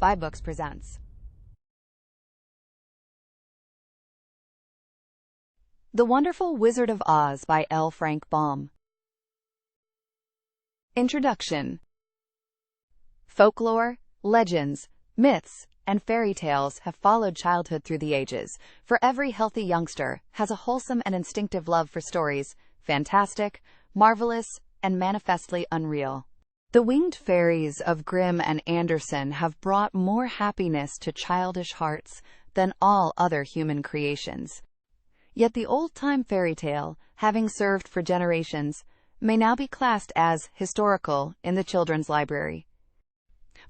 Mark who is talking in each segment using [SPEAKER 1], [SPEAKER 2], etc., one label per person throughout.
[SPEAKER 1] VIBEBooks presents The Wonderful Wizard of Oz by L. Frank Baum. Introduction. Folklore, legends, myths, and fairy tales have followed childhood through the ages, for every healthy youngster has a wholesome and instinctive love for stories, fantastic, marvelous, and manifestly unreal. The winged fairies of Grimm and Andersen have brought more happiness to childish hearts than all other human creations. Yet the old-time fairy tale, having served for generations, may now be classed as historical in the children's library.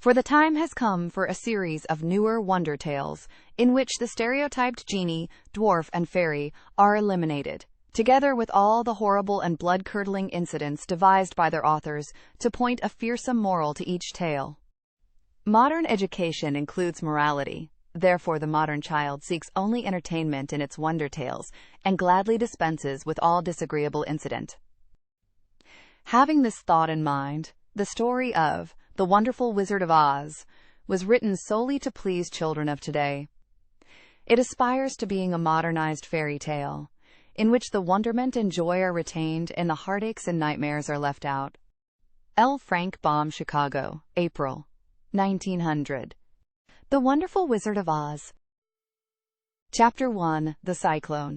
[SPEAKER 1] For the time has come for a series of newer wonder tales in which the stereotyped genie, dwarf, and fairy are eliminated, together with all the horrible and blood-curdling incidents devised by their authors to point a fearsome moral to each tale. Modern education includes morality. Therefore, the modern child seeks only entertainment in its wonder tales and gladly dispenses with all disagreeable incident. Having this thought in mind, the story of The Wonderful Wizard of Oz was written solely to please children of today. It aspires to being a modernized fairy tale, in which the wonderment and joy are retained and the heartaches and nightmares are left out. L. Frank Baum, Chicago, April, 1900. The Wonderful Wizard of Oz. Chapter 1. The Cyclone.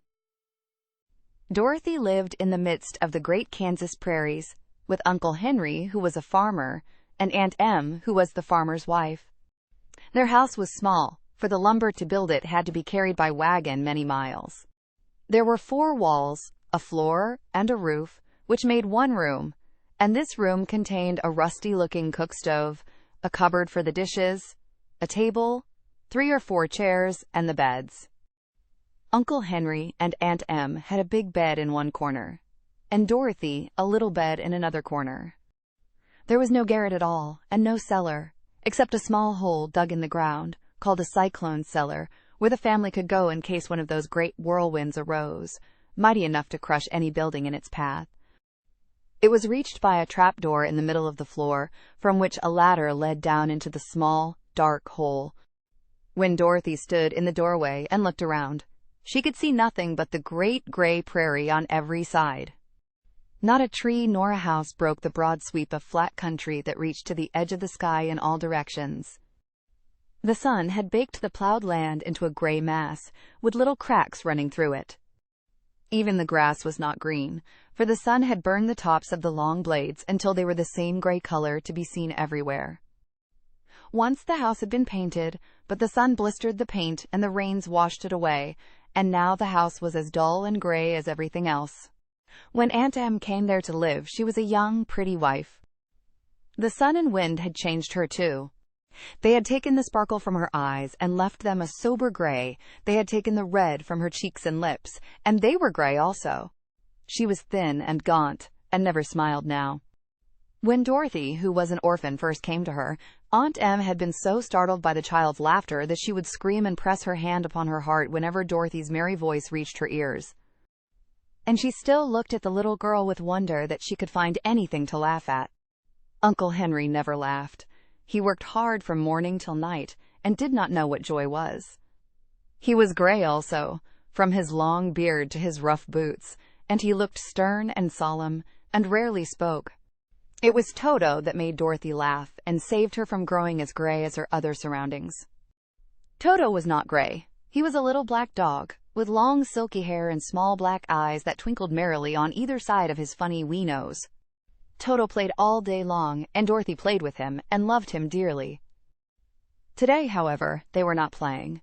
[SPEAKER 1] Dorothy lived in the midst of the great Kansas prairies, with Uncle Henry, who was a farmer, and Aunt Em, who was the farmer's wife. Their house was small, for the lumber to build it had to be carried by wagon many miles. There were 4 walls, a floor, and a roof, which made one room, and this room contained a rusty-looking cook stove, a cupboard for the dishes, a table, 3 or 4 chairs, and the beds. Uncle Henry and Aunt Em had a big bed in one corner, and Dorothy a little bed in another corner. There was no garret at all, and no cellar, except a small hole dug in the ground, called a cyclone cellar, where the family could go in case one of those great whirlwinds arose, mighty enough to crush any building in its path. It was reached by a trapdoor in the middle of the floor, from which a ladder led down into the small, dark hole. When Dorothy stood in the doorway and looked around, she could see nothing but the great gray prairie on every side. Not a tree nor a house broke the broad sweep of flat country that reached to the edge of the sky in all directions. The sun had baked the plowed land into a gray mass, with little cracks running through it. Even the grass was not green, for the sun had burned the tops of the long blades until they were the same gray color to be seen everywhere. Once the house had been painted, but the sun blistered the paint and the rains washed it away, and now the house was as dull and gray as everything else. When Aunt Em came there to live, she was a young, pretty wife. The sun and wind had changed her, too. They had taken the sparkle from her eyes and left them a sober gray. They had taken the red from her cheeks and lips, and they were gray also. She was thin and gaunt, and never smiled now. When Dorothy, who was an orphan, first came to her, Aunt Em had been so startled by the child's laughter that she would scream and press her hand upon her heart whenever Dorothy's merry voice reached her ears. And she still looked at the little girl with wonder that she could find anything to laugh at. Uncle Henry never laughed. He worked hard from morning till night, and did not know what joy was. He was gray also, from his long beard to his rough boots, and he looked stern and solemn, and rarely spoke. It was Toto that made Dorothy laugh, and saved her from growing as gray as her other surroundings. Toto was not gray. He was a little black dog, with long silky hair and small black eyes that twinkled merrily on either side of his funny wee nose. Toto played all day long, and Dorothy played with him, and loved him dearly. Today, however, they were not playing.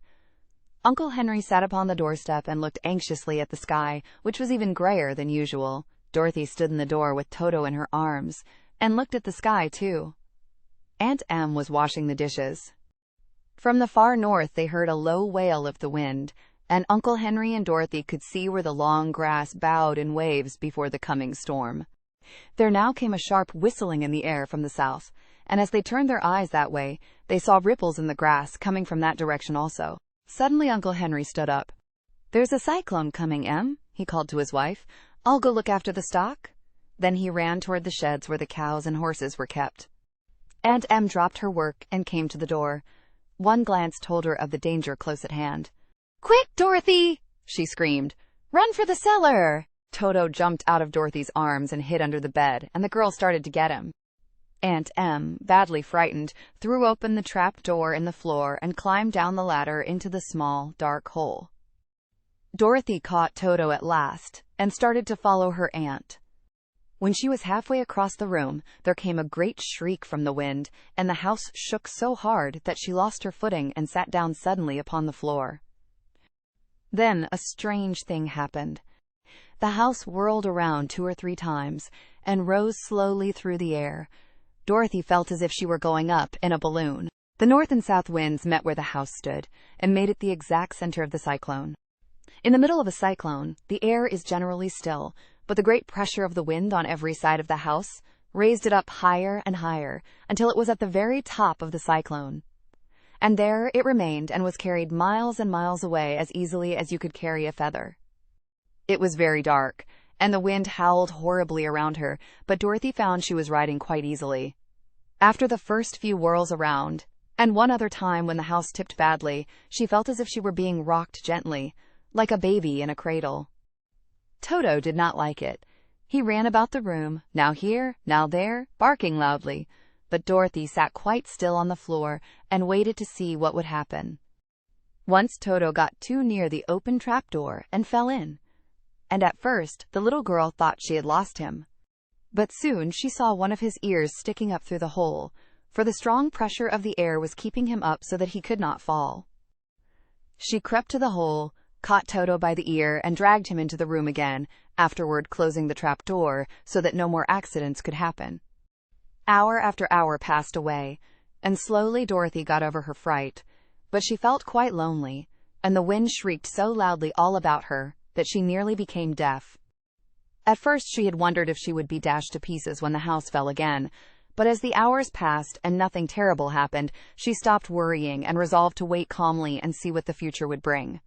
[SPEAKER 1] Uncle Henry sat upon the doorstep and looked anxiously at the sky, which was even grayer than usual. Dorothy stood in the door with Toto in her arms, and looked at the sky, too. Aunt Em was washing the dishes. From the far north they heard a low wail of the wind, and Uncle Henry and Dorothy could see where the long grass bowed in waves before the coming storm. There now came a sharp whistling in the air from the south, and as they turned their eyes that way, they saw ripples in the grass coming from that direction also. Suddenly Uncle Henry stood up. "There's a cyclone coming, Em," he called to his wife. "I'll go look after the stock." Then he ran toward the sheds where the cows and horses were kept. Aunt Em dropped her work and came to the door. One glance told her of the danger close at hand. "Quick, Dorothy!" she screamed. "Run for the cellar!" Toto jumped out of Dorothy's arms and hid under the bed, and the girl started to get him. Aunt Em, badly frightened, threw open the trap door in the floor and climbed down the ladder into the small, dark hole. Dorothy caught Toto at last and started to follow her aunt. When she was halfway across the room, there came a great shriek from the wind, and the house shook so hard that she lost her footing and sat down suddenly upon the floor. Then a strange thing happened. The house whirled around 2 or 3 times and rose slowly through the air. Dorothy felt as if she were going up in a balloon. The north and south winds met where the house stood and made it the exact center of the cyclone. In the middle of a cyclone, the air is generally still, but the great pressure of the wind on every side of the house raised it up higher and higher until it was at the very top of the cyclone. And there it remained and was carried miles and miles away as easily as you could carry a feather. It was very dark, and the wind howled horribly around her, but Dorothy found she was riding quite easily. After the first few whirls around, and one other time when the house tipped badly, she felt as if she were being rocked gently, like a baby in a cradle. Toto did not like it. He ran about the room, now here, now there, barking loudly, but Dorothy sat quite still on the floor and waited to see what would happen. Once Toto got too near the open trapdoor and fell in, and at first the little girl thought she had lost him. But soon she saw one of his ears sticking up through the hole, for the strong pressure of the air was keeping him up so that he could not fall. She crept to the hole, caught Toto by the ear, and dragged him into the room again, afterward closing the trap door so that no more accidents could happen. Hour after hour passed away, and slowly Dorothy got over her fright, but she felt quite lonely, and the wind shrieked so loudly all about her that she nearly became deaf. At first she had wondered if she would be dashed to pieces when the house fell again, but as the hours passed and nothing terrible happened, she stopped worrying and resolved to wait calmly and see what the future would bring.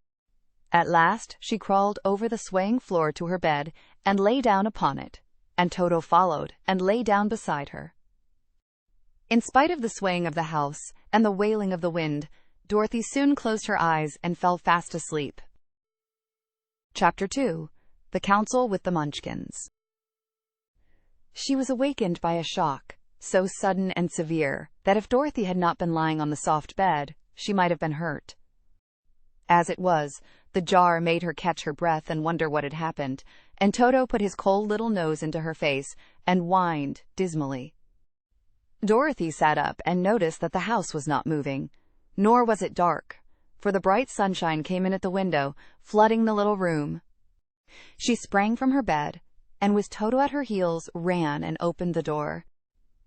[SPEAKER 1] At last she crawled over the swaying floor to her bed and lay down upon it, and Toto followed and lay down beside her. In spite of the swaying of the house and the wailing of the wind, Dorothy soon closed her eyes and fell fast asleep. Chapter 2. The Council with the Munchkins. She was awakened by a shock, so sudden and severe that if Dorothy had not been lying on the soft bed, she might have been hurt. As it was, the jar made her catch her breath and wonder what had happened, and Toto put his cold little nose into her face and whined dismally. Dorothy sat up and noticed that the house was not moving, nor was it dark, for the bright sunshine came in at the window, flooding the little room. She sprang from her bed, and with Toto at her heels, ran and opened the door.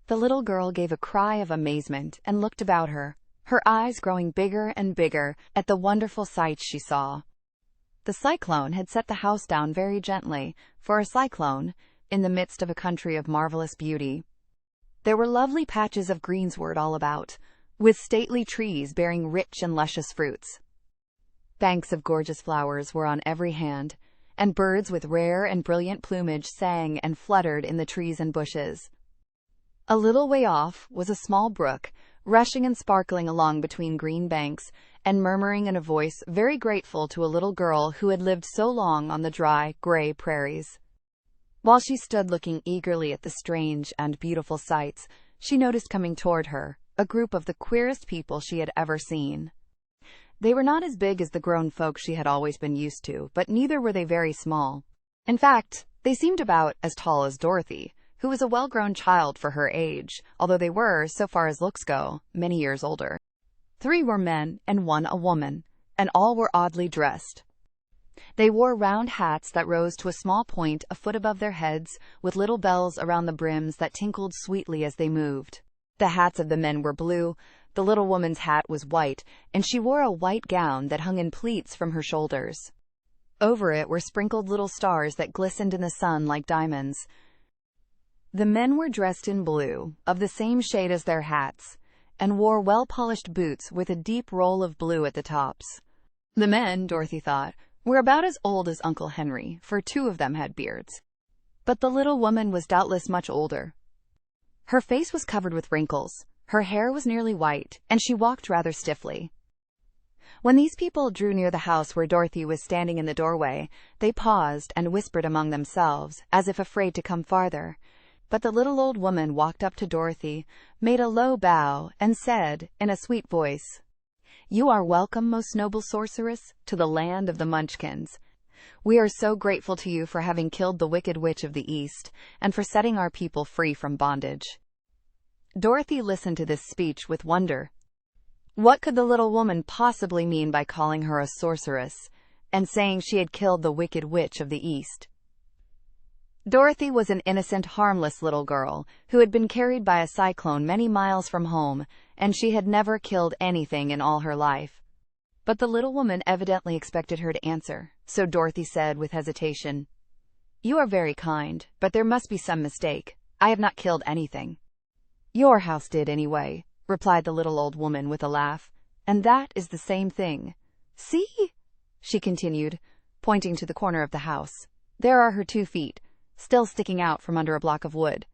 [SPEAKER 1] The little girl gave a cry of amazement and looked about her, her eyes growing bigger and bigger at the wonderful sights she saw. The cyclone had set the house down very gently, for a cyclone, in the midst of a country of marvelous beauty. There were lovely patches of greensward all about, with stately trees bearing rich and luscious fruits. Banks of gorgeous flowers were on every hand, and birds with rare and brilliant plumage sang and fluttered in the trees and bushes. A little way off was a small brook, rushing and sparkling along between green banks, and murmuring in a voice very grateful to a little girl who had lived so long on the dry, gray prairies. While she stood looking eagerly at the strange and beautiful sights, she noticed coming toward her a group of the queerest people she had ever seen. They were not as big as the grown folk she had always been used to, but neither were they very small. In fact, they seemed about as tall as Dorothy, who was a well-grown child for her age, although they were, so far as looks go, many years older. 3 were men and 1 a woman, and all were oddly dressed. They wore round hats that rose to a small point a foot above their heads, with little bells around the brims that tinkled sweetly as they moved. The hats of the men were blue, the little woman's hat was white, and she wore a white gown that hung in pleats from her shoulders. Over it were sprinkled little stars that glistened in the sun like diamonds. The men were dressed in blue, of the same shade as their hats, and wore well-polished boots with a deep roll of blue at the tops. The men, Dorothy thought, were about as old as Uncle Henry, for 2 of them had beards. But the little woman was doubtless much older. Her face was covered with wrinkles, Her hair was nearly white, and she walked rather stiffly. When these people drew near the house where Dorothy was standing in the doorway, they paused and whispered among themselves, as if afraid to come farther. But the little old woman walked up to Dorothy, made a low bow, and said, in a sweet voice, "You are welcome, most noble sorceress, to the land of the Munchkins. We are so grateful to you for having killed the Wicked Witch of the East, and for setting our people free from bondage." Dorothy listened to this speech with wonder. What could the little woman possibly mean by calling her a sorceress, and saying she had killed the Wicked Witch of the East? Dorothy was an innocent, harmless little girl who had been carried by a cyclone many miles from home, and she had never killed anything in all her life. But the little woman evidently expected her to answer, so Dorothy said with hesitation, "You are very kind, but there must be some mistake. I have not killed anything." "Your house did, anyway," replied the little old woman with a laugh, "and that is the same thing. See," she continued, pointing to the corner of the house. "There are her 2 feet, still sticking out from under a block of wood."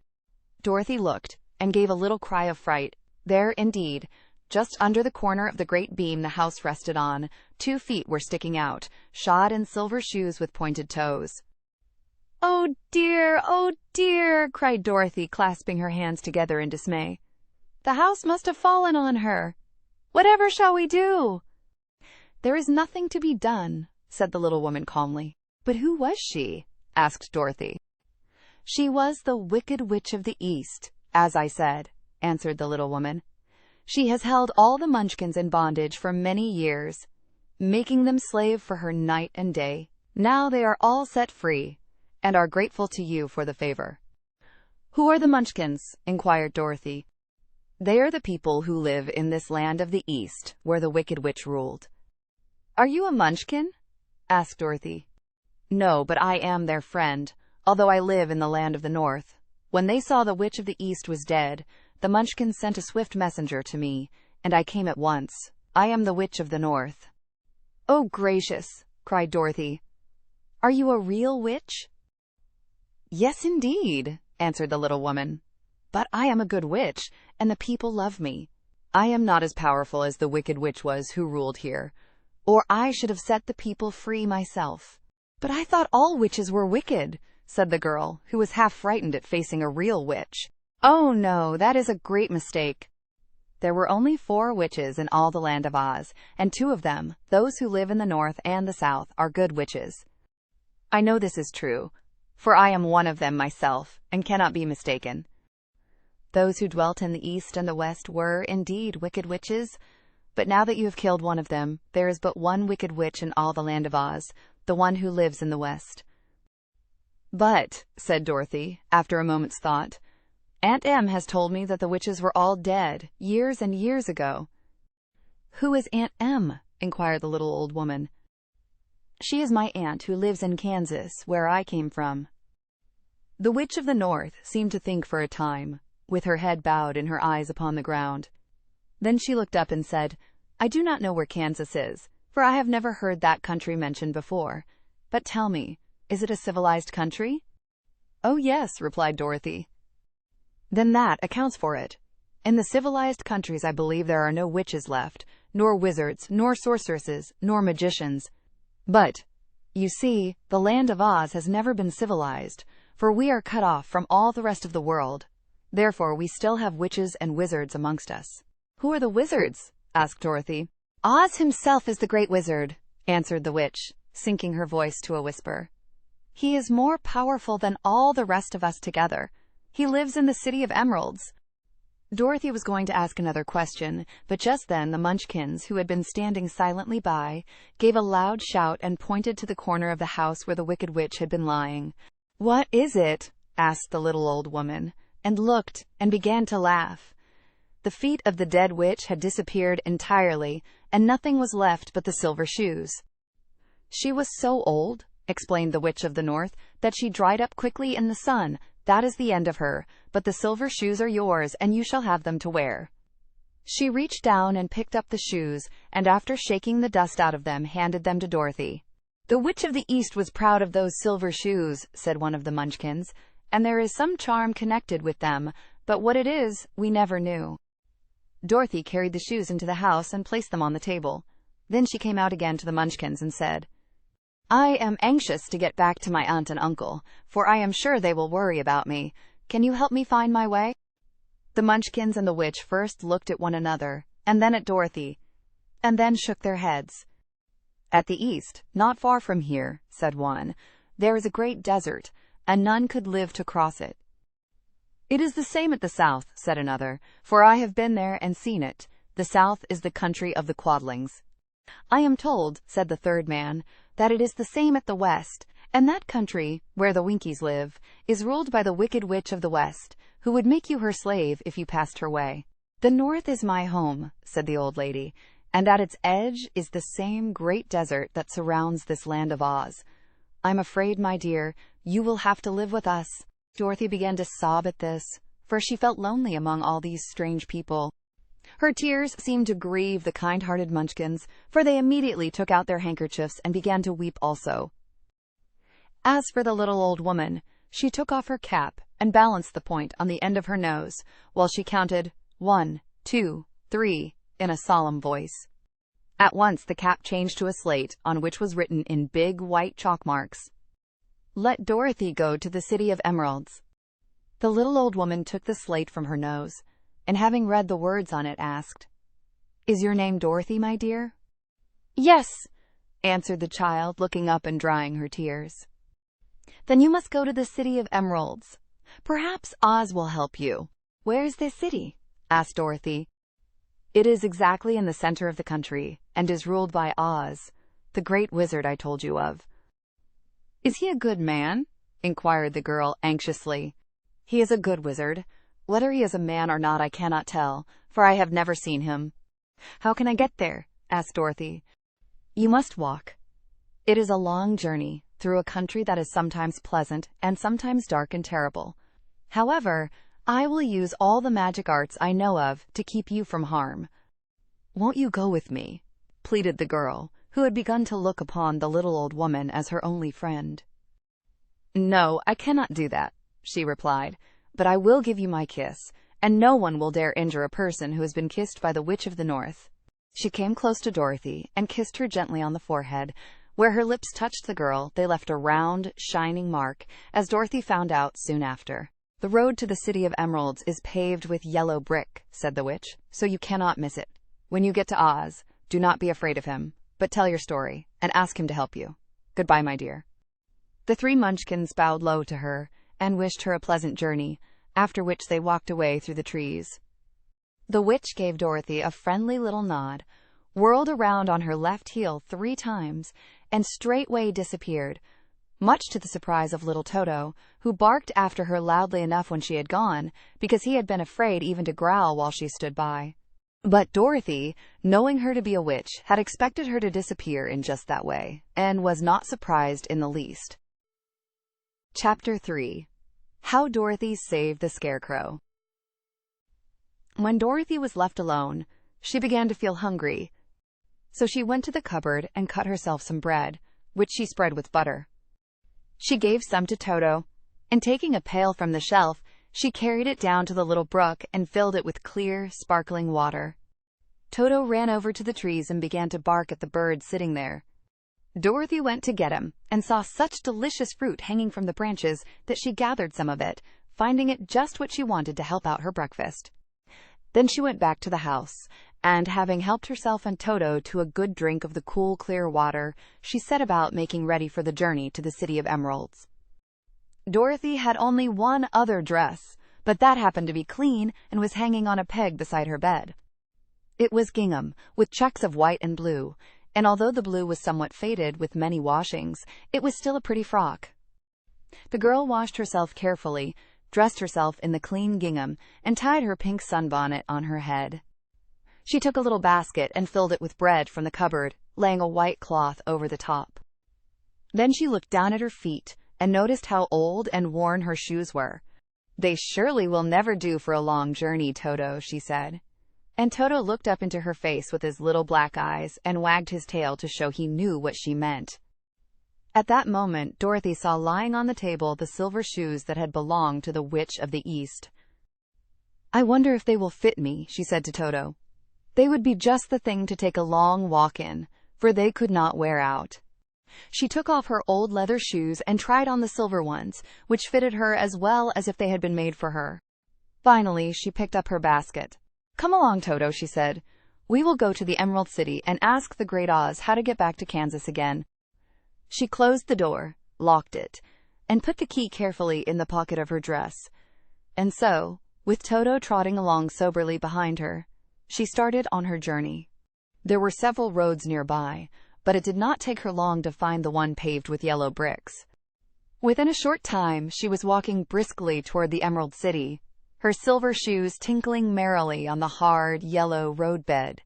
[SPEAKER 1] Dorothy looked, and gave a little cry of fright. There, indeed, just under the corner of the great beam the house rested on, 2 feet were sticking out, shod in silver shoes with pointed toes. "Oh dear!" cried Dorothy, clasping her hands together in dismay. "The house must have fallen on her. Whatever shall we do?" "There is nothing to be done," said the little woman calmly. "But who was she?" asked Dorothy. "She was the Wicked Witch of the East, as I said," answered the little woman. "She has held all the Munchkins in bondage for many years, making them slave for her night and day. Now they are all set free, and are grateful to you for the favor." "Who are the Munchkins?" inquired Dorothy. "They are the people who live in this land of the East, where the Wicked Witch ruled." "Are you a Munchkin?" asked Dorothy. "No, but I am their friend, although I live in the land of the North. When they saw the Witch of the East was dead, the Munchkins sent a swift messenger to me, and I came at once. I am the Witch of the North." "Oh, gracious!" cried Dorothy. "Are you a real witch?" "Yes, indeed," answered the little woman. "But I am a good witch, and the people love me. I am not as powerful as the Wicked Witch was who ruled here, or I should have set the people free myself." "But I thought all witches were wicked," said the girl, who was half frightened at facing a real witch. "Oh no, that is a great mistake. There were only 4 witches in all the land of Oz, and 2 of them, those who live in the North and the South, are good witches. I know this is true, for I am one of them myself, and cannot be mistaken. Those who dwelt in the East and the West were, indeed, wicked witches, but now that you have killed one of them, there is but one wicked witch in all the land of Oz, the one who lives in the West." "But," said Dorothy, after a moment's thought, "Aunt Em has told me that the witches were all dead, years and years ago." "Who is Aunt Em?" inquired the little old woman. "She is my aunt who lives in Kansas, where I came from." The Witch of the North seemed to think for a time, with her head bowed and her eyes upon the ground. Then she looked up and said, "I do not know where Kansas is, for I have never heard that country mentioned before. But tell me, is it a civilized country?" "Oh yes," replied Dorothy. "Then that accounts for it. In the civilized countries I believe there are no witches left, nor wizards, nor sorceresses, nor magicians. But, you see, the land of Oz has never been civilized, for we are cut off from all the rest of the world. Therefore we still have witches and wizards amongst us." "Who are the wizards?" asked Dorothy. "Oz himself is the great wizard," answered the witch, sinking her voice to a whisper. "He is more powerful than all the rest of us together. He lives in the City of Emeralds." Dorothy was going to ask another question, but just then the Munchkins, who had been standing silently by, gave a loud shout and pointed to the corner of the house where the Wicked Witch had been lying. "What is it?" asked the little old woman, and looked and began to laugh. The feet of the dead witch had disappeared entirely, and nothing was left but the silver shoes. "She was so old," explained the Witch of the North, "that she dried up quickly in the sun. That is the end of her, but the silver shoes are yours, and you shall have them to wear." She reached down and picked up the shoes, and after shaking the dust out of them, handed them to Dorothy. "The Witch of the East was proud of those silver shoes," said one of the Munchkins, "and there is some charm connected with them, but what it is, we never knew." Dorothy carried the shoes into the house and placed them on the table. Then she came out again to the Munchkins and said, "I am anxious to get back to my aunt and uncle, for I am sure they will worry about me. Can you help me find my way?" The Munchkins and the witch first looked at one another, and then at Dorothy, and then shook their heads. "At the east, not far from here," said one, "there is a great desert, and none could live to cross it." "It is the same at the south," said another, "for I have been there and seen it. The south is the country of the Quadlings." "I am told," said the third man, "that it is the same at the west, and that country, where the Winkies live, is ruled by the wicked witch of the west, who would make you her slave if you passed her way." "The north is my home," said the old lady, "and at its edge is the same great desert that surrounds this land of Oz. I'm afraid, my dear, you will have to live with us." Dorothy began to sob at this, for she felt lonely among all these strange people. Her tears seemed to grieve the kind-hearted Munchkins, for they immediately took out their handkerchiefs and began to weep also. As for the little old woman, she took off her cap and balanced the point on the end of her nose, while she counted 1, 2, 3 in a solemn voice. At once the cap changed to a slate, on which was written in big white chalk marks, "Let Dorothy go to the City of Emeralds." The little old woman took the slate from her nose, and having read the words on it, asked, "Is your name Dorothy, my dear?" "Yes," answered the child, looking up and drying her tears. "Then you must go to the City of Emeralds. Perhaps Oz will help you." "Where's this city?" asked Dorothy. "It is exactly in the center of the country, and is ruled by Oz, the great wizard I told you of." "Is he a good man?" inquired the girl anxiously. "He is a good wizard. Whether he is a man or not I cannot tell, for I have never seen him." "How can I get there?" asked Dorothy. "You must walk. It is a long journey through a country that is sometimes pleasant and sometimes dark and terrible. However, I will use all the magic arts I know of to keep you from harm." "Won't you go with me?" pleaded the girl, who had begun to look upon the little old woman as her only friend. "No, I cannot do that," she replied, "but I will give you my kiss, and no one will dare injure a person who has been kissed by the Witch of the North." She came close to Dorothy and kissed her gently on the forehead. Where her lips touched the girl, they left a round, shining mark, as Dorothy found out soon after. "The road to the City of Emeralds is paved with yellow brick," said the witch, "so you cannot miss it. When you get to Oz, do not be afraid of him, but tell your story, and ask him to help you. Goodbye, my dear." The three Munchkins bowed low to her, and wished her a pleasant journey, after which they walked away through the trees. The witch gave Dorothy a friendly little nod, whirled around on her left heel 3 times, and straightway disappeared, much to the surprise of little Toto, who barked after her loudly enough when she had gone, because he had been afraid even to growl while she stood by. But Dorothy, knowing her to be a witch, had expected her to disappear in just that way, and was not surprised in the least. Chapter 3. How Dorothy Saved the Scarecrow. When Dorothy was left alone, she began to feel hungry, so she went to the cupboard and cut herself some bread, which she spread with butter. She gave some to Toto, and taking a pail from the shelf, she carried it down to the little brook and filled it with clear, sparkling water. Toto ran over to the trees and began to bark at the bird sitting there. Dorothy went to get him, and saw such delicious fruit hanging from the branches that she gathered some of it, finding it just what she wanted to help out her breakfast. Then she went back to the house, and having helped herself and Toto to a good drink of the cool, clear water, she set about making ready for the journey to the City of Emeralds. Dorothy had only one other dress, but that happened to be clean and was hanging on a peg beside her bed. It was gingham, with checks of white and blue, and although the blue was somewhat faded with many washings, it was still a pretty frock. The girl washed herself carefully, dressed herself in the clean gingham, and tied her pink sunbonnet on her head. She took a little basket and filled it with bread from the cupboard, laying a white cloth over the top. Then she looked down at her feet and noticed how old and worn her shoes were. "They surely will never do for a long journey, Toto," she said. And Toto looked up into her face with his little black eyes and wagged his tail to show he knew what she meant. At that moment, Dorothy saw lying on the table the silver shoes that had belonged to the Witch of the East. "I wonder if they will fit me," she said to Toto. "They would be just the thing to take a long walk in, for they could not wear out." She took off her old leather shoes and tried on the silver ones, which fitted her as well as if they had been made for her. Finally, she picked up her basket. "Come along, Toto," she said. "We will go to the Emerald City and ask the Great Oz how to get back to Kansas again." She closed the door, locked it, and put the key carefully in the pocket of her dress. And so, with Toto trotting along soberly behind her, she started on her journey. There were several roads nearby, but it did not take her long to find the one paved with yellow bricks. Within a short time, she was walking briskly toward the Emerald City, her silver shoes tinkling merrily on the hard, yellow roadbed.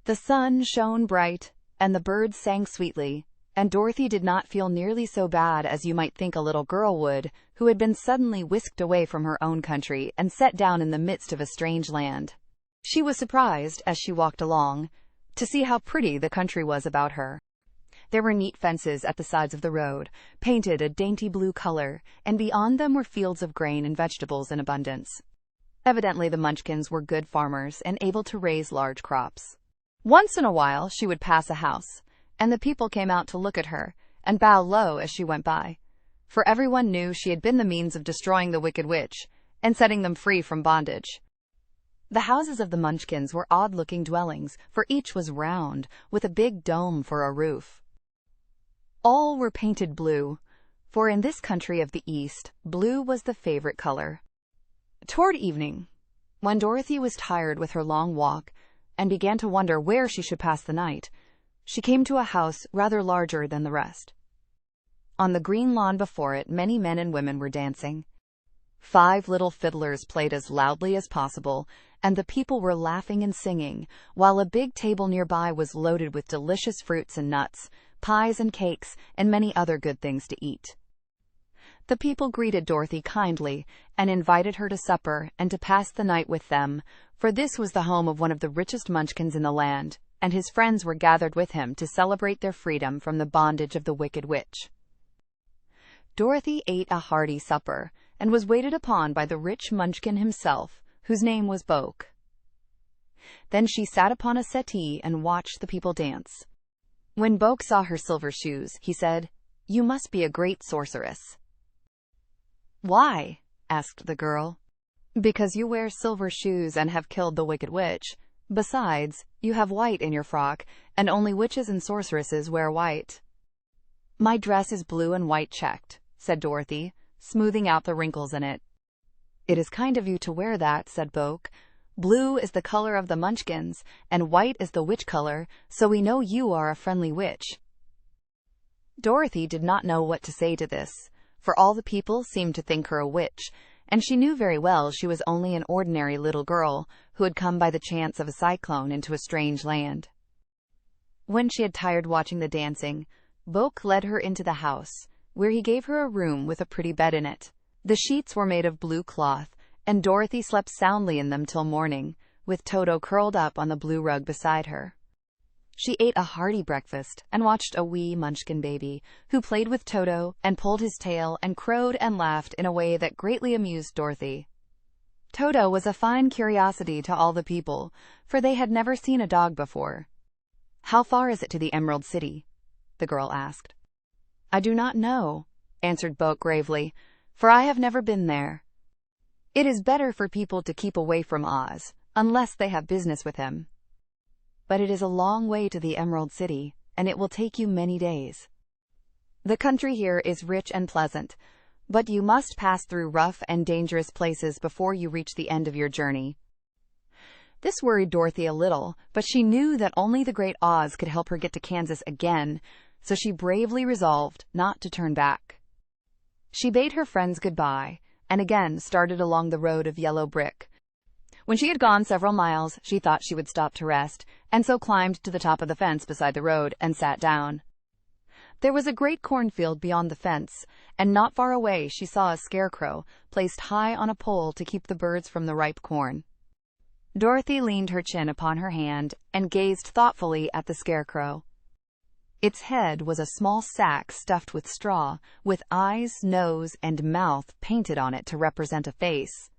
[SPEAKER 1] The sun shone bright, and the birds sang sweetly, and Dorothy did not feel nearly so bad as you might think a little girl would, who had been suddenly whisked away from her own country and set down in the midst of a strange land. She was surprised, as she walked along, to see how pretty the country was about her. There were neat fences at the sides of the road, painted a dainty blue color, and beyond them were fields of grain and vegetables in abundance. Evidently the Munchkins were good farmers and able to raise large crops. Once in a while she would pass a house, and the people came out to look at her and bow low as she went by, for everyone knew she had been the means of destroying the Wicked Witch and setting them free from bondage. The houses of the Munchkins were odd-looking dwellings, for each was round, with a big dome for a roof. All were painted blue, for in this country of the East, blue was the favorite color. Toward evening, when Dorothy was tired with her long walk and began to wonder where she should pass the night, she came to a house rather larger than the rest. On the green lawn before it, many men and women were dancing. 5 little fiddlers played as loudly as possible, and the people were laughing and singing, while a big table nearby was loaded with delicious fruits and nuts, pies and cakes, and many other good things to eat. The people greeted Dorothy kindly and invited her to supper and to pass the night with them, for this was the home of one of the richest Munchkins in the land, and his friends were gathered with him to celebrate their freedom from the bondage of the Wicked Witch. Dorothy ate a hearty supper, and was waited upon by the rich Munchkin himself, whose name was Boak. Then she sat upon a settee and watched the people dance. When Boak saw her silver shoes, he said, "You must be a great sorceress." "Why?" asked the girl. "Because you wear silver shoes and have killed the Wicked Witch. Besides, you have white in your frock, and only witches and sorceresses wear white." "My dress is blue and white checked," said Dorothy, smoothing out the wrinkles in it. "It is kind of you to wear that," said Boak. "Blue is the color of the Munchkins, and white is the witch color, so we know you are a friendly witch." Dorothy did not know what to say to this, for all the people seemed to think her a witch, and she knew very well she was only an ordinary little girl who had come by the chance of a cyclone into a strange land. When she had tired watching the dancing, Boak led her into the house, where he gave her a room with a pretty bed in it. The sheets were made of blue cloth, and Dorothy slept soundly in them till morning, with Toto curled up on the blue rug beside her. She ate a hearty breakfast and watched a wee Munchkin baby, who played with Toto and pulled his tail and crowed and laughed in a way that greatly amused Dorothy. Toto was a fine curiosity to all the people, for they had never seen a dog before. "How far is it to the Emerald City?" the girl asked. "I do not know," answered Boak gravely, "for I have never been there. It is better for people to keep away from Oz, unless they have business with him. But it is a long way to the Emerald City, and it will take you many days. The country here is rich and pleasant, but you must pass through rough and dangerous places before you reach the end of your journey." This worried Dorothy a little, but she knew that only the Great Oz could help her get to Kansas again, so she bravely resolved not to turn back. She bade her friends goodbye, and again started along the road of yellow brick. When she had gone several miles, she thought she would stop to rest, and so climbed to the top of the fence beside the road and sat down. There was a great cornfield beyond the fence, and not far away she saw a scarecrow placed high on a pole to keep the birds from the ripe corn. Dorothy leaned her chin upon her hand and gazed thoughtfully at the scarecrow. Its head was a small sack stuffed with straw, with eyes, nose, and mouth painted on it to represent a face.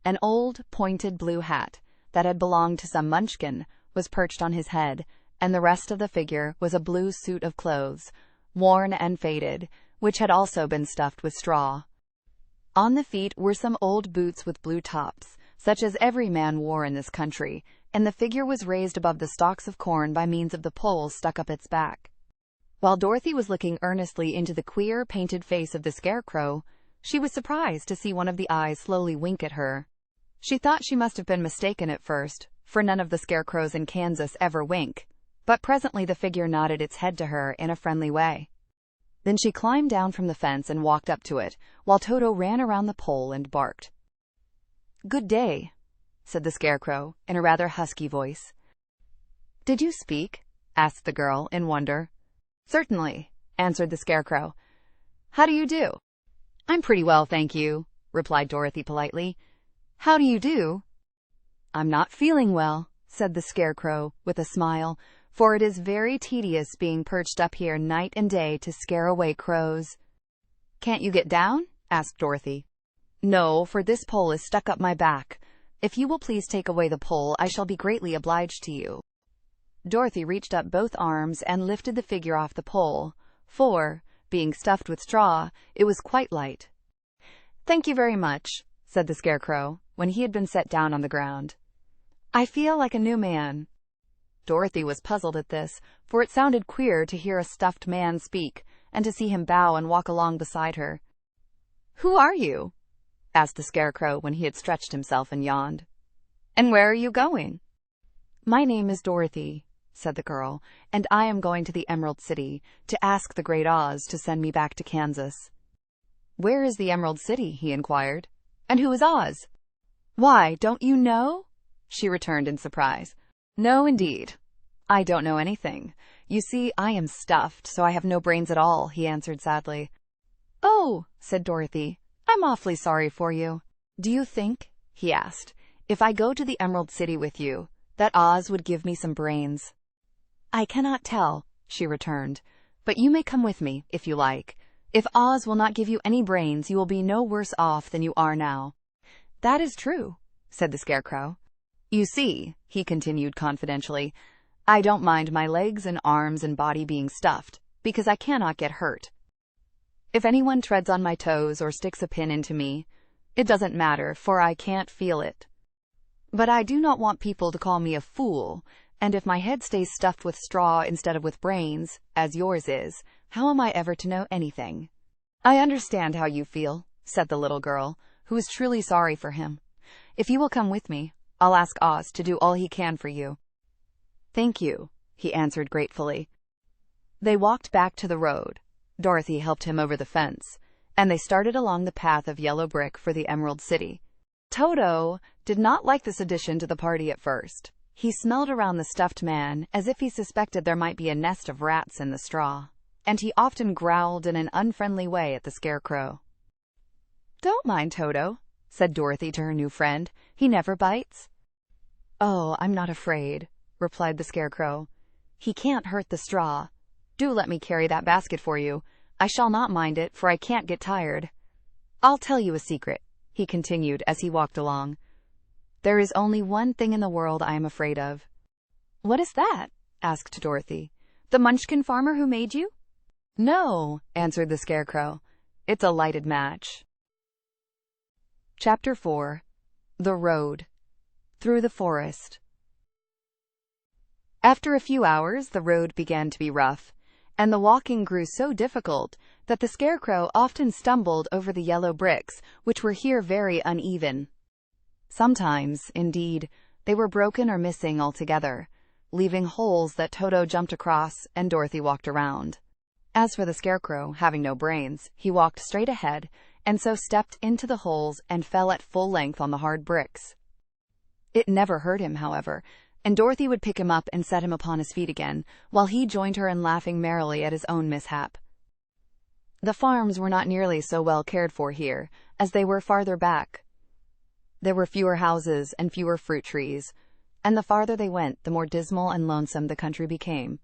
[SPEAKER 1] An old, pointed blue hat that had belonged to some Munchkin was perched on his head, and the rest of the figure was a blue suit of clothes, worn and faded, which had also been stuffed with straw. On the feet were some old boots with blue tops, such as every man wore in this country, and the figure was raised above the stalks of corn by means of the poles stuck up its back. While Dorothy was looking earnestly into the queer, painted face of the Scarecrow, she was surprised to see one of the eyes slowly wink at her. She thought she must have been mistaken at first, for none of the Scarecrows in Kansas ever wink, but presently the figure nodded its head to her in a friendly way. Then she climbed down from the fence and walked up to it, while Toto ran around the pole and barked. "Good day," said the Scarecrow in a rather husky voice. "Did you speak?" asked the girl in wonder. "Certainly," answered the Scarecrow. "How do you do?" "I'm pretty well, thank you," replied Dorothy politely. "How do you do?" "I'm not feeling well," said the Scarecrow with a smile, "for it is very tedious being perched up here night and day to scare away crows." "Can't you get down?" asked Dorothy. "No, for this pole is stuck up my back. If you will please take away the pole, I shall be greatly obliged to you." Dorothy reached up both arms and lifted the figure off the pole, for, being stuffed with straw, it was quite light. "Thank you very much," said the Scarecrow, when he had been set down on the ground. "I feel like a new man." Dorothy was puzzled at this, for it sounded queer to hear a stuffed man speak, and to see him bow and walk along beside her. "Who are you?" asked the Scarecrow when he had stretched himself and yawned. "And where are you going?" "My name is Dorothy," said the girl, "and I am going to the Emerald City, to ask the Great Oz to send me back to Kansas." "Where is the Emerald City?" he inquired. "And who is Oz?" "Why, don't you know?" she returned in surprise. "No, indeed. I don't know anything. You see, I am stuffed, so I have no brains at all," he answered sadly. "Oh," said Dorothy, "I'm awfully sorry for you. Do you think," he asked, "if I go to the Emerald City with you, that Oz would give me some brains?" "I cannot tell," she returned, "but you may come with me, if you like. If Oz will not give you any brains, you will be no worse off than you are now." "That is true," said the Scarecrow. "You see," he continued confidentially, "I don't mind my legs and arms and body being stuffed, because I cannot get hurt. If anyone treads on my toes or sticks a pin into me, it doesn't matter, for I can't feel it. But I do not want people to call me a fool, and if my head stays stuffed with straw instead of with brains, as yours is, how am I ever to know anything?" "I understand how you feel," said the little girl, who was truly sorry for him. "If you will come with me, I'll ask Oz to do all he can for you." "Thank you," he answered gratefully. They walked back to the road. Dorothy helped him over the fence, and they started along the path of yellow brick for the Emerald City. Toto did not like this addition to the party at first. He smelled around the stuffed man as if he suspected there might be a nest of rats in the straw, and he often growled in an unfriendly way at the Scarecrow. "Don't mind Toto," said Dorothy to her new friend. "He never bites." "Oh, I'm not afraid," replied the Scarecrow. "He can't hurt the straw. Do let me carry that basket for you. I shall not mind it, for I can't get tired. I'll tell you a secret," he continued as he walked along. "There is only one thing in the world I am afraid of." "What is that?" asked Dorothy. "The Munchkin farmer who made you?" "No," answered the Scarecrow. "It's a lighted match." Chapter 4. The Road. Through the Forest. After a few hours, the road began to be rough, and the walking grew so difficult that the Scarecrow often stumbled over the yellow bricks, which were here very uneven. Sometimes, indeed, they were broken or missing altogether, leaving holes that Toto jumped across and Dorothy walked around. As for the Scarecrow, having no brains, he walked straight ahead, and so stepped into the holes and fell at full length on the hard bricks. It never hurt him, however, and Dorothy would pick him up and set him upon his feet again, while he joined her in laughing merrily at his own mishap. The farms were not nearly so well cared for here as they were farther back. There were fewer houses and fewer fruit trees, and the farther they went, the more dismal and lonesome the country became.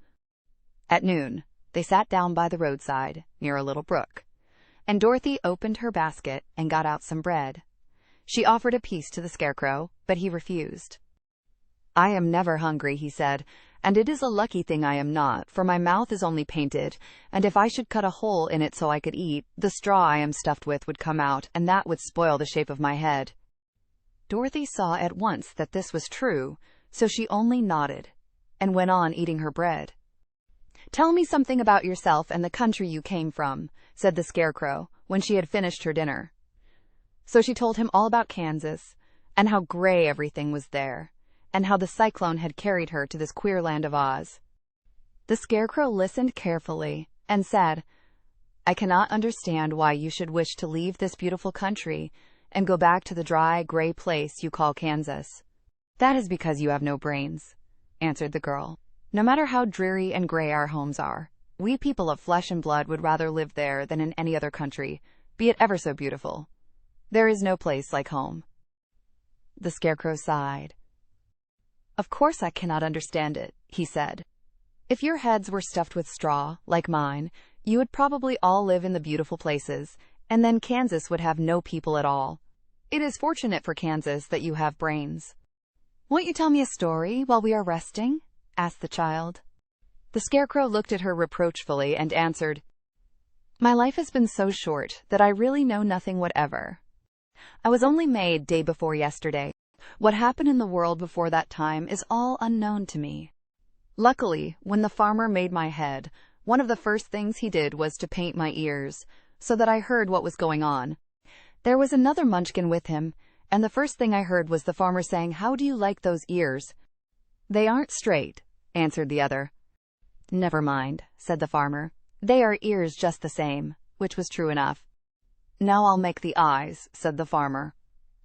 [SPEAKER 1] At noon, they sat down by the roadside, near a little brook, and Dorothy opened her basket and got out some bread. She offered a piece to the Scarecrow, but he refused. "I am never hungry," he said, "and it is a lucky thing I am not, for my mouth is only painted, and if I should cut a hole in it so I could eat, the straw I am stuffed with would come out, and that would spoil the shape of my head." Dorothy saw at once that this was true, so she only nodded, and went on eating her bread. "Tell me something about yourself and the country you came from," said the Scarecrow, when she had finished her dinner. So she told him all about Kansas, and how gray everything was there, and how the cyclone had carried her to this queer land of Oz. The Scarecrow listened carefully, and said, "I cannot understand why you should wish to leave this beautiful country and go back to the dry, gray place you call Kansas." "That is because you have no brains," answered the girl. "No matter how dreary and gray our homes are, we people of flesh and blood would rather live there than in any other country, be it ever so beautiful. There is no place like home." The Scarecrow sighed. "Of course I cannot understand it," he said. "If your heads were stuffed with straw, like mine, you would probably all live in the beautiful places, and then Kansas would have no people at all. It is fortunate for Kansas that you have brains." "Won't you tell me a story while we are resting?" asked the child. The Scarecrow looked at her reproachfully and answered, "My life has been so short that I really know nothing whatever. I was only made day before yesterday. What happened in the world before that time is all unknown to me. Luckily, when the farmer made my head, one of the first things he did was to paint my ears, so that I heard what was going on. There was another Munchkin with him, and the first thing I heard was the farmer saying, 'How do you like those ears?' 'They aren't straight,' answered the other. 'Never mind,' said the farmer. 'They are ears just the same,' which was true enough. 'Now I'll make the eyes,' said the farmer.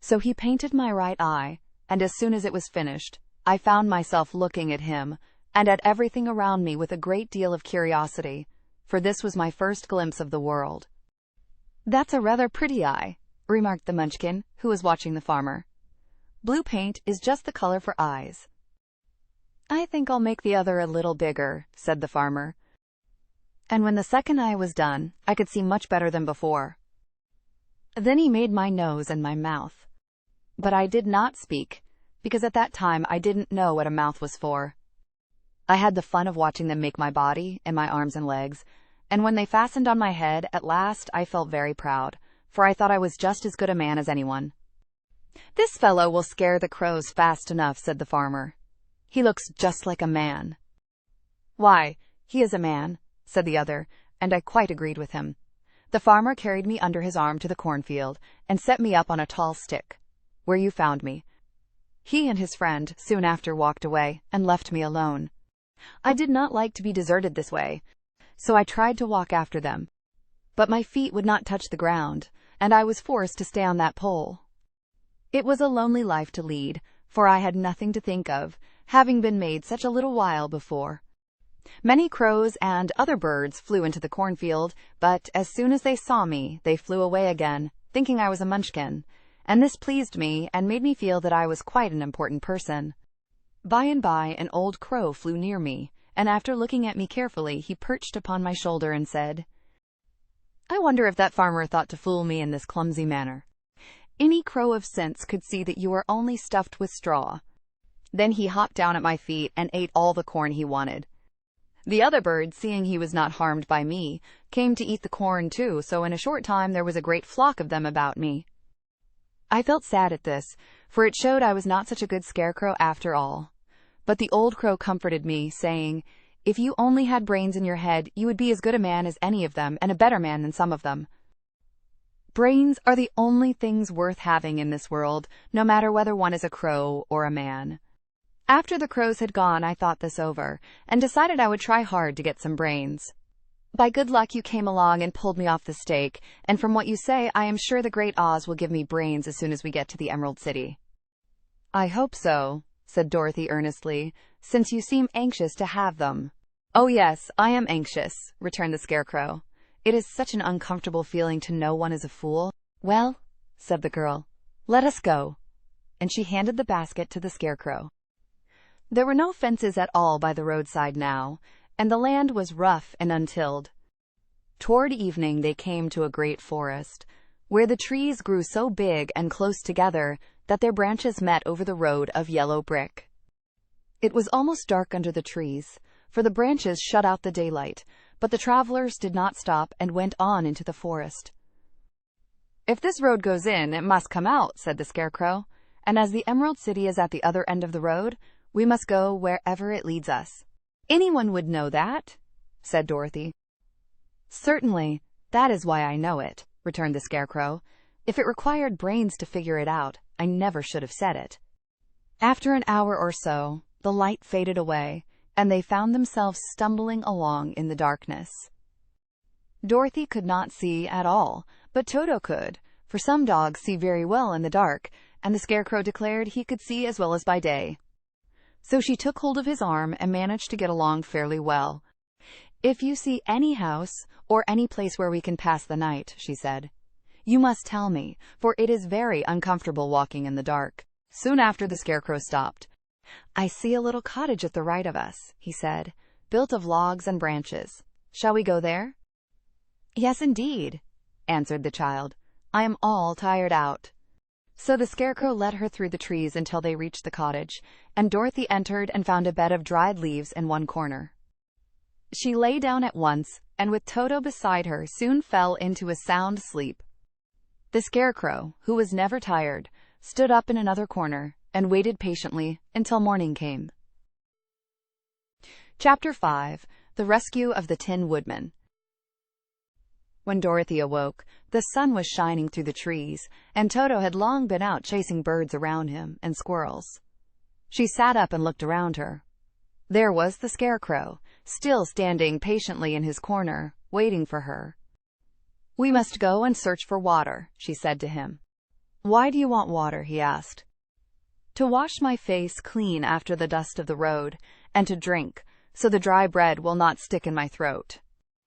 [SPEAKER 1] So he painted my right eye, and as soon as it was finished, I found myself looking at him and at everything around me with a great deal of curiosity, for this was my first glimpse of the world." "That's a rather pretty eye," remarked the Munchkin, who was watching the farmer. "Blue paint is just the color for eyes." "I think I'll make the other a little bigger," said the farmer. And when the second eye was done, I could see much better than before. Then he made my nose and my mouth. But I did not speak, because at that time I didn't know what a mouth was for. I had the fun of watching them make my body and my arms and legs, and when they fastened on my head, at last I felt very proud, for I thought I was just as good a man as anyone. "This fellow will scare the crows fast enough," said the farmer. "He looks just like a man." "Why, he is a man," said the other, and I quite agreed with him. The farmer carried me under his arm to the cornfield and set me up on a tall stick, where you found me. He and his friend soon after walked away and left me alone. I did not like to be deserted this way, so I tried to walk after them. But my feet would not touch the ground, and I was forced to stay on that pole. It was a lonely life to lead, for I had nothing to think of, having been made such a little while before. Many crows and other birds flew into the cornfield, but as soon as they saw me, they flew away again, thinking I was a Munchkin, and this pleased me and made me feel that I was quite an important person. By and by an old crow flew near me, and after looking at me carefully, he perched upon my shoulder and said, "I wonder if that farmer thought to fool me in this clumsy manner. Any crow of sense could see that you are only stuffed with straw." Then he hopped down at my feet and ate all the corn he wanted. The other birds, seeing he was not harmed by me, came to eat the corn too, so in a short time there was a great flock of them about me. I felt sad at this, for it showed I was not such a good scarecrow after all. But the old crow comforted me, saying, "If you only had brains in your head, you would be as good a man as any of them, and a better man than some of them." Brains are the only things worth having in this world, no matter whether one is a crow or a man. After the crows had gone, I thought this over, and decided I would try hard to get some brains. By good luck you came along and pulled me off the stake, and from what you say, I am sure the great Oz will give me brains as soon as we get to the Emerald City. "I hope so," said Dorothy earnestly, "since you seem anxious to have them." "Oh yes, I am anxious," returned the Scarecrow. "It is such an uncomfortable feeling to know one is a fool." "Well," said the girl, "let us go," and she handed the basket to the Scarecrow. There were no fences at all by the roadside now, and the land was rough and untilled. Toward evening they came to a great forest, where the trees grew so big and close together that their branches met over the road of yellow brick. It was almost dark under the trees, for the branches shut out the daylight, but the travelers did not stop and went on into the forest. "If this road goes in, it must come out," said the Scarecrow, "and as the Emerald City is at the other end of the road, we must go wherever it leads us." "Anyone would know that," said Dorothy. "Certainly, that is why I know it," returned the Scarecrow. "If it required brains to figure it out, I never should have said it." After an hour or so, the light faded away, and they found themselves stumbling along in the darkness. Dorothy could not see at all, but Toto could, for some dogs see very well in the dark, and the Scarecrow declared he could see as well as by day. So she took hold of his arm and managed to get along fairly well. "If you see any house or any place where we can pass the night," she said, "you must tell me, for it is very uncomfortable walking in the dark." Soon after, the Scarecrow stopped. "I see a little cottage at the right of us," he said, "built of logs and branches. Shall we go there?" "Yes, indeed," answered the child. "I am all tired out." So the Scarecrow led her through the trees until they reached the cottage, and Dorothy entered and found a bed of dried leaves in one corner. She lay down at once, and with Toto beside her, soon fell into a sound sleep. The Scarecrow, who was never tired, stood up in another corner and waited patiently until morning came. Chapter 5. The Rescue of the Tin Woodman. When Dorothy awoke, the sun was shining through the trees, and Toto had long been out chasing birds around him and squirrels. She sat up and looked around her. There was the Scarecrow, still standing patiently in his corner, waiting for her. "We must go and search for water," she said to him. "Why do you want water?" he asked. "To wash my face clean after the dust of the road, and to drink, so the dry bread will not stick in my throat."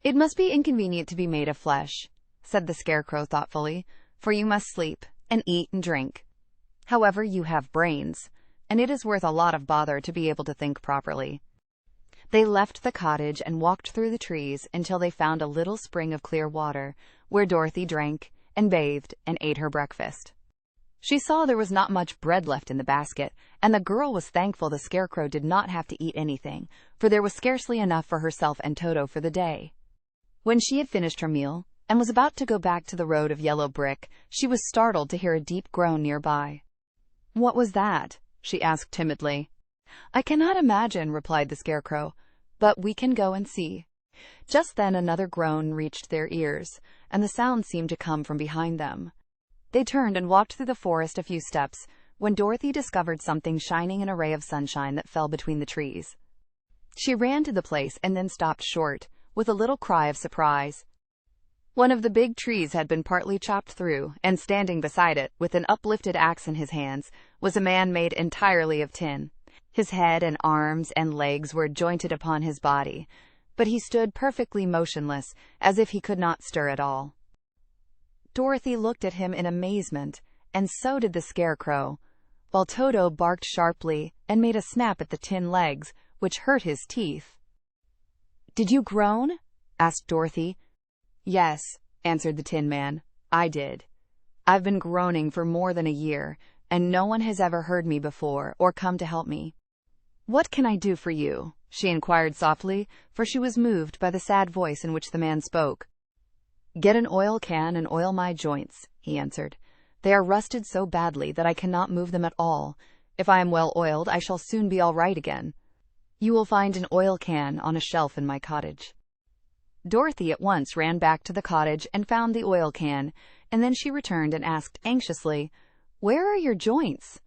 [SPEAKER 1] "It must be inconvenient to be made of flesh," said the Scarecrow thoughtfully, "for you must sleep and eat and drink. However, you have brains, and it is worth a lot of bother to be able to think properly." They left the cottage and walked through the trees until they found a little spring of clear water, where Dorothy drank and bathed and ate her breakfast. She saw there was not much bread left in the basket, and the girl was thankful the Scarecrow did not have to eat anything, for there was scarcely enough for herself and Toto for the day. When she had finished her meal and was about to go back to the road of yellow brick, she was startled to hear a deep groan nearby. "What was that?" she asked timidly. "I cannot imagine," replied the Scarecrow, "but we can go and see." Just then another groan reached their ears, and the sound seemed to come from behind them. They turned and walked through the forest a few steps, when Dorothy discovered something shining in a ray of sunshine that fell between the trees. She ran to the place and then stopped short, with a little cry of surprise. One of the big trees had been partly chopped through, and standing beside it, with an uplifted axe in his hands, was a man made entirely of tin. His head and arms and legs were jointed upon his body, but he stood perfectly motionless, as if he could not stir at all. Dorothy looked at him in amazement, and so did the Scarecrow, while Toto barked sharply and made a snap at the tin legs, which hurt his teeth. "Did you groan?" asked Dorothy. "Yes," answered the Tin Man, "I did. I've been groaning for more than a year, and no one has ever heard me before or come to help me." "What can I do for you?" she inquired softly, for she was moved by the sad voice in which the man spoke. "Get an oil can and oil my joints," he answered. "They are rusted so badly that I cannot move them at all. If I am well oiled, I shall soon be all right again. You will find an oil can on a shelf in my cottage." Dorothy at once ran back to the cottage and found the oil can, and then she returned and asked anxiously, "Where are your joints?"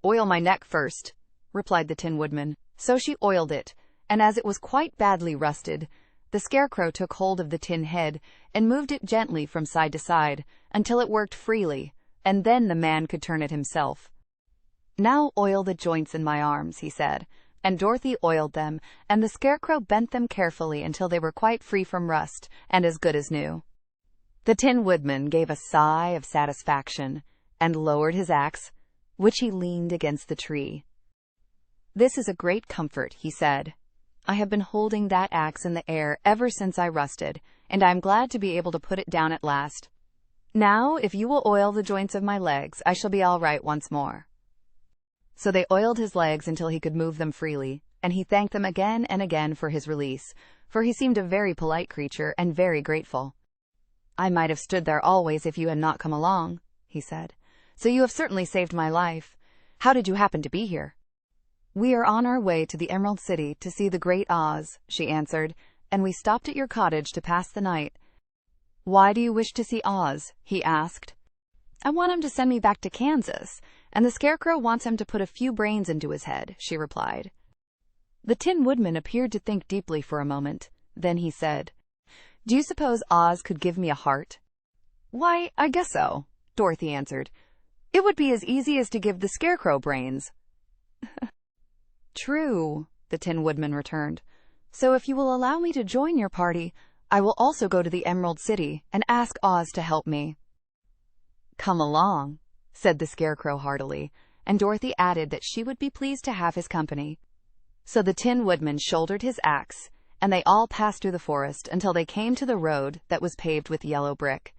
[SPEAKER 1] "Oil my neck first," replied the Tin Woodman. So she oiled it, and as it was quite badly rusted, the Scarecrow took hold of the tin head and moved it gently from side to side until it worked freely, and then the man could turn it himself. "Now oil the joints in my arms," he said, and Dorothy oiled them, and the Scarecrow bent them carefully until they were quite free from rust and as good as new. The Tin Woodman gave a sigh of satisfaction and lowered his axe, which he leaned against the tree. "This is a great comfort," he said. "I have been holding that axe in the air ever since I rusted, and I am glad to be able to put it down at last. Now, if you will oil the joints of my legs, I shall be all right once more." So they oiled his legs until he could move them freely, and he thanked them again and again for his release, for he seemed a very polite creature and very grateful. "I might have stood there always if you had not come along," he said. "So you have certainly saved my life. How did you happen to be here?" "We are on our way to the Emerald City to see the Great Oz," she answered, "and we stopped at your cottage to pass the night." "Why do you wish to see Oz?" he asked. "I want him to send me back to Kansas, and the Scarecrow wants him to put a few brains into his head," she replied. The Tin Woodman appeared to think deeply for a moment. Then he said, "Do you suppose Oz could give me a heart?" "Why, I guess so," Dorothy answered. "It would be as easy as to give the Scarecrow brains." "True," the Tin Woodman returned. "So if you will allow me to join your party, I will also go to the Emerald City and ask Oz to help me." "Come along," said the Scarecrow heartily, and Dorothy added that she would be pleased to have his company. So the Tin Woodman shouldered his axe, and they all passed through the forest until they came to the road that was paved with yellow brick.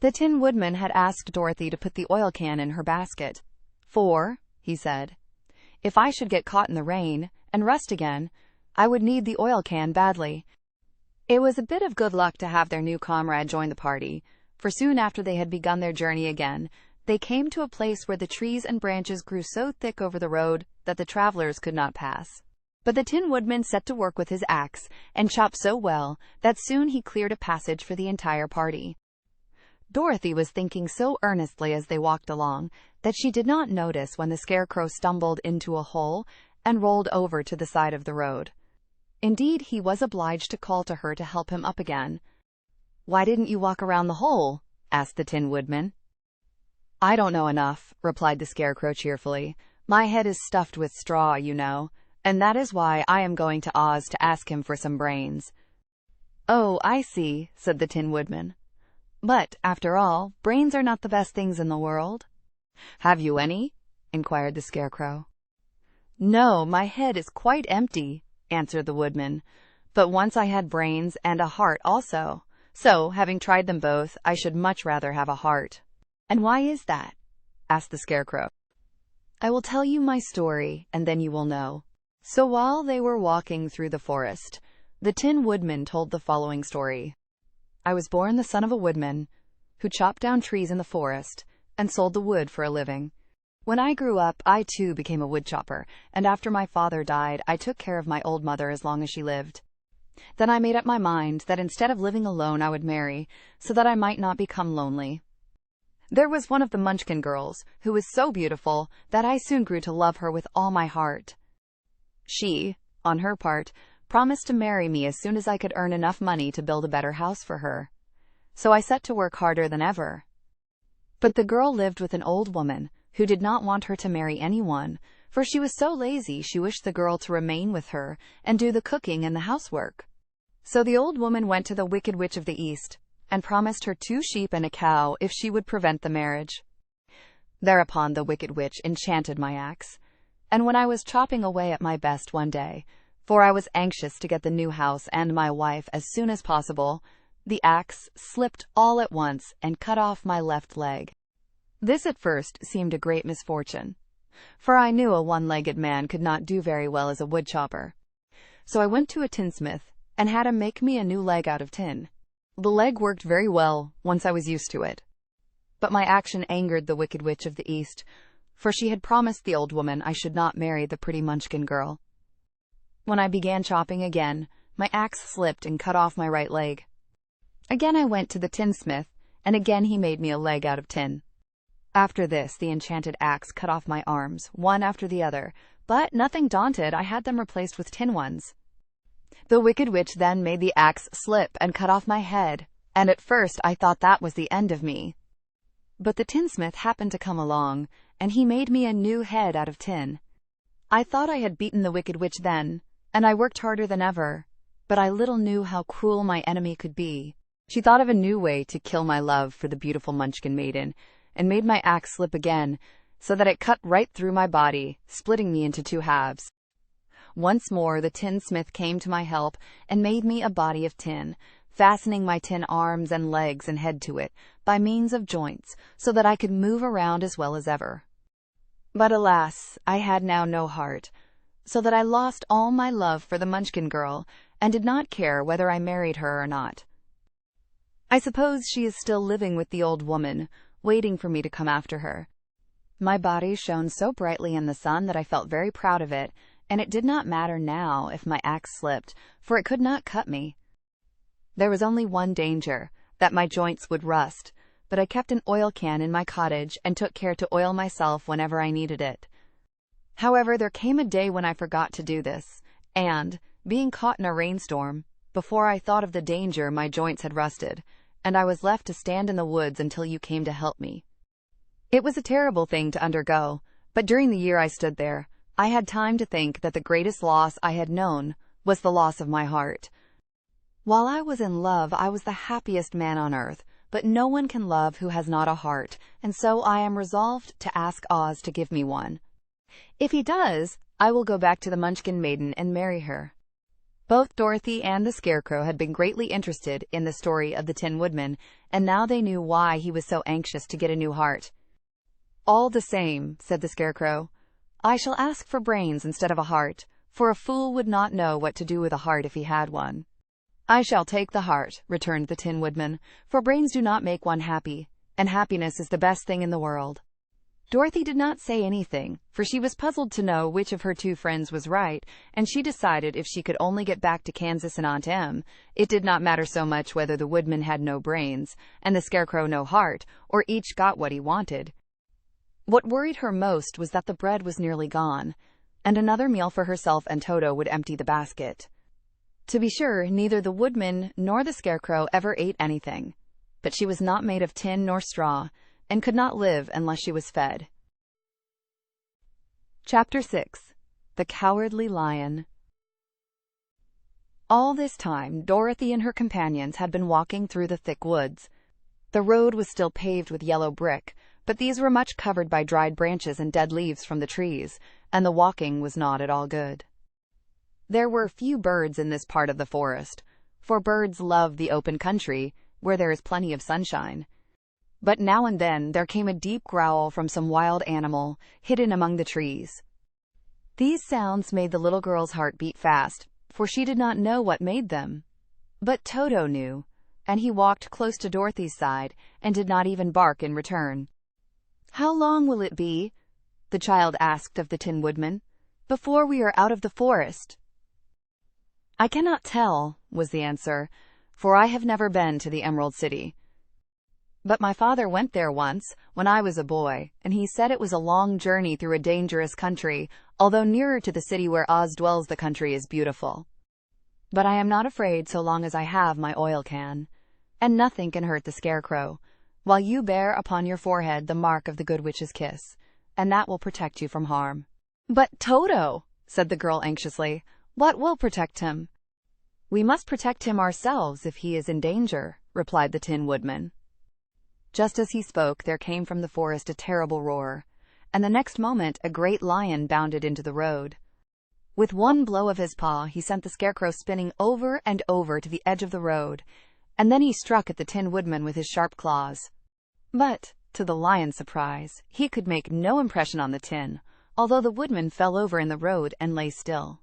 [SPEAKER 1] The Tin Woodman had asked Dorothy to put the oil can in her basket. "For," he said, "if I should get caught in the rain and rust again, I would need the oil can badly." It was a bit of good luck to have their new comrade join the party, for soon after they had begun their journey again, they came to a place where the trees and branches grew so thick over the road that the travelers could not pass. But the Tin Woodman set to work with his axe and chopped so well that soon he cleared a passage for the entire party. Dorothy was thinking so earnestly as they walked along that she did not notice when the Scarecrow stumbled into a hole and rolled over to the side of the road. Indeed, he was obliged to call to her to help him up again. "Why didn't you walk around the hole?" asked the Tin Woodman. "I don't know enough," replied the Scarecrow cheerfully. "My head is stuffed with straw, you know, and that is why I am going to Oz to ask him for some brains." "Oh, I see," said the Tin Woodman. "But, after all, brains are not the best things in the world." "Have you any?" inquired the Scarecrow. "No, my head is quite empty," answered the Woodman. "But once I had brains and a heart also. So, having tried them both, I should much rather have a heart." "And why is that?" asked the Scarecrow. "I will tell you my story, and then you will know." So while they were walking through the forest, the Tin Woodman told the following story. "I was born the son of a woodman, who chopped down trees in the forest and sold the wood for a living. When I grew up, I too became a woodchopper, and after my father died, I took care of my old mother as long as she lived. Then I made up my mind that instead of living alone, I would marry, so that I might not become lonely. There was one of the Munchkin girls who was so beautiful that I soon grew to love her with all my heart. She, on her part, promised to marry me as soon as I could earn enough money to build a better house for her. So I set to work harder than ever. But the girl lived with an old woman who did not want her to marry anyone, for she was so lazy she wished the girl to remain with her and do the cooking and the housework. So the old woman went to the Wicked Witch of the East and promised her 2 sheep and a cow if she would prevent the marriage. Thereupon the Wicked Witch enchanted my axe, and when I was chopping away at my best one day, for I was anxious to get the new house and my wife as soon as possible, the axe slipped all at once and cut off my left leg. This at first seemed a great misfortune, for I knew a one-legged man could not do very well as a woodchopper. So I went to a tinsmith and had him make me a new leg out of tin. The leg worked very well once I was used to it. But my action angered the Wicked Witch of the East, for she had promised the old woman I should not marry the pretty Munchkin girl. When I began chopping again, my axe slipped and cut off my right leg. Again I went to the tinsmith, and again he made me a leg out of tin. After this, the enchanted axe cut off my arms, one after the other, but nothing daunted, I had them replaced with tin ones. The Wicked Witch then made the axe slip and cut off my head, and at first I thought that was the end of me. But the tinsmith happened to come along, and he made me a new head out of tin. I thought I had beaten the Wicked Witch then, and I worked harder than ever, but I little knew how cruel my enemy could be. She thought of a new way to kill my love for the beautiful Munchkin maiden, and made my axe slip again, so that it cut right through my body, splitting me into 2 halves. Once more the tinsmith came to my help and made me a body of tin, fastening my tin arms and legs and head to it by means of joints so that I could move around as well as ever. But alas, I had now no heart, so that I lost all my love for the Munchkin girl and did not care whether I married her or not. I suppose she is still living with the old woman, waiting for me to come after her. My body shone so brightly in the sun that I felt very proud of it, and it did not matter now if my axe slipped, for it could not cut me. There was only one danger, that my joints would rust, but I kept an oil can in my cottage and took care to oil myself whenever I needed it. However, there came a day when I forgot to do this, and, being caught in a rainstorm, before I thought of the danger my joints had rusted, and I was left to stand in the woods until you came to help me. It was a terrible thing to undergo, but during the year I stood there, I had time to think that the greatest loss I had known was the loss of my heart. While I was in love, I was the happiest man on earth, but no one can love who has not a heart, and so I am resolved to ask Oz to give me one. If he does, I will go back to the Munchkin maiden and marry her. Both Dorothy and the Scarecrow had been greatly interested in the story of the Tin Woodman, and now they knew why he was so anxious to get a new heart. "All the same," said the Scarecrow, "I shall ask for brains instead of a heart, for a fool would not know what to do with a heart if he had one." "I shall take the heart," returned the Tin Woodman, "for brains do not make one happy, and happiness is the best thing in the world." Dorothy did not say anything, for she was puzzled to know which of her two friends was right, and she decided if she could only get back to Kansas and Aunt Em, it did not matter so much whether the Woodman had no brains, and the Scarecrow no heart, or each got what he wanted. What worried her most was that the bread was nearly gone, and another meal for herself and Toto would empty the basket. To be sure, neither the Woodman nor the Scarecrow ever ate anything, but she was not made of tin nor straw, and could not live unless she was fed. Chapter 6. The Cowardly Lion. All this time, Dorothy and her companions had been walking through the thick woods. The road was still paved with yellow brick, but these were much covered by dried branches and dead leaves from the trees, and the walking was not at all good. There were few birds in this part of the forest, for birds love the open country, where there is plenty of sunshine. But now and then there came a deep growl from some wild animal, hidden among the trees. These sounds made the little girl's heart beat fast, for she did not know what made them. But Toto knew, and he walked close to Dorothy's side, and did not even bark in return. "How long will it be," the child asked of the Tin Woodman, "before we are out of the forest?" "I cannot tell," was the answer, "for I have never been to the Emerald City. But my father went there once, when I was a boy, and he said it was a long journey through a dangerous country, although nearer to the city where Oz dwells the country is beautiful. But I am not afraid so long as I have my oil can, and nothing can hurt the Scarecrow, while you bear upon your forehead the mark of the Good Witch's kiss, and that will protect you from harm." "But Toto," said the girl anxiously, "what will protect him?" "We must protect him ourselves if he is in danger," replied the Tin Woodman. Just as he spoke, there came from the forest a terrible roar, and the next moment a great lion bounded into the road. With one blow of his paw, he sent the Scarecrow spinning over and over to the edge of the road, and then he struck at the Tin Woodman with his sharp claws. But, to the lion's surprise, he could make no impression on the tin, although the Woodman fell over in the road and lay still.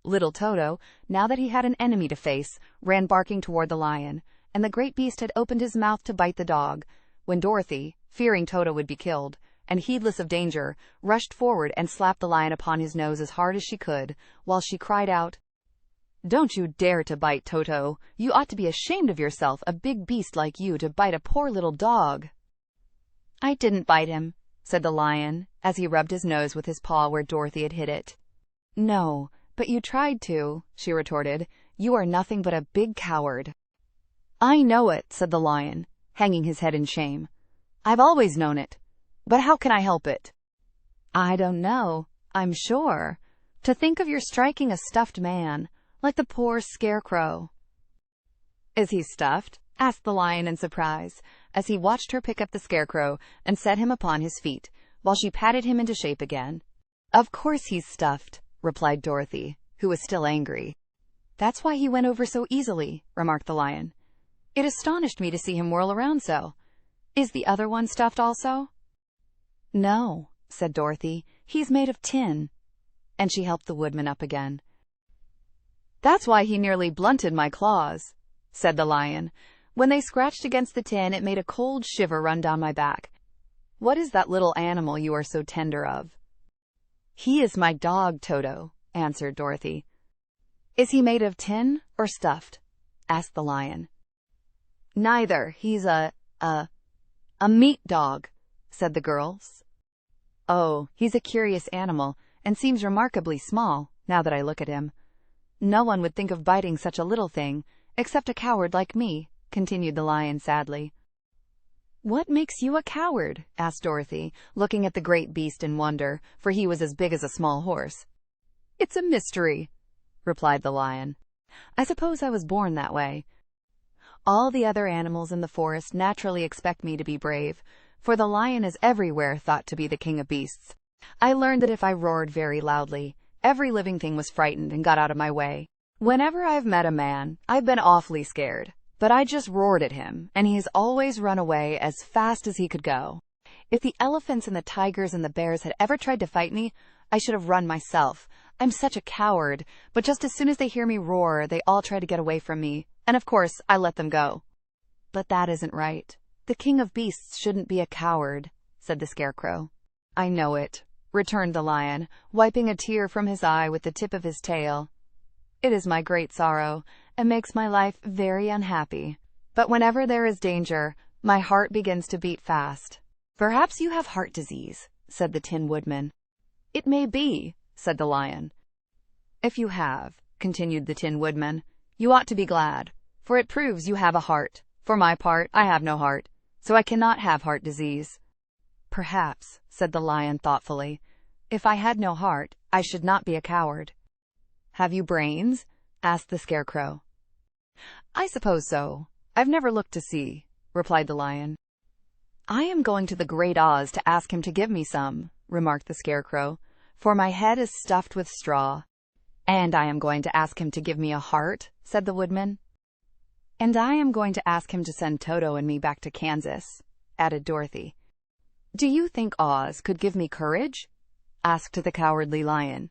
[SPEAKER 1] Little Toto, now that he had an enemy to face, ran barking toward the lion, and the great beast had opened his mouth to bite the dog, when Dorothy, fearing Toto would be killed, and heedless of danger, rushed forward and slapped the lion upon his nose as hard as she could, while she cried out, "Don't you dare to bite Toto! You ought to be ashamed of yourself, a big beast like you, to bite a poor little dog!" "I didn't bite him," said the lion, as he rubbed his nose with his paw where Dorothy had hit it. "No, but you tried to," she retorted. "You are nothing but a big coward." "I know it," said the lion, hanging his head in shame. "I've always known it. But how can I help it?" "I don't know, I'm sure. To think of your striking a stuffed man, like the poor Scarecrow." "Is he stuffed?" asked the lion in surprise, as he watched her pick up the Scarecrow and set him upon his feet, while she patted him into shape again. "Of course he's stuffed," replied Dorothy, who was still angry. "That's why he went over so easily," remarked the lion. It astonished me to see him whirl around so. Is the other one stuffed also? No, said Dorothy. He's made of tin. And she helped the Woodman up again. That's why he nearly blunted my claws, said the Lion. When they scratched against the tin, it made a cold shiver run down my back. What is that little animal you are so tender of? He is my dog, Toto, answered Dorothy. Is he made of tin or stuffed? Asked the Lion. Neither. He's a meat dog, said the girls. Oh, he's a curious animal, and seems remarkably small, now that I look at him. No one would think of biting such a little thing, except a coward like me, continued the Lion sadly. What makes you a coward? Asked Dorothy, looking at the great beast in wonder, for he was as big as a small horse. It's a mystery, replied the Lion. I suppose I was born that way. All the other animals in the forest naturally expect me to be brave, for the lion is everywhere thought to be the king of beasts. I learned that if I roared very loudly, every living thing was frightened and got out of my way. Whenever I've met a man, I've been awfully scared, but I just roared at him, and he has always run away as fast as he could go. If the elephants and the tigers and the bears had ever tried to fight me, I should have run myself. I'm such a coward, but just as soon as they hear me roar, they all try to get away from me, and of course, I let them go. But that isn't right. The king of beasts shouldn't be a coward, said the Scarecrow. I know it, returned the Lion, wiping a tear from his eye with the tip of his tail. It is my great sorrow, and makes my life very unhappy. But whenever there is danger, my heart begins to beat fast. Perhaps you have heart disease, said the Tin Woodman. It may be, said the Lion. If you have, continued the Tin Woodman, you ought to be glad, for it proves you have a heart. For my part, I have no heart, so I cannot have heart disease. Perhaps, said the Lion thoughtfully, if I had no heart, I should not be a coward. Have you brains? Asked the Scarecrow. I suppose so. I've never looked to see, replied the Lion. I am going to the Great Oz to ask him to give me some, remarked the Scarecrow, for my head is stuffed with straw. And I am going to ask him to give me a heart, said the Woodman. And I am going to ask him to send Toto and me back to Kansas, added Dorothy. Do you think Oz could give me courage? Asked the Cowardly Lion.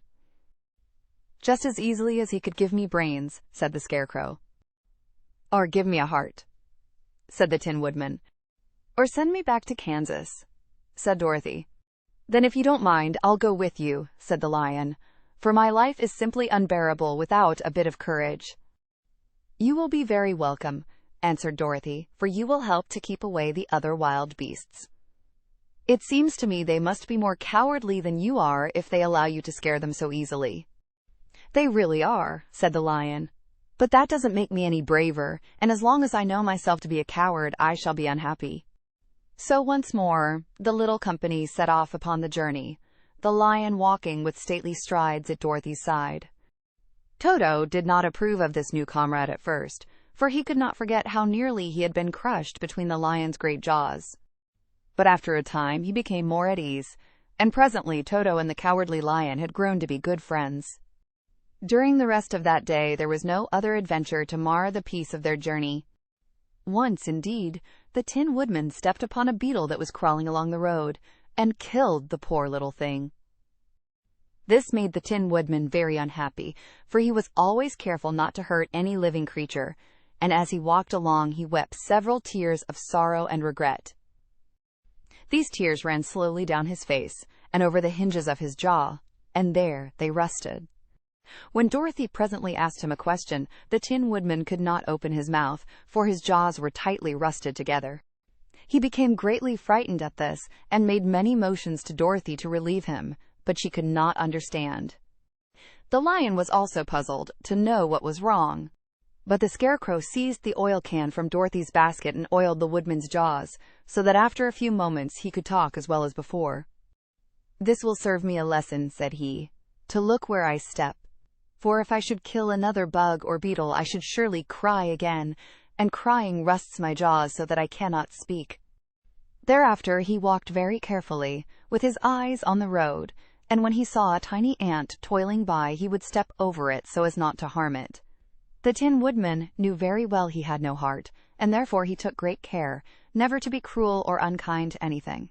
[SPEAKER 1] Just as easily as he could give me brains, said the Scarecrow. Or give me a heart, said the Tin Woodman. Or send me back to Kansas, said Dorothy. Then if you don't mind, I'll go with you, said the Lion, for my life is simply unbearable without a bit of courage. You will be very welcome, answered Dorothy, for you will help to keep away the other wild beasts. It seems to me they must be more cowardly than you are if they allow you to scare them so easily. They really are, said the Lion. But that doesn't make me any braver, and as long as I know myself to be a coward, I shall be unhappy. So once more, the little company set off upon the journey, the Lion walking with stately strides at Dorothy's side. Toto did not approve of this new comrade at first, for he could not forget how nearly he had been crushed between the Lion's great jaws. But after a time he became more at ease, and presently Toto and the Cowardly Lion had grown to be good friends. During the rest of that day there was no other adventure to mar the peace of their journey. Once, indeed, the Tin Woodman stepped upon a beetle that was crawling along the road, and killed the poor little thing. This made the Tin Woodman very unhappy, for he was always careful not to hurt any living creature, and as he walked along he wept several tears of sorrow and regret. These tears ran slowly down his face, and over the hinges of his jaw, and there they rusted. When Dorothy presently asked him a question, the Tin Woodman could not open his mouth, for his jaws were tightly rusted together. He became greatly frightened at this, and made many motions to Dorothy to relieve him, but she could not understand. The Lion was also puzzled to know what was wrong. But the Scarecrow seized the oil can from Dorothy's basket and oiled the Woodman's jaws, so that after a few moments he could talk as well as before. This will serve me a lesson, said he, to look where I step. For if I should kill another bug or beetle, I should surely cry again, and crying rusts my jaws so that I cannot speak. Thereafter he walked very carefully, with his eyes on the road, and when he saw a tiny ant toiling by, he would step over it so as not to harm it. The Tin Woodman knew very well he had no heart, and therefore he took great care never to be cruel or unkind to anything.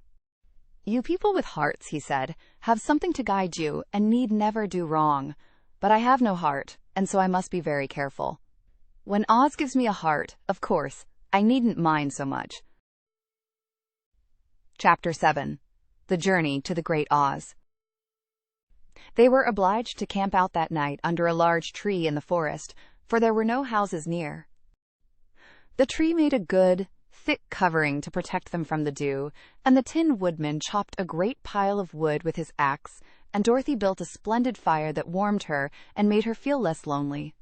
[SPEAKER 1] "You people with hearts," he said, "have something to guide you and need never do wrong. But I have no heart, and so I must be very careful. When Oz gives me a heart, of course, I needn't mind so much." Chapter 7. The Journey to the Great Oz. They were obliged to camp out that night under a large tree in the forest, for there were no houses near. The tree made a good, thick covering to protect them from the dew, and the Tin Woodman chopped a great pile of wood with his axe, and Dorothy built a splendid fire that warmed her and made her feel less lonely.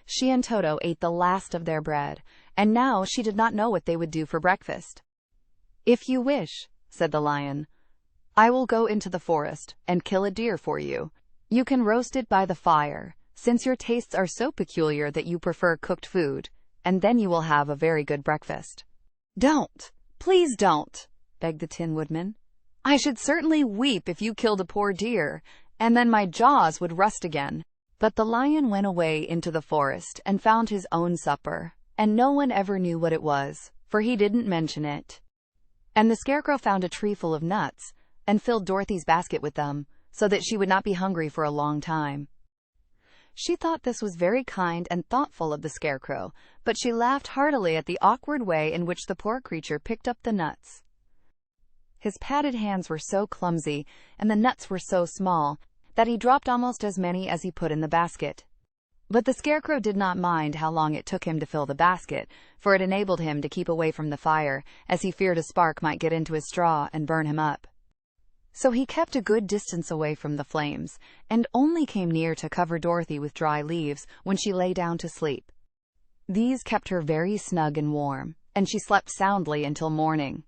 [SPEAKER 1] She and Toto ate the last of their bread, and now she did not know what they would do for breakfast. "If you wish," said the lion, "I will go into the forest and kill a deer for you. You can roast it by the fire, since your tastes are so peculiar that you prefer cooked food, and then you will have a very good breakfast." "Don't! Please don't!" begged the Tin Woodman. "I should certainly weep if you killed a poor deer, and then my jaws would rust again." But the lion went away into the forest and found his own supper, and no one ever knew what it was, for he didn't mention it. And the Scarecrow found a tree full of nuts, and filled Dorothy's basket with them, so that she would not be hungry for a long time. She thought this was very kind and thoughtful of the Scarecrow, but she laughed heartily at the awkward way in which the poor creature picked up the nuts. His padded hands were so clumsy, and the nuts were so small, that he dropped almost as many as he put in the basket. But the Scarecrow did not mind how long it took him to fill the basket, for it enabled him to keep away from the fire, as he feared a spark might get into his straw and burn him up. So he kept a good distance away from the flames, and only came near to cover Dorothy with dry leaves when she lay down to sleep. These kept her very snug and warm, and she slept soundly until morning.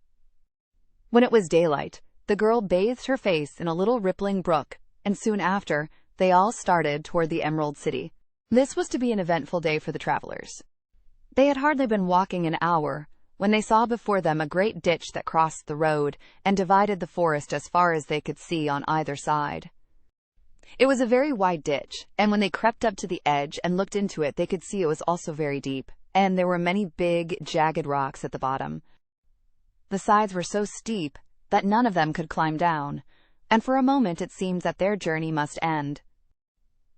[SPEAKER 1] When it was daylight, the girl bathed her face in a little rippling brook, and soon after, they all started toward the Emerald City. This was to be an eventful day for the travelers. They had hardly been walking an hour when they saw before them a great ditch that crossed the road and divided the forest as far as they could see on either side. It was a very wide ditch, and when they crept up to the edge and looked into it, they could see it was also very deep, and there were many big, jagged rocks at the bottom. The sides were so steep that none of them could climb down, and for a moment it seemed that their journey must end.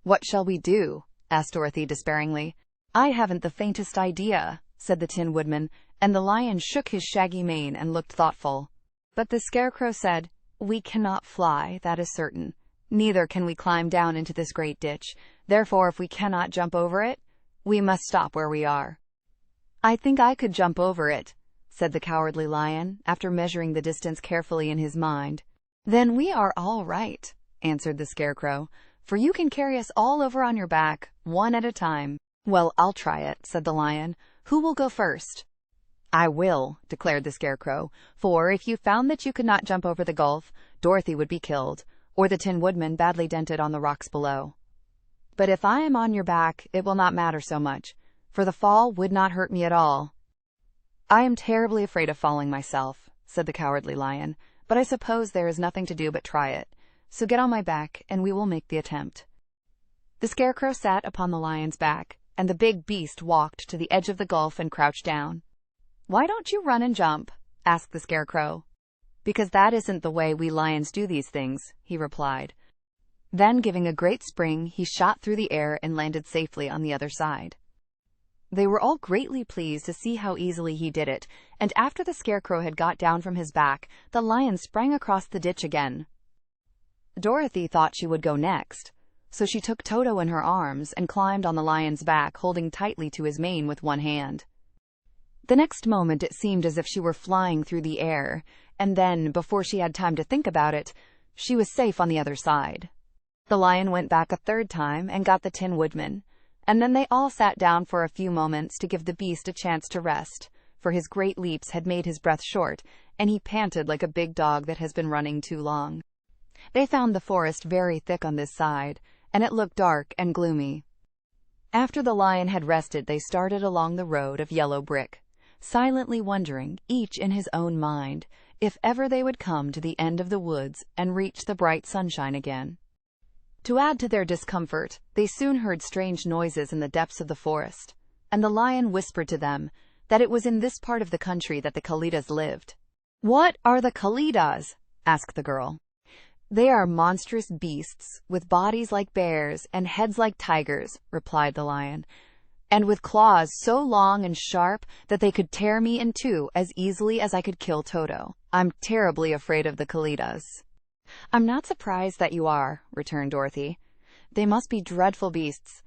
[SPEAKER 1] "What shall we do?" asked Dorothy despairingly. "I haven't the faintest idea," said the Tin Woodman, and the lion shook his shaggy mane and looked thoughtful. But the Scarecrow said, "We cannot fly, that is certain. Neither can we climb down into this great ditch. Therefore, if we cannot jump over it, we must stop where we are." "I think I could jump over it," said the Cowardly Lion, after measuring the distance carefully in his mind. "Then we are all right," answered the Scarecrow, "for you can carry us all over on your back, one at a time." "Well, I'll try it," said the lion. "Who will go first?" "I will," declared the Scarecrow, "for if you found that you could not jump over the gulf, Dorothy would be killed, or the Tin Woodman badly dented on the rocks below. But if I am on your back, it will not matter so much, for the fall would not hurt me at all." "I am terribly afraid of falling myself," said the Cowardly Lion, "but I suppose there is nothing to do but try it. So get on my back, and we will make the attempt." The Scarecrow sat upon the lion's back, and the big beast walked to the edge of the gulf and crouched down. "Why don't you run and jump?" asked the Scarecrow. "Because that isn't the way we lions do these things," he replied. Then, giving a great spring, he shot through the air and landed safely on the other side. They were all greatly pleased to see how easily he did it, and after the Scarecrow had got down from his back, the lion sprang across the ditch again. Dorothy thought she would go next, so she took Toto in her arms and climbed on the lion's back, holding tightly to his mane with one hand. The next moment it seemed as if she were flying through the air, and then, before she had time to think about it, she was safe on the other side. The lion went back a third time and got the Tin Woodman, and then they all sat down for a few moments to give the beast a chance to rest, for his great leaps had made his breath short, and he panted like a big dog that has been running too long. They found the forest very thick on this side, and it looked dark and gloomy. After the lion had rested, they started along the road of yellow brick, silently wondering, each in his own mind, if ever they would come to the end of the woods and reach the bright sunshine again. To add to their discomfort, they soon heard strange noises in the depths of the forest, and the lion whispered to them that it was in this part of the country that the Kalidas lived. "What are the Kalidas?" asked the girl. "They are monstrous beasts, with bodies like bears and heads like tigers," replied the lion, "and with claws so long and sharp that they could tear me in two as easily as I could kill Toto. I'm terribly afraid of the Kalidas." "I'm not surprised that you are," returned Dorothy. "They must be dreadful beasts."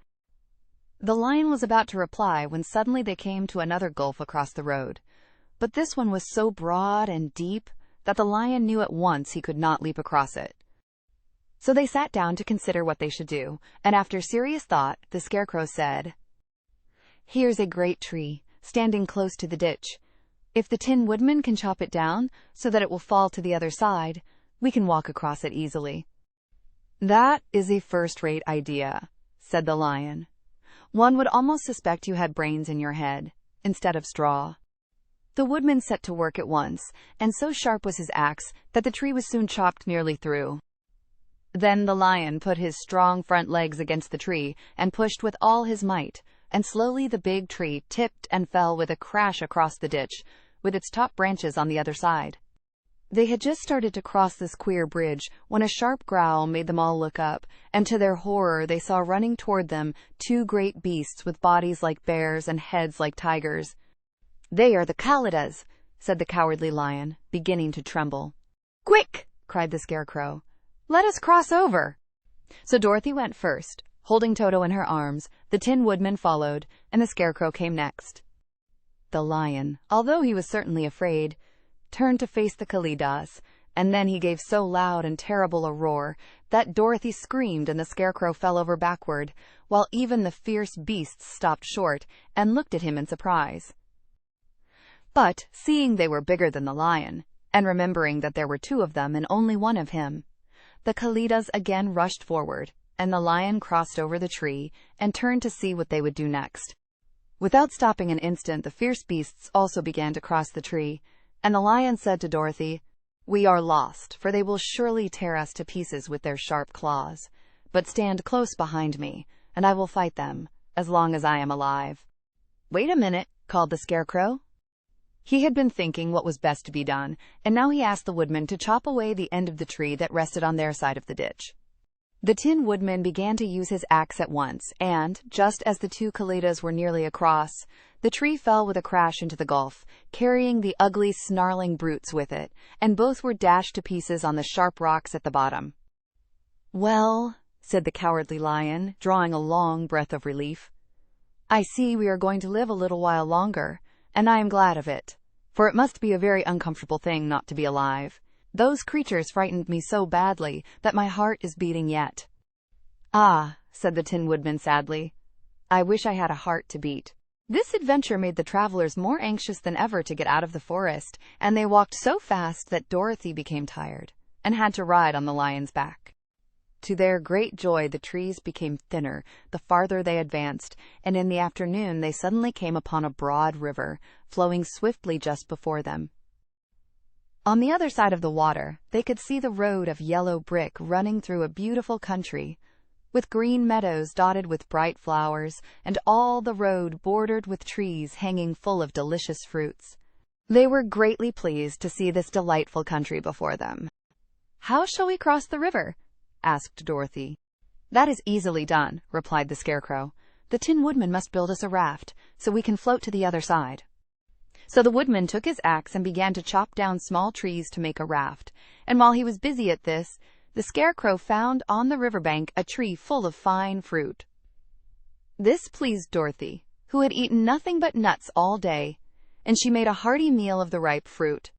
[SPEAKER 1] The lion was about to reply when suddenly they came to another gulf across the road. But this one was so broad and deep that the lion knew at once he could not leap across it. So they sat down to consider what they should do, and after serious thought, the Scarecrow said, "Here's a great tree, standing close to the ditch. If the Tin Woodman can chop it down so that it will fall to the other side, we can walk across it easily." "That is a first-rate idea," said the lion. "One would almost suspect you had brains in your head, instead of straw." The Woodman set to work at once, and so sharp was his axe that the tree was soon chopped nearly through. Then the lion put his strong front legs against the tree and pushed with all his might, and slowly the big tree tipped and fell with a crash across the ditch, with its top branches on the other side. They had just started to cross this queer bridge when a sharp growl made them all look up, and to their horror they saw running toward them two great beasts with bodies like bears and heads like tigers. "They are the Kalidas," said the cowardly lion, beginning to tremble. "Quick!" cried the Scarecrow. "Let us cross over." So Dorothy went first, holding Toto in her arms, the Tin Woodman followed, and the Scarecrow came next. The lion, although he was certainly afraid, turned to face the Kalidas, and then he gave so loud and terrible a roar that Dorothy screamed and the Scarecrow fell over backward, while even the fierce beasts stopped short and looked at him in surprise. But, seeing they were bigger than the lion, and remembering that there were two of them and only one of him, the Kalidas again rushed forward, and the lion crossed over the tree and turned to see what they would do next. Without stopping an instant, the fierce beasts also began to cross the tree, and the lion said to Dorothy, "We are lost, for they will surely tear us to pieces with their sharp claws. But stand close behind me, and I will fight them, as long as I am alive." "Wait a minute," called the Scarecrow. He had been thinking what was best to be done, and now he asked the Woodman to chop away the end of the tree that rested on their side of the ditch. The Tin Woodman began to use his axe at once, and, just as the two Kalidas were nearly across, the tree fell with a crash into the gulf, carrying the ugly, snarling brutes with it, and both were dashed to pieces on the sharp rocks at the bottom. "Well," said the cowardly lion, drawing a long breath of relief, "I see we are going to live a little while longer, and I am glad of it, for it must be a very uncomfortable thing not to be alive. Those creatures frightened me so badly that my heart is beating yet." "Ah," said the Tin Woodman sadly, "I wish I had a heart to beat." This adventure made the travelers more anxious than ever to get out of the forest, and they walked so fast that Dorothy became tired and had to ride on the lion's back. To their great joy, the trees became thinner the farther they advanced, and in the afternoon they suddenly came upon a broad river, flowing swiftly just before them. On the other side of the water, they could see the road of yellow brick running through a beautiful country, with green meadows dotted with bright flowers, and all the road bordered with trees hanging full of delicious fruits. They were greatly pleased to see this delightful country before them. "How shall we cross the river?" asked Dorothy. "That is easily done," replied the Scarecrow. "The Tin Woodman must build us a raft, so we can float to the other side." So the Woodman took his axe and began to chop down small trees to make a raft, and while he was busy at this, the Scarecrow found on the riverbank a tree full of fine fruit. This pleased Dorothy, who had eaten nothing but nuts all day, and she made a hearty meal of the ripe fruit.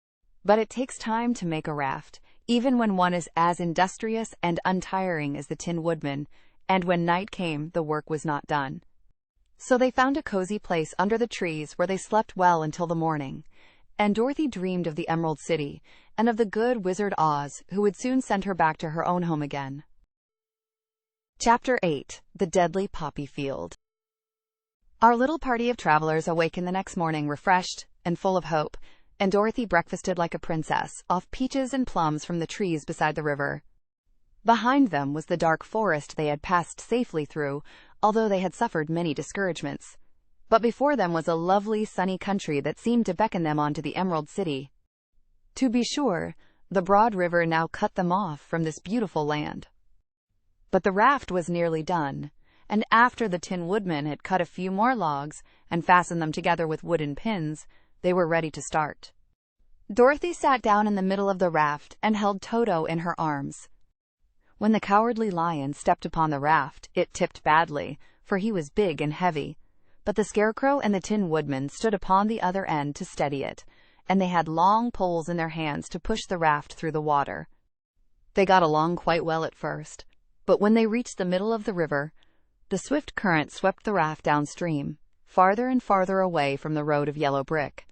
[SPEAKER 1] But it takes time to make a raft, even when one is as industrious and untiring as the Tin Woodman, and when night came, the work was not done. So they found a cozy place under the trees where they slept well until the morning, and Dorothy dreamed of the Emerald City and of the good Wizard Oz, who would soon send her back to her own home again. Chapter 8. The Deadly Poppy Field. Our little party of travelers awakened the next morning refreshed and full of hope, and Dorothy breakfasted like a princess off peaches and plums from the trees beside the river. Behind them was the dark forest they had passed safely through, although they had suffered many discouragements. But before them was a lovely sunny country that seemed to beckon them on to the Emerald City. To be sure, the broad river now cut them off from this beautiful land. But the raft was nearly done, and after the Tin Woodman had cut a few more logs and fastened them together with wooden pins, they were ready to start. Dorothy sat down in the middle of the raft and held Toto in her arms. When the Cowardly Lion stepped upon the raft, it tipped badly, for he was big and heavy, but the Scarecrow and the Tin Woodman stood upon the other end to steady it, and they had long poles in their hands to push the raft through the water. They got along quite well at first, but when they reached the middle of the river, the swift current swept the raft downstream, farther and farther away from the road of yellow brick,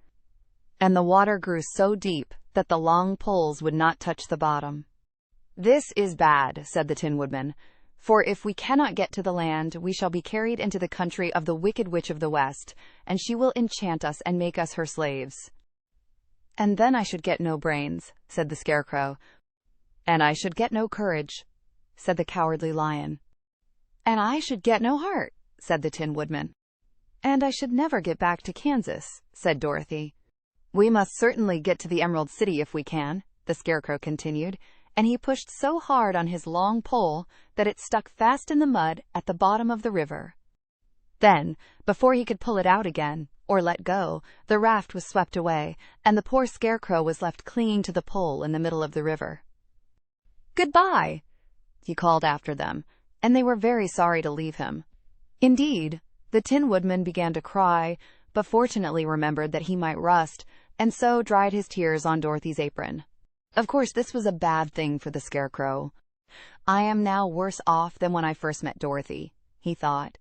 [SPEAKER 1] and the water grew so deep that the long poles would not touch the bottom. "This is bad," said the Tin Woodman, "for if we cannot get to the land, we shall be carried into the country of the Wicked Witch of the West, and she will enchant us and make us her slaves." "And then I should get no brains," said the Scarecrow. "And I should get no courage," said the Cowardly Lion. "And I should get no heart," said the Tin Woodman. "And I should never get back to Kansas," said Dorothy. "We must certainly get to the Emerald City if we can," the Scarecrow continued, and he pushed so hard on his long pole that it stuck fast in the mud at the bottom of the river. Then, before he could pull it out again, or let go, the raft was swept away, and the poor Scarecrow was left clinging to the pole in the middle of the river. "Goodbye," he called after them, and they were very sorry to leave him. Indeed, the Tin Woodman began to cry, but fortunately remembered that he might rust, and so dried his tears on Dorothy's apron. Of course, this was a bad thing for the Scarecrow. "I am now worse off than when I first met Dorothy," he thought.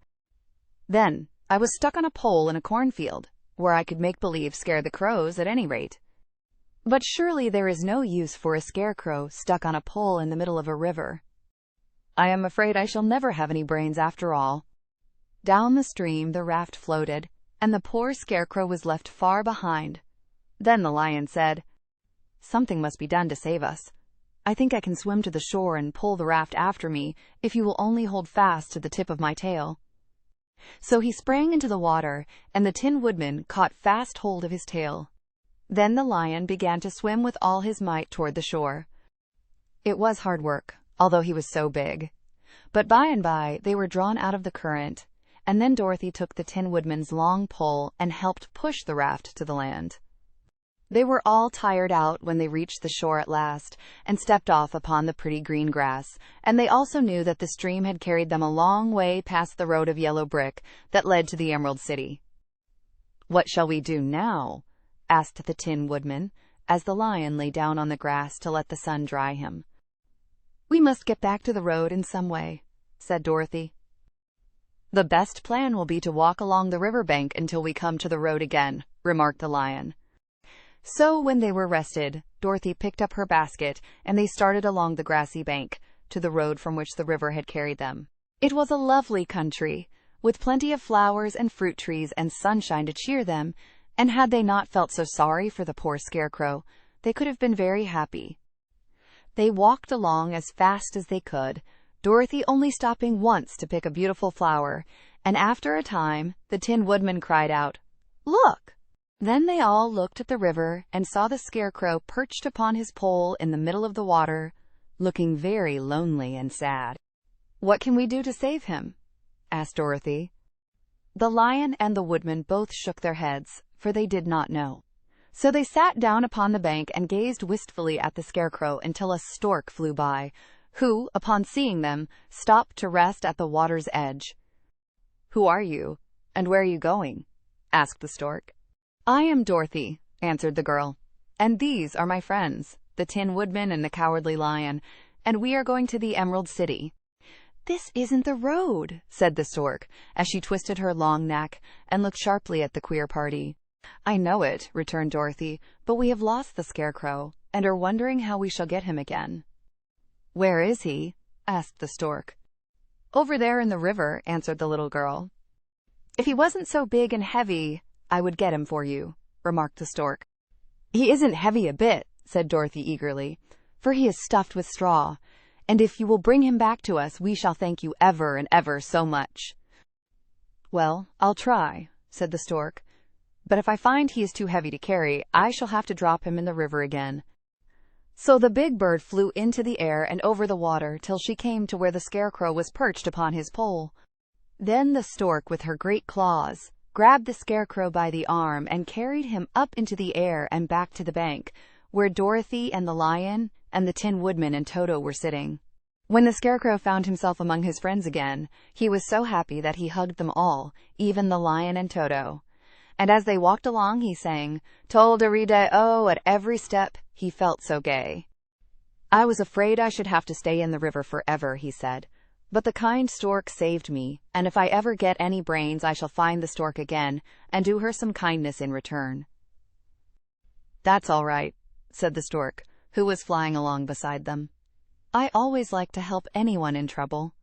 [SPEAKER 1] "Then I was stuck on a pole in a cornfield, where I could make believe scare the crows at any rate. But surely there is no use for a Scarecrow stuck on a pole in the middle of a river. I am afraid I shall never have any brains after all." Down the stream the raft floated, and the poor Scarecrow was left far behind. Then the Lion said, "Something must be done to save us. I think I can swim to the shore and pull the raft after me if you will only hold fast to the tip of my tail." So he sprang into the water, and the Tin Woodman caught fast hold of his tail. Then the Lion began to swim with all his might toward the shore. It was hard work, although he was so big. But by and by they were drawn out of the current, and then Dorothy took the Tin Woodman's long pole and helped push the raft to the land. They were all tired out when they reached the shore at last, and stepped off upon the pretty green grass, and they also knew that the stream had carried them a long way past the road of yellow brick that led to the Emerald City. "What shall we do now?" asked the Tin Woodman, as the Lion lay down on the grass to let the sun dry him. "We must get back to the road in some way," said Dorothy. "The best plan will be to walk along the river bank until we come to the road again," remarked the Lion. So when they were rested, Dorothy picked up her basket, and they started along the grassy bank to the road from which the river had carried them. It was a lovely country, with plenty of flowers and fruit trees and sunshine to cheer them, and had they not felt so sorry for the poor Scarecrow, they could have been very happy. They walked along as fast as they could, Dorothy only stopping once to pick a beautiful flower, and after a time the Tin Woodman cried out, "Look!" Then they all looked at the river and saw the Scarecrow perched upon his pole in the middle of the water, looking very lonely and sad. "What can we do to save him?" asked Dorothy. The Lion and the Woodman both shook their heads, for they did not know. So they sat down upon the bank and gazed wistfully at the Scarecrow until a stork flew by, who, upon seeing them, stopped to rest at the water's edge. "Who are you, and where are you going?" asked the stork. "I am Dorothy," answered the girl, "and these are my friends, the Tin Woodman and the Cowardly Lion, and we are going to the Emerald City." "This isn't the road," said the stork, as she twisted her long neck and looked sharply at the queer party. "I know it," returned Dorothy, "but we have lost the Scarecrow, and are wondering how we shall get him again." "Where is he?" asked the stork. "Over there in the river," answered the little girl. "If he wasn't so big and heavy, I would get him for you," remarked the stork. "He isn't heavy a bit," said Dorothy eagerly, "for he is stuffed with straw, and if you will bring him back to us, we shall thank you ever and ever so much." "Well, I'll try," said the stork. "But if I find he is too heavy to carry, I shall have to drop him in the river again." So the big bird flew into the air and over the water till she came to where the Scarecrow was perched upon his pole. Then the stork, with her great claws, grabbed the Scarecrow by the arm and carried him up into the air and back to the bank, where Dorothy and the lion and the Tin Woodman and Toto were sitting. When the Scarecrow found himself among his friends again, he was so happy that he hugged them all, even the lion and Toto. And as they walked along, he sang "Tol-de-ri-de-oh" at every step. He felt so gay. "I was afraid I should have to stay in the river forever," he said. "But the kind stork saved me, and if I ever get any brains I shall find the stork again and do her some kindness in return." "That's all right," said the stork, who was flying along beside them. "I always like to help anyone in trouble.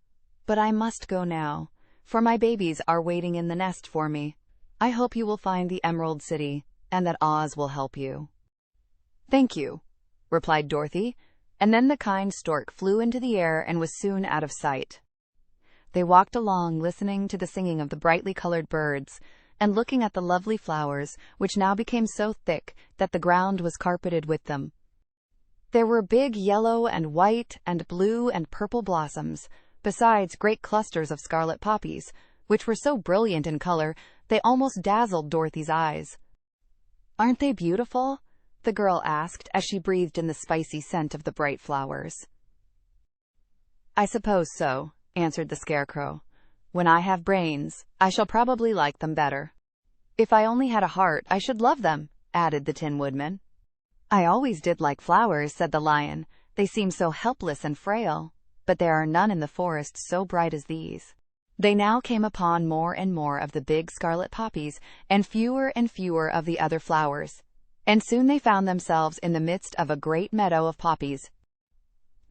[SPEAKER 1] But I must go now, for my babies are waiting in the nest for me. I hope you will find the Emerald City, and that Oz will help you." "Thank you," replied Dorothy, and then the kind stork flew into the air and was soon out of sight. They walked along, listening to the singing of the brightly colored birds, and looking at the lovely flowers, which now became so thick that the ground was carpeted with them. There were big yellow and white and blue and purple blossoms, besides great clusters of scarlet poppies, which were so brilliant in color they almost dazzled Dorothy's eyes. "Aren't they beautiful?" the girl asked as she breathed in the spicy scent of the bright flowers. "I suppose so," answered the Scarecrow. "When I have brains, I shall probably like them better." "If I only had a heart, I should love them," added the Tin Woodman. "I always did like flowers," said the lion. "They seem so helpless and frail, but there are none in the forest so bright as these." They now came upon more and more of the big scarlet poppies and fewer of the other flowers, and soon they found themselves in the midst of a great meadow of poppies.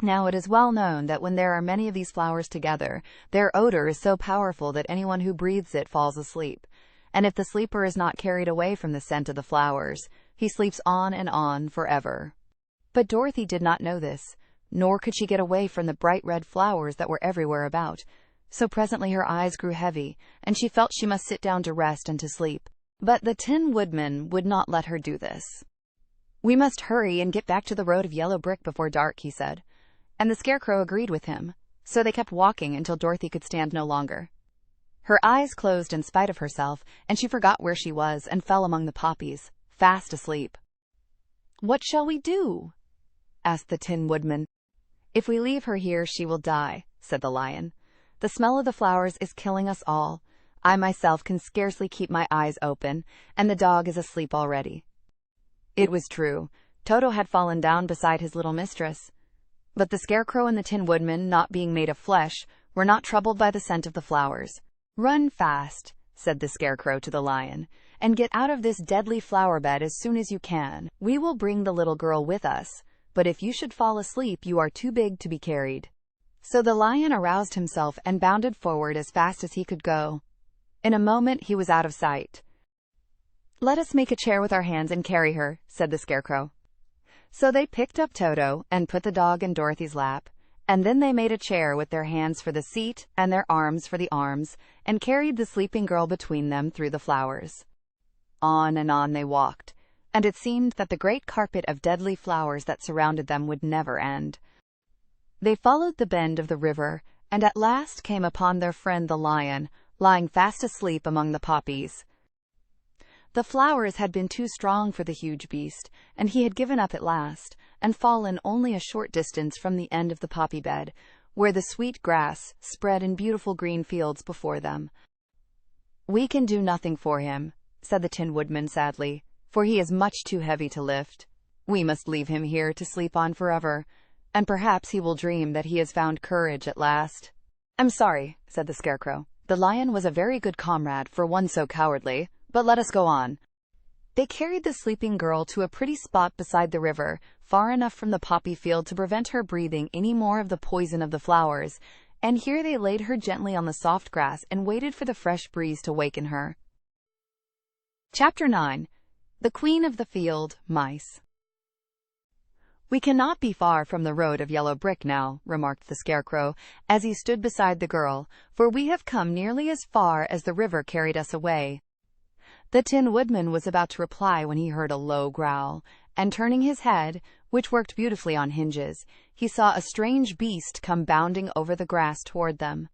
[SPEAKER 1] Now it is well known that when there are many of these flowers together, their odor is so powerful that anyone who breathes it falls asleep, and if the sleeper is not carried away from the scent of the flowers, he sleeps on and on forever. But Dorothy did not know this, nor could she get away from the bright red flowers that were everywhere about. So presently her eyes grew heavy, and she felt she must sit down to rest and to sleep. But the Tin Woodman would not let her do this. "We must hurry and get back to the road of yellow brick before dark," he said. And the Scarecrow agreed with him, so they kept walking until Dorothy could stand no longer. Her eyes closed in spite of herself, and she forgot where she was and fell among the poppies, fast asleep. "What shall we do?" asked the Tin Woodman. "If we leave her here, she will die," said the lion. "The smell of the flowers is killing us all. I myself can scarcely keep my eyes open, and the dog is asleep already." It was true. Toto had fallen down beside his little mistress. But the Scarecrow and the Tin Woodman, not being made of flesh, were not troubled by the scent of the flowers. "Run fast," said the Scarecrow to the lion, "and get out of this deadly flower bed as soon as you can. We will bring the little girl with us, but if you should fall asleep, you are too big to be carried." So the lion aroused himself and bounded forward as fast as he could go. In a moment he was out of sight. "Let us make a chair with our hands and carry her," said the Scarecrow. So they picked up Toto and put the dog in Dorothy's lap, and then they made a chair with their hands for the seat and their arms for the arms, and carried the sleeping girl between them through the flowers. On and on they walked, and it seemed that the great carpet of deadly flowers that surrounded them would never end. They followed the bend of the river, and at last came upon their friend the lion, lying fast asleep among the poppies. The flowers had been too strong for the huge beast, and he had given up at last, and fallen only a short distance from the end of the poppy bed, where the sweet grass spread in beautiful green fields before them. "We can do nothing for him," said the Tin Woodman sadly, "for he is much too heavy to lift. We must leave him here to sleep on forever, and perhaps he will dream that he has found courage at last." "I'm sorry," said the Scarecrow. "The lion was a very good comrade for one so cowardly, but let us go on." They carried the sleeping girl to a pretty spot beside the river, far enough from the poppy field to prevent her breathing any more of the poison of the flowers, and here they laid her gently on the soft grass and waited for the fresh breeze to waken her. Chapter 9. The Queen of the Field, Mice. "We cannot be far from the road of yellow brick now," remarked the Scarecrow, as he stood beside the girl, "for we have come nearly as far as the river carried us away." The Tin Woodman was about to reply when he heard a low growl, and turning his head, which worked beautifully on hinges, he saw a strange beast come bounding over the grass toward them.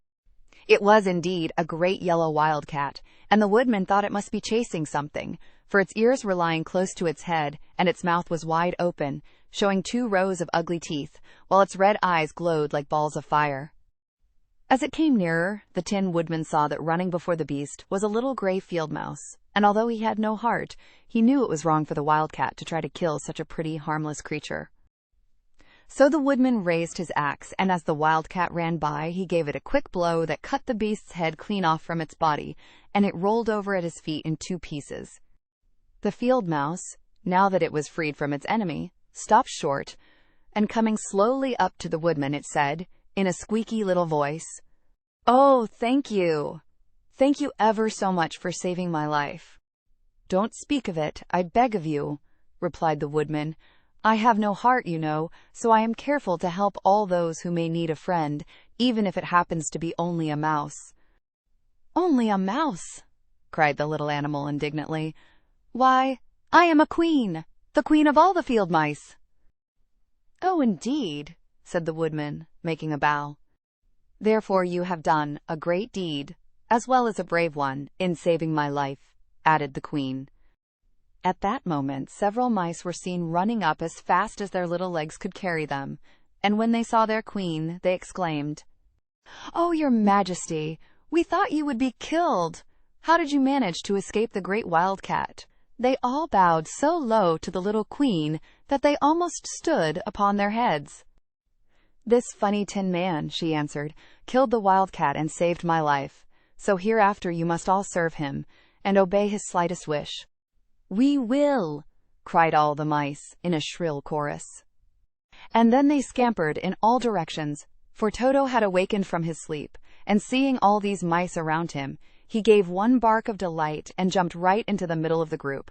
[SPEAKER 1] It was indeed a great yellow wildcat, and the Woodman thought it must be chasing something, for its ears were lying close to its head, and its mouth was wide open, showing 2 rows of ugly teeth, while its red eyes glowed like balls of fire. As it came nearer, the Tin Woodman saw that running before the beast was a little gray field mouse, and although he had no heart, he knew it was wrong for the wildcat to try to kill such a pretty, harmless creature. So the Woodman raised his axe, and as the wildcat ran by, he gave it a quick blow that cut the beast's head clean off from its body, and it rolled over at his feet in 2 pieces. The field mouse, now that it was freed from its enemy, stopped short, and coming slowly up to the Woodman, it said, in a squeaky little voice, "Oh, thank you. Thank you ever so much for saving my life." "Don't speak of it, I beg of you," replied the Woodman. "I have no heart, you know, so I am careful to help all those who may need a friend, even if it happens to be only a mouse." "Only a mouse?" cried the little animal indignantly. "Why, I am a queen, the queen of all the field mice." "Oh, indeed," said the Woodman, making a bow. "Therefore you have done a great deed, as well as a brave one, in saving my life," added the Queen. At that moment several mice were seen running up as fast as their little legs could carry them, and when they saw their queen, they exclaimed, "Oh, your Majesty, we thought you would be killed! How did you manage to escape the great wildcat?" They all bowed so low to the little queen that they almost stood upon their heads. "This funny tin man," she answered, "killed the wildcat and saved my life, so hereafter you must all serve him, and obey his slightest wish." "We will!" cried all the mice, in a shrill chorus. And then they scampered in all directions, for Toto had awakened from his sleep, and seeing all these mice around him, he gave one bark of delight and jumped right into the middle of the group.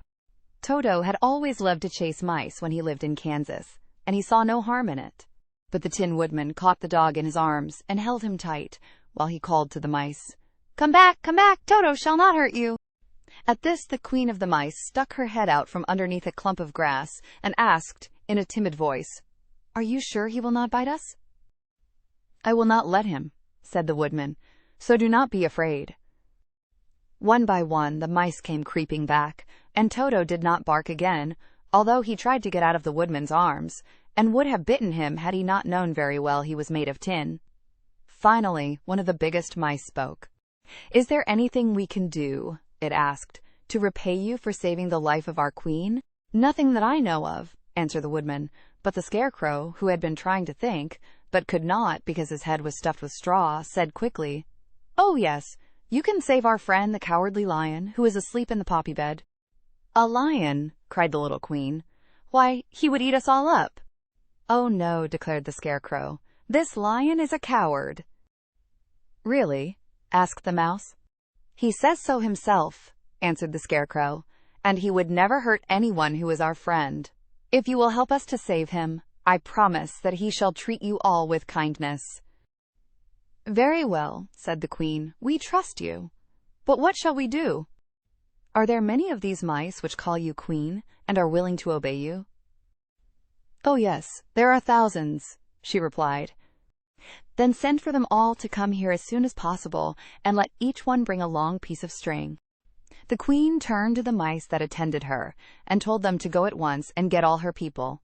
[SPEAKER 1] Toto had always loved to chase mice when he lived in Kansas, and he saw no harm in it. But the Tin Woodman caught the dog in his arms and held him tight, while he called to the mice, come back, Toto shall not hurt you." At this the Queen of the Mice stuck her head out from underneath a clump of grass and asked, in a timid voice, "Are you sure he will not bite us?" "I will not let him," said the Woodman, "so do not be afraid." One by one the mice came creeping back, and Toto did not bark again, although he tried to get out of the Woodman's arms, and would have bitten him had he not known very well he was made of tin. Finally, one of the biggest mice spoke. "Is there anything we can do," it asked, "to repay you for saving the life of our queen?" "Nothing that I know of," answered the Woodman, but the Scarecrow, who had been trying to think, but could not because his head was stuffed with straw, said quickly, "Oh, yes, you can save our friend the Cowardly Lion, who is asleep in the poppy bed." "A lion?" cried the little Queen. "Why, he would eat us all up." "Oh, no," declared the Scarecrow. "This lion is a coward." "Really?" asked the mouse. "He says so himself," answered the Scarecrow, "and he would never hurt anyone who is our friend. If you will help us to save him, I promise that he shall treat you all with kindness." "Very well," said the Queen, "we trust you. But what shall we do? Are there many of these mice which call you Queen and are willing to obey you?" "Oh, yes, there are thousands," she replied. "Then send for them all to come here as soon as possible, and let each one bring a long piece of string." The Queen turned to the mice that attended her, and told them to go at once and get all her people.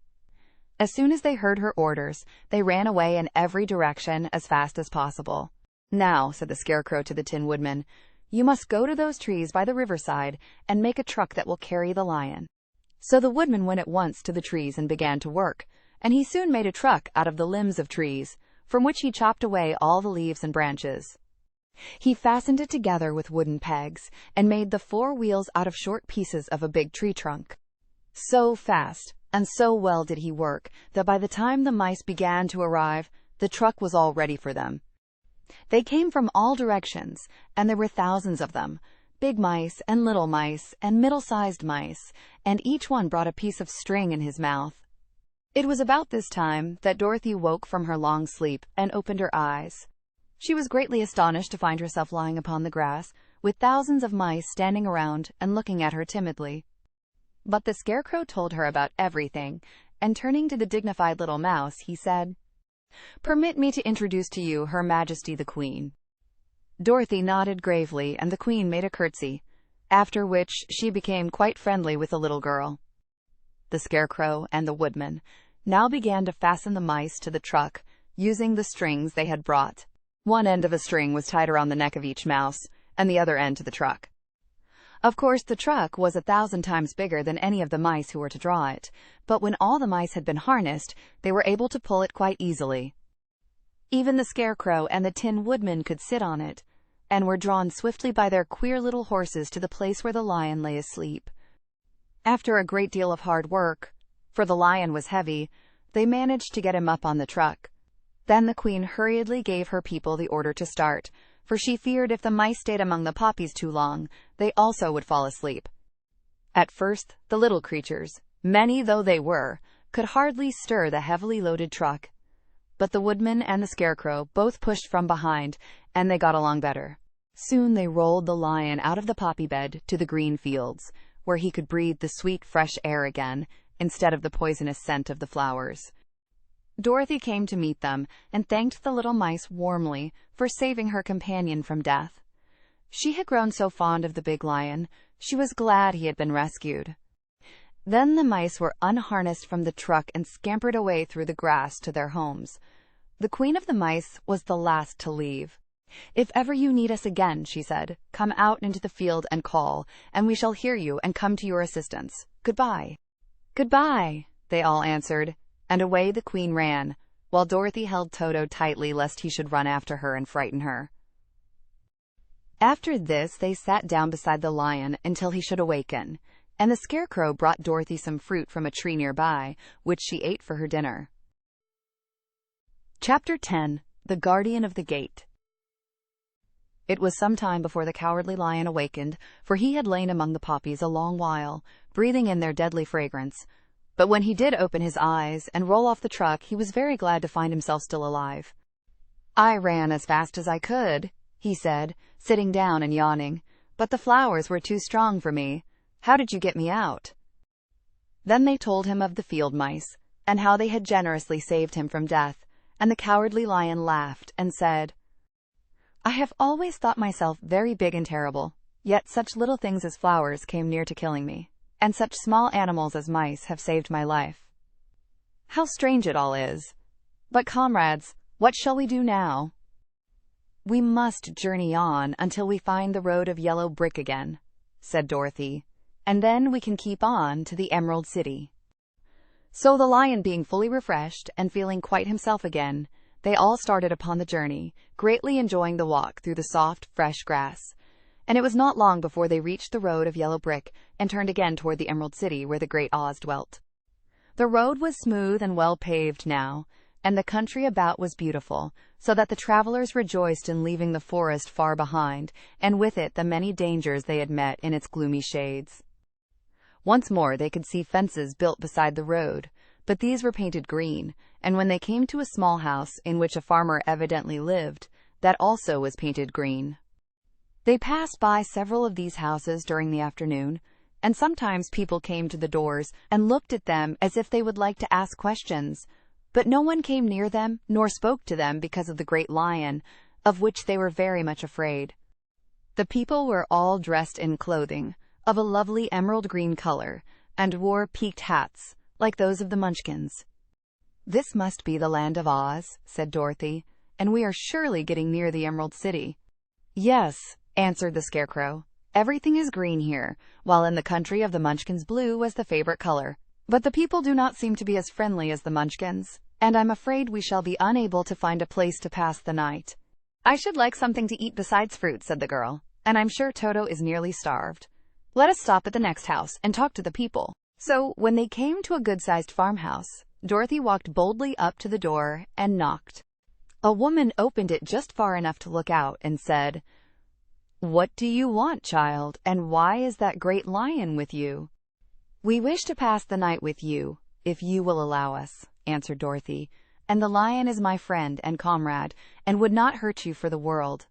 [SPEAKER 1] As soon as they heard her orders, they ran away in every direction as fast as possible. "Now," said the Scarecrow to the Tin Woodman, "you must go to those trees by the riverside and make a truck that will carry the lion." So the Woodman went at once to the trees and began to work, and he soon made a truck out of the limbs of trees, from which he chopped away all the leaves and branches. He fastened it together with wooden pegs, and made the 4 wheels out of short pieces of a big tree trunk. So fast and so well did he work that by the time the mice began to arrive, the truck was all ready for them. They came from all directions, and there were thousands of them, big mice and little mice and middle-sized mice, and each one brought a piece of string in his mouth. It was about this time that Dorothy woke from her long sleep and opened her eyes. She was greatly astonished to find herself lying upon the grass, with thousands of mice standing around and looking at her timidly. But the Scarecrow told her about everything, and turning to the dignified little mouse, he said, "Permit me to introduce to you Her Majesty the Queen." Dorothy nodded gravely, and the Queen made a curtsy, after which she became quite friendly with the little girl. The Scarecrow and the Woodman now began to fasten the mice to the truck, using the strings they had brought. One end of a string was tied around the neck of each mouse, and the other end to the truck. Of course, the truck was 1,000 times bigger than any of the mice who were to draw it, but when all the mice had been harnessed, they were able to pull it quite easily. Even the Scarecrow and the Tin Woodman could sit on it, and were drawn swiftly by their queer little horses to the place where the lion lay asleep. After a great deal of hard work, for the lion was heavy, they managed to get him up on the truck. Then the Queen hurriedly gave her people the order to start, for she feared if the mice stayed among the poppies too long, they also would fall asleep. At first, the little creatures, many though they were, could hardly stir the heavily loaded truck. But the Woodman and the Scarecrow both pushed from behind, and they got along better. Soon they rolled the lion out of the poppy bed to the green fields, where he could breathe the sweet, fresh air again, instead of the poisonous scent of the flowers. Dorothy came to meet them and thanked the little mice warmly for saving her companion from death. She had grown so fond of the big lion, she was glad he had been rescued. Then the mice were unharnessed from the truck and scampered away through the grass to their homes. The Queen of the Mice was the last to leave. "If ever you need us again," she said, "come out into the field and call, and we shall hear you and come to your assistance. Goodbye." "Goodbye," they all answered, and away the Queen ran, while Dorothy held Toto tightly lest he should run after her and frighten her. After this they sat down beside the lion until he should awaken, and the Scarecrow brought Dorothy some fruit from a tree nearby, which she ate for her dinner. Chapter 10. The Guardian of the Gate. It was some time before the Cowardly Lion awakened, for he had lain among the poppies a long while, breathing in their deadly fragrance. But when he did open his eyes and roll off the truck, he was very glad to find himself still alive. "I ran as fast as I could," he said, sitting down and yawning, "but the flowers were too strong for me. How did you get me out?" Then they told him of the field mice, and how they had generously saved him from death, and the Cowardly Lion laughed and said, "I have always thought myself very big and terrible, yet such little things as flowers came near to killing me, and such small animals as mice have saved my life. How strange it all is! But comrades, what shall we do now?" "We must journey on until we find the road of yellow brick again," said Dorothy, "and then we can keep on to the Emerald City." So the lion being fully refreshed and feeling quite himself again, they all started upon the journey, greatly enjoying the walk through the soft, fresh grass. And it was not long before they reached the road of yellow brick and turned again toward the Emerald City where the great Oz dwelt. The road was smooth and well paved now, and the country about was beautiful, so that the travelers rejoiced in leaving the forest far behind, and with it the many dangers they had met in its gloomy shades. Once more they could see fences built beside the road, but these were painted green, and when they came to a small house in which a farmer evidently lived, that also was painted green. They passed by several of these houses during the afternoon, and sometimes people came to the doors and looked at them as if they would like to ask questions, but no one came near them nor spoke to them because of the great lion, of which they were very much afraid. The people were all dressed in clothing of a lovely emerald green color, and wore peaked hats, like those of the Munchkins. "This must be the land of Oz," said Dorothy, "and we are surely getting near the Emerald City." "Yes," answered the Scarecrow. "Everything is green here, while in the country of the Munchkins blue was the favorite color. But the people do not seem to be as friendly as the Munchkins, and I'm afraid we shall be unable to find a place to pass the night." "I should like something to eat besides fruit," said the girl, "and I'm sure Toto is nearly starved. Let us stop at the next house and talk to the people." So, when they came to a good-sized farmhouse, Dorothy walked boldly up to the door and knocked. A woman opened it just far enough to look out and said, "What do you want, child, and why is that great lion with you?" "We wish to pass the night with you, if you will allow us," answered Dorothy, "and the lion is my friend and comrade, and would not hurt you for the world."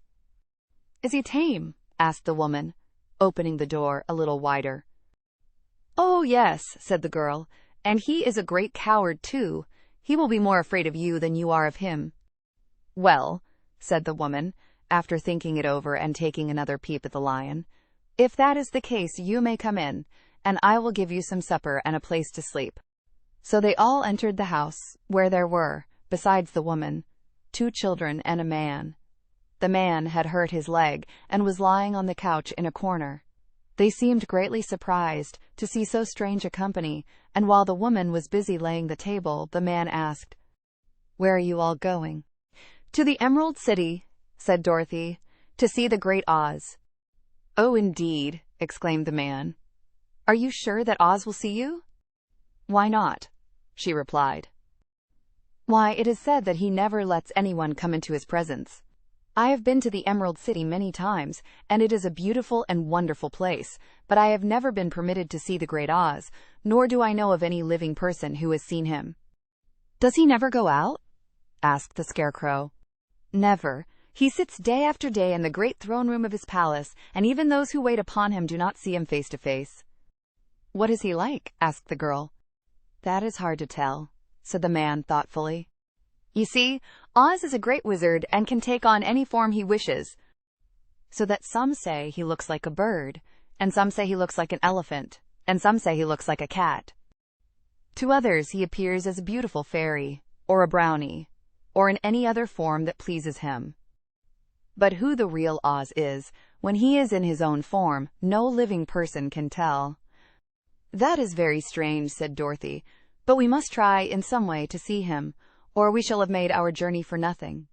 [SPEAKER 1] "Is he tame?" asked the woman, opening the door a little wider. "Oh, yes," said the girl, "and he is a great coward, too. He will be more afraid of you than you are of him." "Well," said the woman, after thinking it over and taking another peep at the lion, "if that is the case, you may come in, and I will give you some supper and a place to sleep." So they all entered the house, where there were, besides the woman, 2 children and a man. The man had hurt his leg and was lying on the couch in a corner. They seemed greatly surprised to see so strange a company, and while the woman was busy laying the table, the man asked, "Where are you all going?" "To the Emerald City," said Dorothy, "to see the Great Oz." "Oh, indeed," exclaimed the man. "Are you sure that Oz will see you?" "Why not?" she replied. "Why, it is said that he never lets anyone come into his presence. I have been to the Emerald City many times, and it is a beautiful and wonderful place, but I have never been permitted to see the Great Oz, nor do I know of any living person who has seen him." "Does he never go out?" asked the Scarecrow. "Never. He sits day after day in the great throne room of his palace, and even those who wait upon him do not see him face to face." "What is he like?" asked the girl. "That is hard to tell," said the man thoughtfully. "You see, Oz is a great wizard and can take on any form he wishes, so that some say he looks like a bird, and some say he looks like an elephant, and some say he looks like a cat. To others he appears as a beautiful fairy, or a brownie, or in any other form that pleases him. But who the real Oz is, when he is in his own form, no living person can tell." "That is very strange," said Dorothy, "but we must try in some way to see him, or we shall have made our journey for nothing."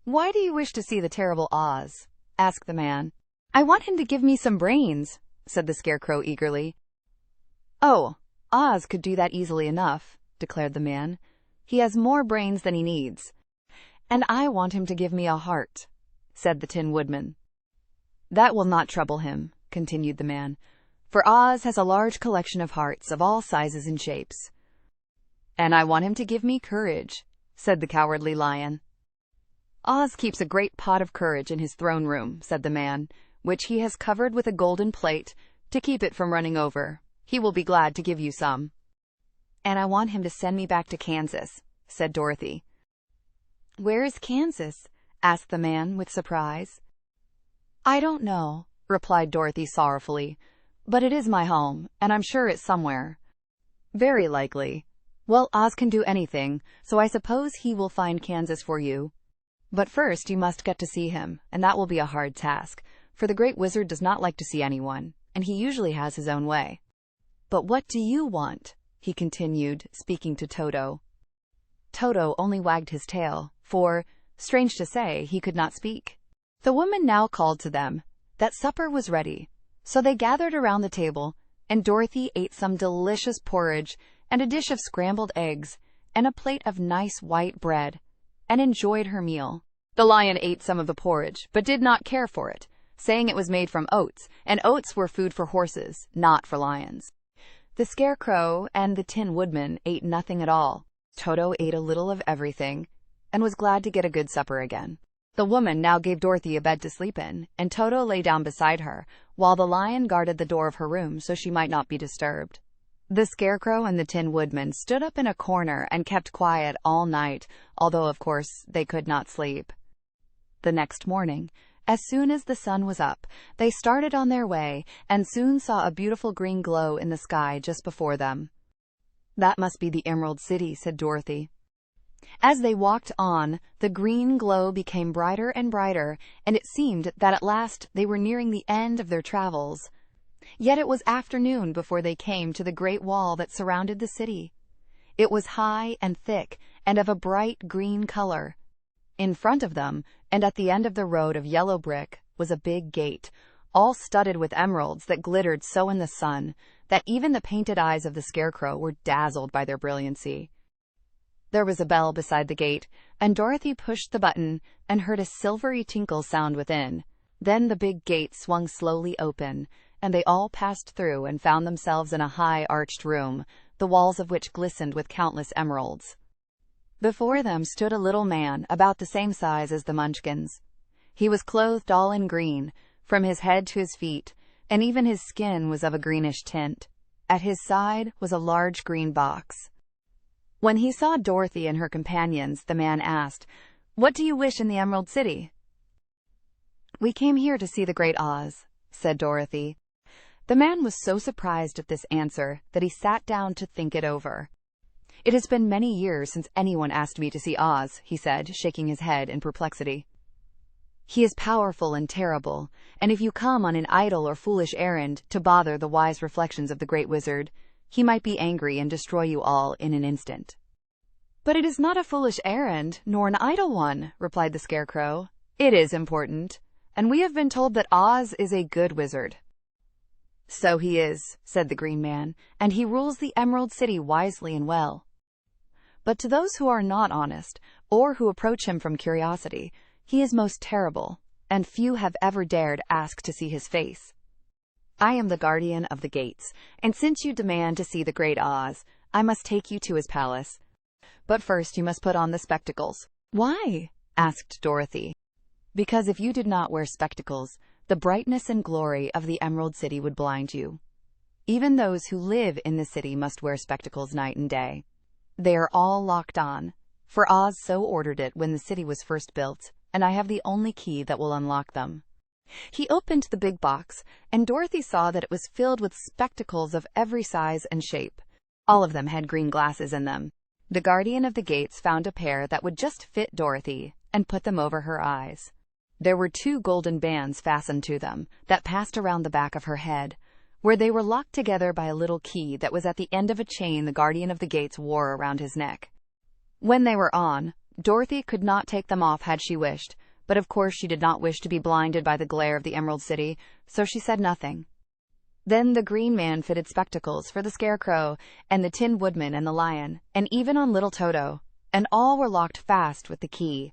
[SPEAKER 1] "Why do you wish to see the terrible Oz?" asked the man. "I want him to give me some brains," said the Scarecrow eagerly. "Oh, Oz could do that easily enough," declared the man. "He has more brains than he needs." "And I want him to give me a heart," said the Tin Woodman. "That will not trouble him," continued the man, "for Oz has a large collection of hearts of all sizes and shapes." "And I want him to give me courage," said the Cowardly Lion. "Oz keeps a great pot of courage in his throne room," said the man, "which he has covered with a golden plate to keep it from running over. He will be glad to give you some." "And I want him to send me back to Kansas," said Dorothy. "Where is Kansas?" asked the man with surprise. "I don't know," replied Dorothy sorrowfully, "but it is my home, and I'm sure it's somewhere." "Very likely. Well, Oz can do anything, so I suppose he will find Kansas for you. But first you must get to see him, and that will be a hard task, for the Great Wizard does not like to see anyone, and he usually has his own way. But what do you want?" he continued, speaking to Toto. Toto only wagged his tail, for, strange to say, he could not speak. The woman now called to them that supper was ready, so they gathered around the table, and Dorothy ate some delicious porridge and a dish of scrambled eggs and a plate of nice white bread, and enjoyed her meal. The lion ate some of the porridge, but did not care for it, saying it was made from oats, and oats were food for horses, not for lions. The Scarecrow and the Tin Woodman ate nothing at all. Toto ate a little of everything, and was glad to get a good supper again. The woman now gave Dorothy a bed to sleep in, and Toto lay down beside her, while the lion guarded the door of her room so she might not be disturbed. The Scarecrow and the Tin Woodman stood up in a corner and kept quiet all night, although, of course, they could not sleep. The next morning, as soon as the sun was up, they started on their way and soon saw a beautiful green glow in the sky just before them. "That must be the Emerald City," said Dorothy. As they walked on, the green glow became brighter and brighter, and it seemed that at last they were nearing the end of their travels. Yet it was afternoon before they came to the great wall that surrounded the city. It was high and thick, and of a bright green color. In front of them, and at the end of the road of yellow brick, was a big gate, all studded with emeralds that glittered so in the sun that even the painted eyes of the Scarecrow were dazzled by their brilliancy. There was a bell beside the gate, and Dorothy pushed the button and heard a silvery tinkle sound within. Then the big gate swung slowly open, and they all passed through and found themselves in a high arched room, the walls of which glistened with countless emeralds. Before them stood a little man about the same size as the Munchkins. He was clothed all in green, from his head to his feet, and even his skin was of a greenish tint. At his side was a large green box. When he saw Dorothy and her companions, the man asked, "What do you wish in the Emerald City?" "We came here to see the Great Oz," said Dorothy. The man was so surprised at this answer that he sat down to think it over. "It has been many years since anyone asked me to see Oz," he said, shaking his head in perplexity. "He is powerful and terrible, and if you come on an idle or foolish errand to bother the wise reflections of the Great Wizard, he might be angry and destroy you all in an instant." "But it is not a foolish errand, nor an idle one," replied the Scarecrow. "It is important, and we have been told that Oz is a good wizard." "So he is," said the Green Man, "and he rules the Emerald City wisely and well. But to those who are not honest, or who approach him from curiosity, he is most terrible, and few have ever dared ask to see his face. I am the guardian of the gates, and since you demand to see the Great Oz, I must take you to his palace. But first you must put on the spectacles." "Why?" asked Dorothy. "Because if you did not wear spectacles, the brightness and glory of the Emerald City would blind you. Even those who live in the city must wear spectacles night and day. They are all locked on, for Oz so ordered it when the city was first built, and I have the only key that will unlock them." He opened the big box, and Dorothy saw that it was filled with spectacles of every size and shape. All of them had green glasses in them. The guardian of the gates found a pair that would just fit Dorothy, and put them over her eyes. There were 2 golden bands fastened to them that passed around the back of her head, where they were locked together by a little key that was at the end of a chain the guardian of the gates wore around his neck. When they were on, Dorothy could not take them off had she wished, but of course she did not wish to be blinded by the glare of the Emerald City, so she said nothing. Then the Green Man fitted spectacles for the Scarecrow and the Tin Woodman and the Lion, and even on little Toto, and all were locked fast with the key.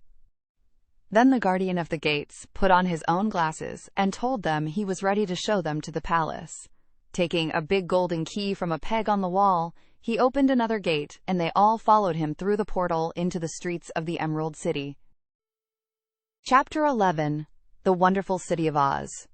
[SPEAKER 1] Then the guardian of the gates put on his own glasses and told them he was ready to show them to the palace. Taking a big golden key from a peg on the wall, he opened another gate, and they all followed him through the portal into the streets of the Emerald City. Chapter 11. The Wonderful City of Oz.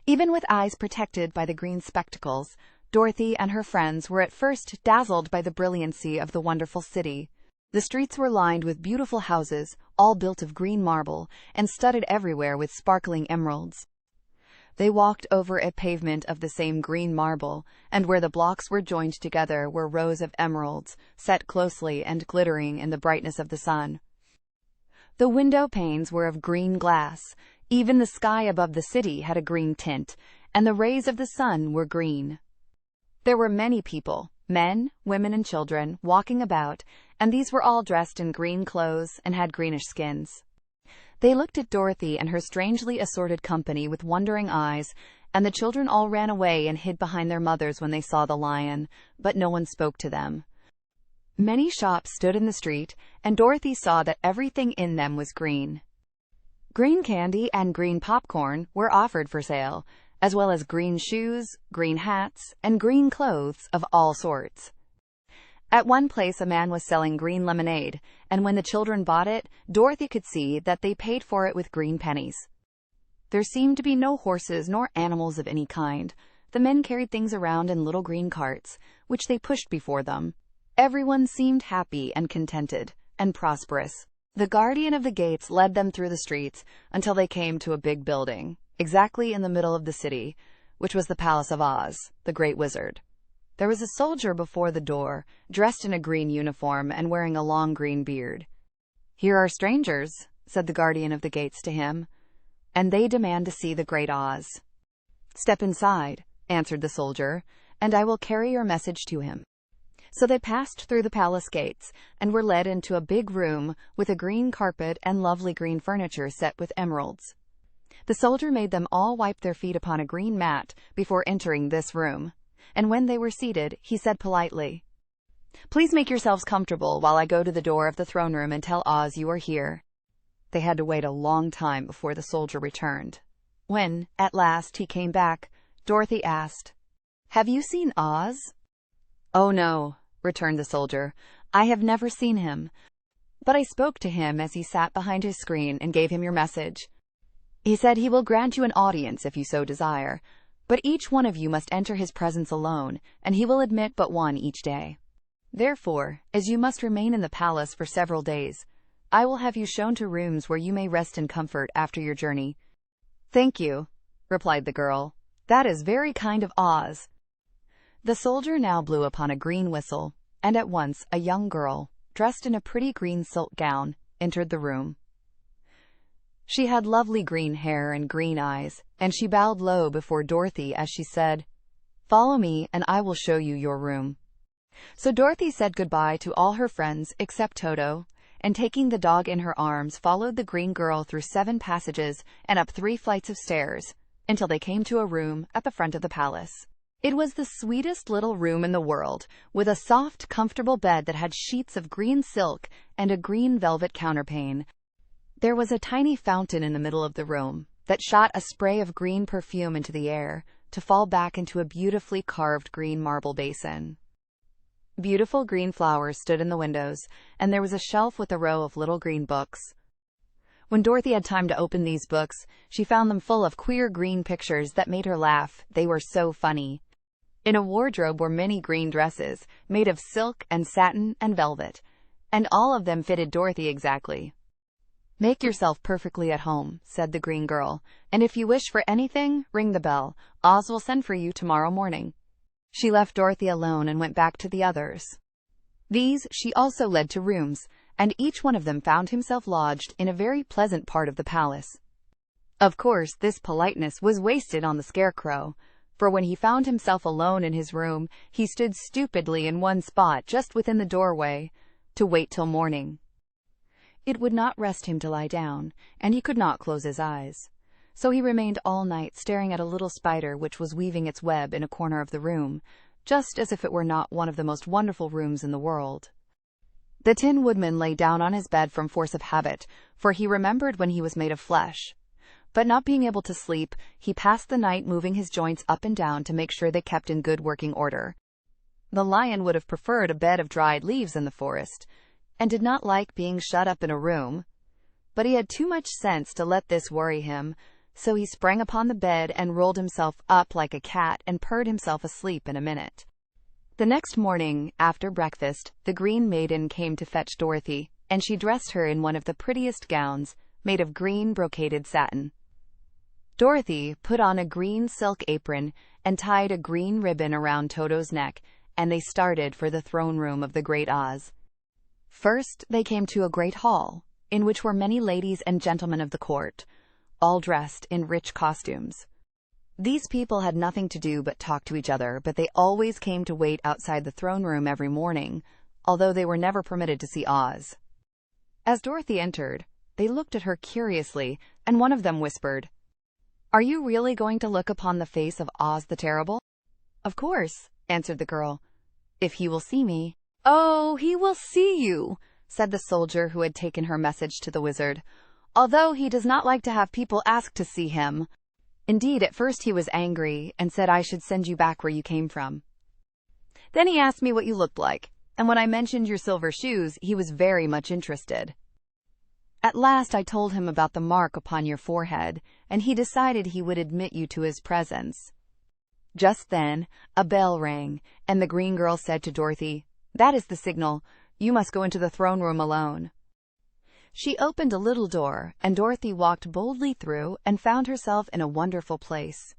[SPEAKER 1] Even with eyes protected by the green spectacles, Dorothy and her friends were at first dazzled by the brilliancy of the wonderful city. The streets were lined with beautiful houses, all built of green marble, and studded everywhere with sparkling emeralds. They walked over a pavement of the same green marble, and where the blocks were joined together were rows of emeralds, set closely and glittering in the brightness of the sun. The window panes were of green glass. Even the sky above the city had a green tint, and the rays of the sun were green. There were many people, men, women, and children, walking about, and these were all dressed in green clothes and had greenish skins. They looked at Dorothy and her strangely assorted company with wondering eyes, and the children all ran away and hid behind their mothers when they saw the lion, but no one spoke to them. Many shops stood in the street, and Dorothy saw that everything in them was green. Green candy and green popcorn were offered for sale, as well as green shoes, green hats, and green clothes of all sorts. At one place a man was selling green lemonade, and when the children bought it, Dorothy could see that they paid for it with green pennies. There seemed to be no horses nor animals of any kind. The men carried things around in little green carts, which they pushed before them. Everyone seemed happy and contented, and prosperous. The guardian of the gates led them through the streets until they came to a big building, exactly in the middle of the city, which was the Palace of Oz, the Great Wizard. There was a soldier before the door, dressed in a green uniform and wearing a long green beard. "Here are strangers," said the guardian of the gates to him, "and they demand to see the Great Oz." "Step inside," answered the soldier, "and I will carry your message to him." So they passed through the palace gates and were led into a big room with a green carpet and lovely green furniture set with emeralds. The soldier made them all wipe their feet upon a green mat before entering this room, and when they were seated, he said politely, "Please make yourselves comfortable while I go to the door of the throne room and tell Oz you are here." They had to wait a long time before the soldier returned. When, at last, he came back, Dorothy asked, "Have you seen Oz?" "Oh, no," returned the soldier. "I have never seen him, but I spoke to him as he sat behind his screen and gave him your message." He said he will grant you an audience if you so desire, but each one of you must enter his presence alone, and he will admit but one each day. Therefore, as you must remain in the palace for several days, I will have you shown to rooms where you may rest in comfort after your journey." "Thank you," replied the girl. "That is very kind of Oz." The soldier now blew upon a green whistle, and at once a young girl, dressed in a pretty green silk gown, entered the room. She had lovely green hair and green eyes, and she bowed low before Dorothy as she said, "Follow me, and I will show you your room." So Dorothy said goodbye to all her friends except Toto, and taking the dog in her arms, followed the green girl through 7 passages and up 3 flights of stairs, until they came to a room at the front of the palace. It was the sweetest little room in the world, with a soft, comfortable bed that had sheets of green silk and a green velvet counterpane. There was a tiny fountain in the middle of the room that shot a spray of green perfume into the air to fall back into a beautifully carved green marble basin. Beautiful green flowers stood in the windows, and there was a shelf with a row of little green books. When Dorothy had time to open these books, she found them full of queer green pictures that made her laugh. They were so funny. In a wardrobe were many green dresses, made of silk and satin and velvet, and all of them fitted Dorothy exactly. "Make yourself perfectly at home," said the green girl, "and if you wish for anything, ring the bell. Oz will send for you tomorrow morning." She left Dorothy alone and went back to the others. These she also led to rooms, and each one of them found himself lodged in a very pleasant part of the palace. Of course, this politeness was wasted on the Scarecrow, for when he found himself alone in his room, he stood stupidly in one spot just within the doorway to wait till morning. It would not rest him to lie down, and he could not close his eyes. So he remained all night staring at a little spider which was weaving its web in a corner of the room, just as if it were not one of the most wonderful rooms in the world. The Tin Woodman lay down on his bed from force of habit, for he remembered when he was made of flesh. But not being able to sleep, he passed the night moving his joints up and down to make sure they kept in good working order. The Lion would have preferred a bed of dried leaves in the forest, and did not like being shut up in a room, but he had too much sense to let this worry him, so he sprang upon the bed and rolled himself up like a cat and purred himself asleep in a minute. The next morning, after breakfast, the Green Maiden came to fetch Dorothy, and she dressed her in one of the prettiest gowns, made of green brocaded satin. Dorothy put on a green silk apron and tied a green ribbon around Toto's neck, and they started for the throne room of the Great Oz. First, they came to a great hall, in which were many ladies and gentlemen of the court, all dressed in rich costumes. These people had nothing to do but talk to each other, but they always came to wait outside the throne room every morning, although they were never permitted to see Oz. As Dorothy entered, they looked at her curiously, and one of them whispered, "Are you really going to look upon the face of Oz the Terrible?" "Of course," answered the girl, "if he will see me." "Oh, he will see you," said the soldier who had taken her message to the wizard, "although he does not like to have people ask to see him. Indeed, at first he was angry and said I should send you back where you came from. Then he asked me what you looked like, and when I mentioned your silver shoes, he was very much interested. At last I told him about the mark upon your forehead, and he decided he would admit you to his presence." Just then, a bell rang, and the green girl said to Dorothy, "That is the signal. You must go into the throne room alone." She opened a little door, and Dorothy walked boldly through and found herself in a wonderful place.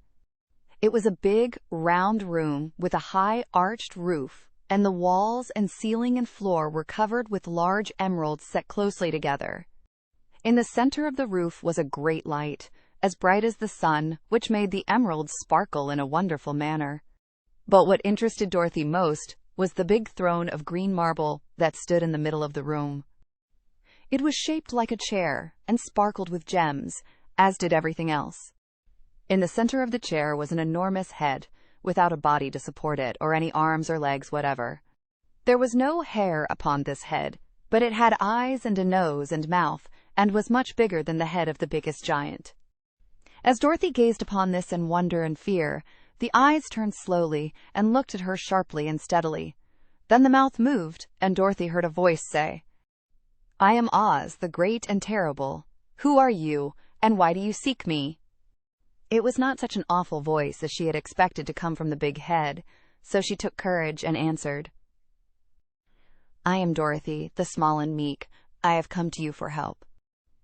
[SPEAKER 1] It was a big, round room with a high, arched roof, and the walls and ceiling and floor were covered with large emeralds set closely together. In the center of the roof was a great light, as bright as the sun, which made the emeralds sparkle in a wonderful manner. But what interested Dorothy most was the big throne of green marble that stood in the middle of the room. It was shaped like a chair and sparkled with gems, as did everything else. In the center of the chair was an enormous head, without a body to support it or any arms or legs whatever. There was no hair upon this head, but it had eyes and a nose and mouth, and was much bigger than the head of the biggest giant. As Dorothy gazed upon this in wonder and fear, the eyes turned slowly and looked at her sharply and steadily. Then the mouth moved, and Dorothy heard a voice say, "I am Oz, the Great and Terrible. Who are you, and why do you seek me?" It was not such an awful voice as she had expected to come from the big head, so she took courage and answered, "I am Dorothy, the small and meek. I have come to you for help."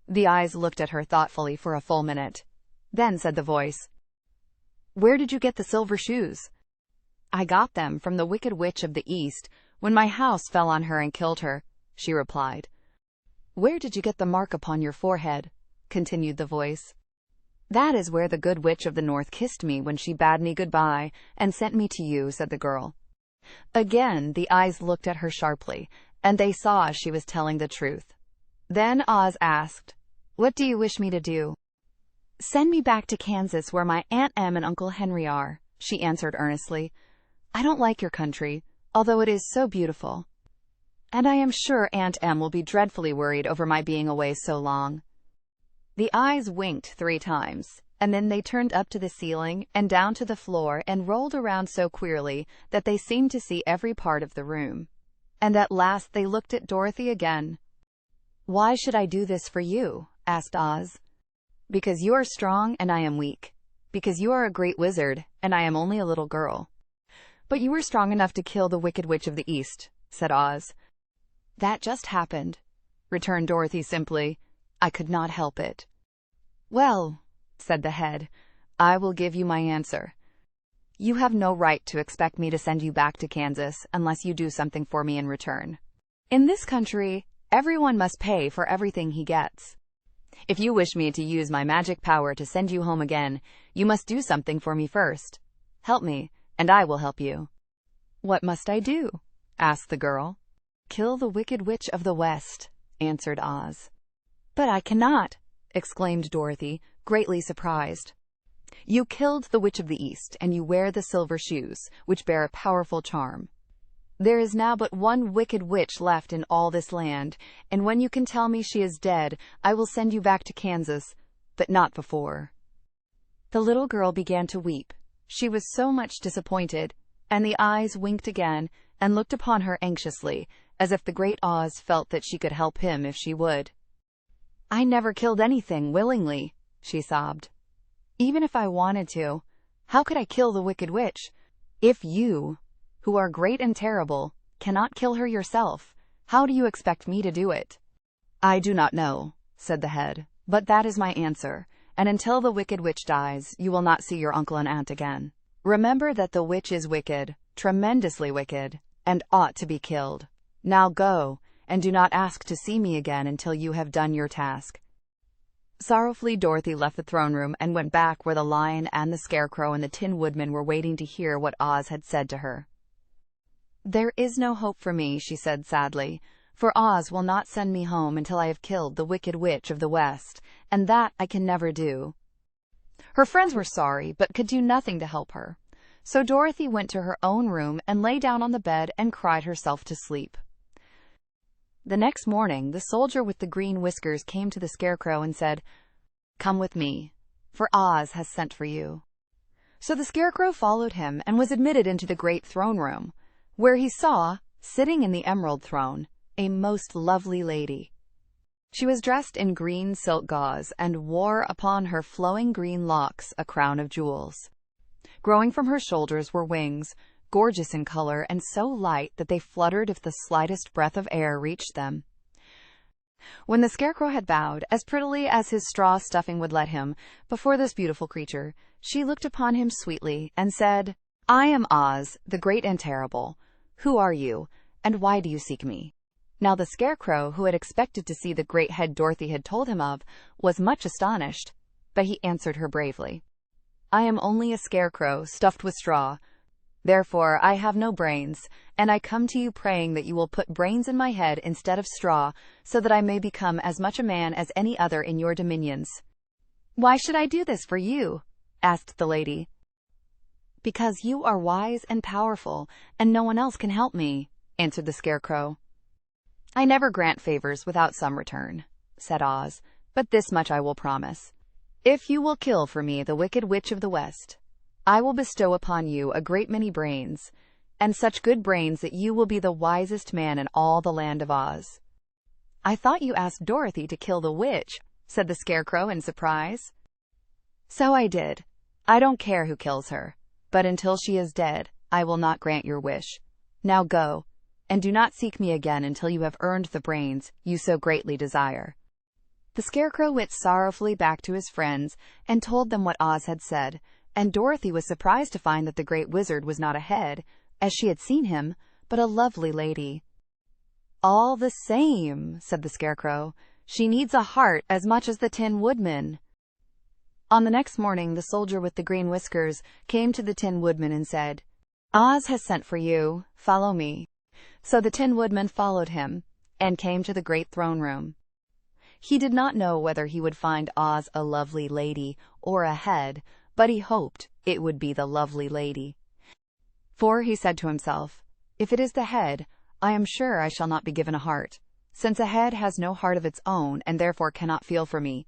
[SPEAKER 1] The eyes looked at her thoughtfully for a full minute. Then said the voice, "Where did you get the silver shoes?" "I got them from the Wicked Witch of the East when my house fell on her and killed her," she replied. "Where did you get the mark upon your forehead?" continued the voice. "That is where the good witch of the North kissed me when she bade me goodbye and sent me to you," said the girl. Again the eyes looked at her sharply, and they saw she was telling the truth. Then Oz asked, "What do you wish me to do?" "Send me back to Kansas where my Aunt Em and Uncle Henry are," she answered earnestly. "I don't like your country, although it is so beautiful. And I am sure Aunt Em will be dreadfully worried over my being away so long." The eyes winked 3 times, and then they turned up to the ceiling and down to the floor and rolled around so queerly that they seemed to see every part of the room. And at last they looked at Dorothy again. "Why should I do this for you?" asked Oz. "Because you are strong and I am weak. Because you are a great wizard and I am only a little girl." "But you were strong enough to kill the Wicked Witch of the East," said Oz. "That just happened," returned Dorothy simply. "I could not help it." "Well," said the head, "I will give you my answer. You have no right to expect me to send you back to Kansas unless you do something for me in return. In this country, everyone must pay for everything he gets. If you wish me to use my magic power to send you home again, you must do something for me first. Help me, and I will help you." "What must I do?" asked the girl. "Kill the Wicked Witch of the West," answered Oz. "But I cannot!" exclaimed Dorothy, greatly surprised. "You killed the Witch of the East, and you wear the silver shoes, which bear a powerful charm. There is now but one wicked witch left in all this land, and when you can tell me she is dead, I will send you back to Kansas, but not before." The little girl began to weep. She was so much disappointed, and the eyes winked again and looked upon her anxiously, as if the great Oz felt that she could help him if she would. "I never killed anything willingly," she sobbed. "Even if I wanted to, how could I kill the Wicked Witch? If you, who are great and terrible, cannot kill her yourself, how do you expect me to do it?" "I do not know," said the head, "but that is my answer, and until the Wicked Witch dies, you will not see your uncle and aunt again. Remember that the witch is wicked, tremendously wicked, and ought to be killed. Now go, and do not ask to see me again until you have done your task." Sorrowfully, Dorothy left the throne room and went back where the lion and the Scarecrow and the Tin Woodman were waiting to hear what Oz had said to her. "There is no hope for me," she said sadly, "for Oz will not send me home until I have killed the Wicked Witch of the West, and that I can never do." Her friends were sorry, but could do nothing to help her. So Dorothy went to her own room and lay down on the bed and cried herself to sleep. The next morning, the soldier with the green whiskers came to the Scarecrow and said, "Come with me, for Oz has sent for you." So the Scarecrow followed him and was admitted into the great throne room, where he saw, sitting in the emerald throne, a most lovely lady. She was dressed in green silk gauze and wore upon her flowing green locks a crown of jewels. Growing from her shoulders were wings, gorgeous in color and so light that they fluttered if the slightest breath of air reached them. When the Scarecrow had bowed, as prettily as his straw stuffing would let him, before this beautiful creature, she looked upon him sweetly and said, "I am Oz, the great and terrible. Who are you, and why do you seek me?" Now the Scarecrow, who had expected to see the great head Dorothy had told him of, was much astonished, but he answered her bravely, "I am only a scarecrow stuffed with straw. Therefore I have no brains, and I come to you praying that you will put brains in my head instead of straw, so that I may become as much a man as any other in your dominions." "Why should I do this for you?" asked the lady. "Because you are wise and powerful, and no one else can help me," answered the Scarecrow. "I never grant favors without some return," said Oz, "but this much I will promise. If you will kill for me the Wicked Witch of the West, I will bestow upon you a great many brains, and such good brains that you will be the wisest man in all the land of Oz." "I thought you asked Dorothy to kill the witch," said the Scarecrow in surprise. "So I did. I don't care who kills her, but until she is dead, I will not grant your wish. Now go, and do not seek me again until you have earned the brains you so greatly desire." The Scarecrow went sorrowfully back to his friends and told them what Oz had said, and Dorothy was surprised to find that the Great Wizard was not a head, as she had seen him, but a lovely lady. "All the same," said the Scarecrow, "she needs a heart as much as the Tin Woodman." On the next morning, the soldier with the green whiskers came to the Tin Woodman and said, "Oz has sent for you. Follow me." So the Tin Woodman followed him and came to the great throne room. He did not know whether he would find Oz a lovely lady or a head, but he hoped it would be the lovely lady. For he said to himself, "If it is the head, I am sure I shall not be given a heart, since a head has no heart of its own and therefore cannot feel for me.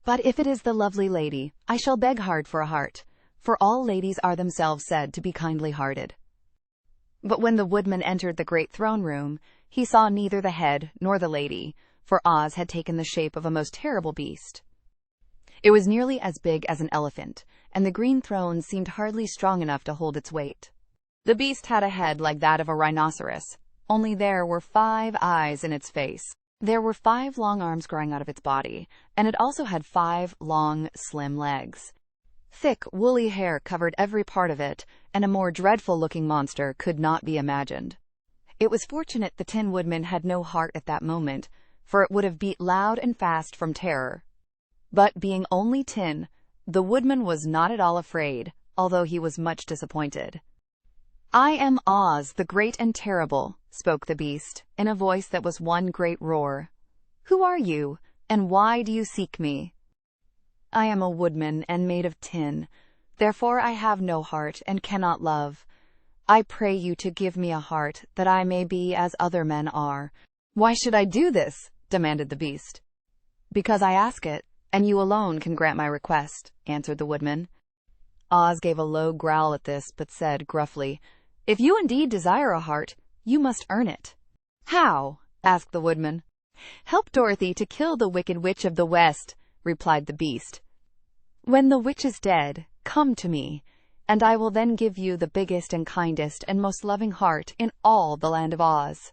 [SPEAKER 1] But if it is the lovely lady, I shall beg hard for a heart, for all ladies are themselves said to be kindly-hearted." But when the Woodman entered the great throne room, he saw neither the head nor the lady, for Oz had taken the shape of a most terrible beast. It was nearly as big as an elephant, and the green throne seemed hardly strong enough to hold its weight. The beast had a head like that of a rhinoceros, only there were 5 eyes in its face. There were 5 long arms growing out of its body, and it also had 5 long, slim legs. Thick, woolly hair covered every part of it, and a more dreadful-looking monster could not be imagined. It was fortunate the Tin Woodman had no heart at that moment, for it would have beat loud and fast from terror. But being only tin, the Woodman was not at all afraid, although he was much disappointed. "I am Oz, the great and terrible," spoke the beast, in a voice that was one great roar. "Who are you, and why do you seek me?" "I am a woodman and made of tin. Therefore I have no heart and cannot love. I pray you to give me a heart, that I may be as other men are." "Why should I do this?" demanded the beast. "Because I ask it, and you alone can grant my request," answered the Woodman. Oz gave a low growl at this, but said gruffly, "If you indeed desire a heart, you must earn it." "How?" asked the Woodman. "Help Dorothy to kill the Wicked Witch of the West," replied the beast. "When the witch is dead, come to me, and I will then give you the biggest and kindest and most loving heart in all the land of Oz."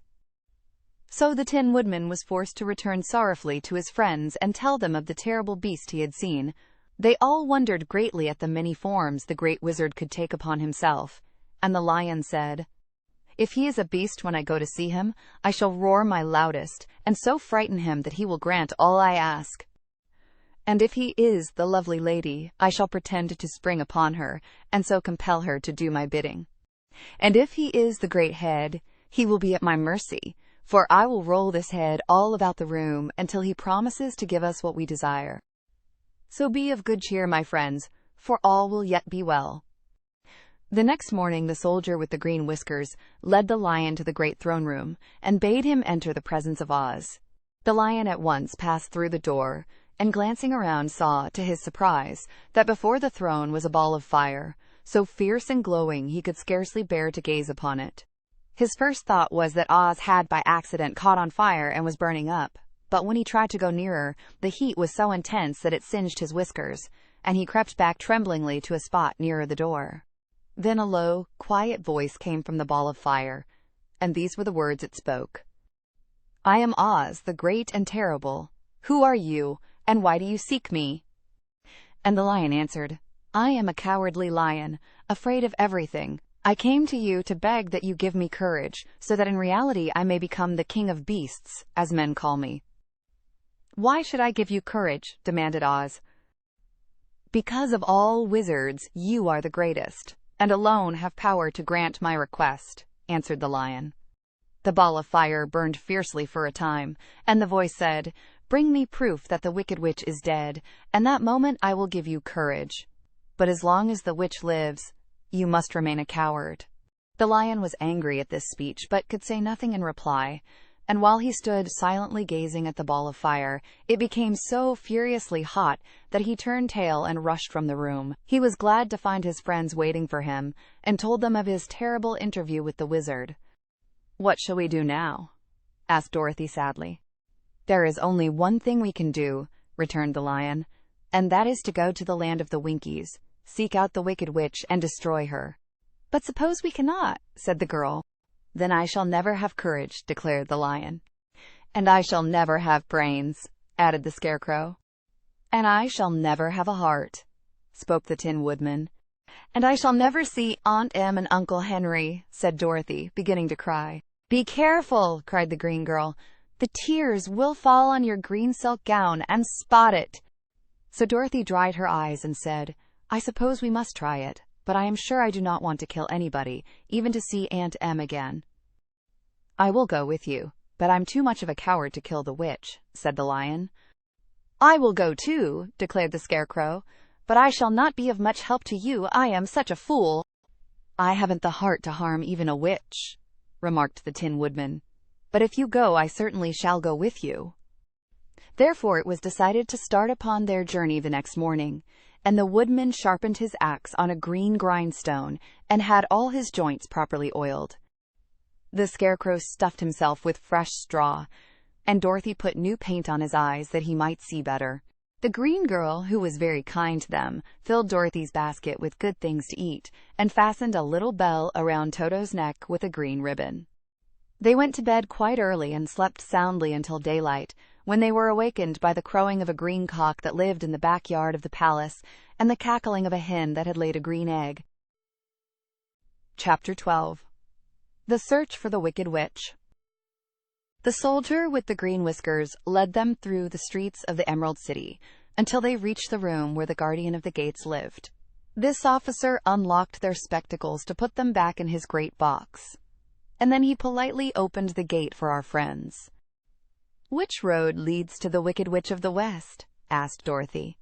[SPEAKER 1] So the Tin Woodman was forced to return sorrowfully to his friends and tell them of the terrible beast he had seen. They all wondered greatly at the many forms the Great Wizard could take upon himself, and the Lion said, "If he is a beast when I go to see him, I shall roar my loudest, and so frighten him that he will grant all I ask. And if he is the lovely lady, I shall pretend to spring upon her, and so compel her to do my bidding. And if he is the great head, he will be at my mercy, for I will roll this head all about the room until he promises to give us what we desire. So be of good cheer, my friends, for all will yet be well." The next morning the soldier with the green whiskers led the Lion to the great throne room and bade him enter the presence of Oz. The Lion at once passed through the door, and glancing around saw, to his surprise, that before the throne was a ball of fire, so fierce and glowing he could scarcely bear to gaze upon it. His first thought was that Oz had by accident caught on fire and was burning up, but when he tried to go nearer, the heat was so intense that it singed his whiskers, and he crept back tremblingly to a spot nearer the door. Then a low, quiet voice came from the ball of fire, and these were the words it spoke. "I am Oz, the great and terrible. Who are you, and why do you seek me?" And the Lion answered, "I am a cowardly lion, afraid of everything. I came to you to beg that you give me courage, so that in reality I may become the king of beasts, as men call me." "Why should I give you courage?" demanded Oz. "Because of all wizards, you are the greatest, and alone have power to grant my request," answered the Lion. The ball of fire burned fiercely for a time, and the voice said, "Bring me proof that the Wicked Witch is dead, and that moment I will give you courage. But as long as the witch lives, you must remain a coward." The Lion was angry at this speech, but could say nothing in reply, and while he stood silently gazing at the ball of fire, it became so furiously hot that he turned tail and rushed from the room. He was glad to find his friends waiting for him, and told them of his terrible interview with the wizard. "What shall we do now?" asked Dorothy sadly. "There is only one thing we can do," returned the lion, "and that is to go to the land of the Winkies, seek out the wicked witch, and destroy her." "But suppose we cannot," said the girl. "Then I shall never have courage," declared the lion. "And I shall never have brains," added the Scarecrow. "And I shall never have a heart," spoke the Tin Woodman. "And I shall never see Aunt Em and Uncle Henry," said Dorothy, beginning to cry. "Be careful," cried the green girl. "The tears will fall on your green silk gown and spot it." So Dorothy dried her eyes and said, "I suppose we must try it, but I am sure I do not want to kill anybody, even to see Aunt Em again." "I will go with you, but I'm too much of a coward to kill the witch," said the lion. "I will go too," declared the Scarecrow, "but I shall not be of much help to you. I am such a fool." "I haven't the heart to harm even a witch," remarked the Tin Woodman. "But if you go, I certainly shall go with you." Therefore it was decided to start upon their journey the next morning, and the Woodman sharpened his axe on a green grindstone and had all his joints properly oiled. The Scarecrow stuffed himself with fresh straw, and Dorothy put new paint on his eyes that he might see better. The green girl, who was very kind to them, filled Dorothy's basket with good things to eat and fastened a little bell around Toto's neck with a green ribbon. They went to bed quite early and slept soundly until daylight, when they were awakened by the crowing of a green cock that lived in the backyard of the palace and the cackling of a hen that had laid a green egg. Chapter 12. The Search for the Wicked Witch. The soldier with the green whiskers led them through the streets of the Emerald City until they reached the room where the guardian of the gates lived. This officer unlocked their spectacles to put them back in his great box, and then he politely opened the gate for our friends. "Which road leads to the Wicked Witch of the West?" asked Dorothy.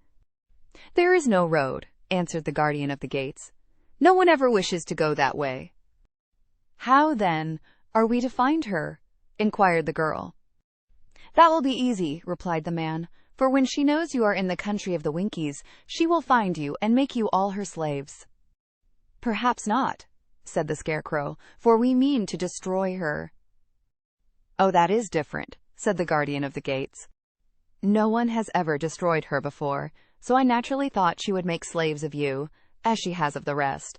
[SPEAKER 1] "There is no road," answered the guardian of the gates. "No one ever wishes to go that way." "How, then, are we to find her?" inquired the girl. "That will be easy," replied the man, "for when she knows you are in the country of the Winkies, she will find you and make you all her slaves." "Perhaps not," said the Scarecrow, "for we mean to destroy her." "Oh, that is different," said the guardian of the gates. "No one has ever destroyed her before, so I naturally thought she would make slaves of you, as she has of the rest.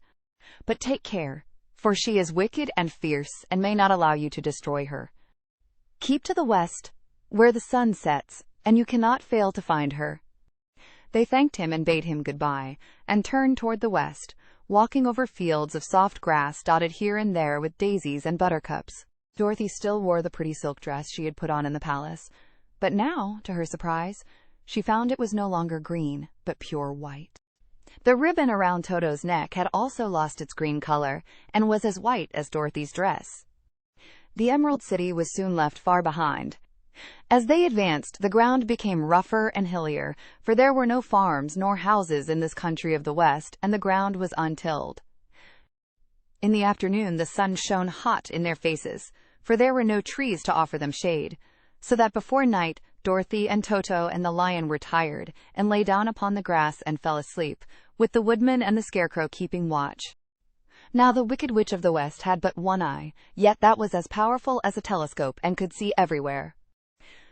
[SPEAKER 1] But take care, for she is wicked and fierce and may not allow you to destroy her. Keep to the west, where the sun sets, and you cannot fail to find her." They thanked him and bade him goodbye, and turned toward the west, walking over fields of soft grass dotted here and there with daisies and buttercups. Dorothy still wore the pretty silk dress she had put on in the palace, but now, to her surprise, she found it was no longer green, but pure white. The ribbon around Toto's neck had also lost its green color, and was as white as Dorothy's dress. The Emerald City was soon left far behind. As they advanced, the ground became rougher and hillier, for there were no farms nor houses in this country of the West, and the ground was untilled. In the afternoon the sun shone hot in their faces, for there were no trees to offer them shade, so that before night Dorothy and Toto and the lion were tired, and lay down upon the grass and fell asleep, with the Woodman and the Scarecrow keeping watch. Now the Wicked Witch of the West had but one eye, yet that was as powerful as a telescope and could see everywhere.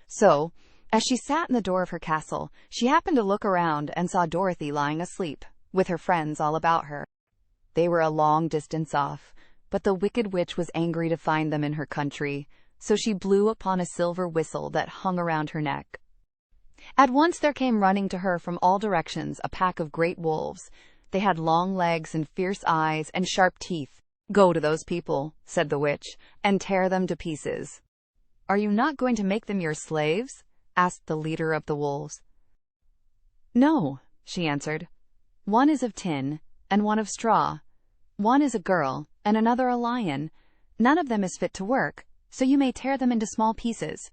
[SPEAKER 1] So, as she sat in the door of her castle, she happened to look around and saw Dorothy lying asleep, with her friends all about her. They were a long distance off, but the Wicked Witch was angry to find them in her country, so she blew upon a silver whistle that hung around her neck. At once there came running to her from all directions a pack of great wolves. They had long legs and fierce eyes and sharp teeth. "Go to those people," said the witch, "and tear them to pieces." "Are you not going to make them your slaves?" asked the leader of the wolves. "No," she answered. "One is of tin, and one of straw. One is a girl, and another a lion. None of them is fit to work, so you may tear them into small pieces."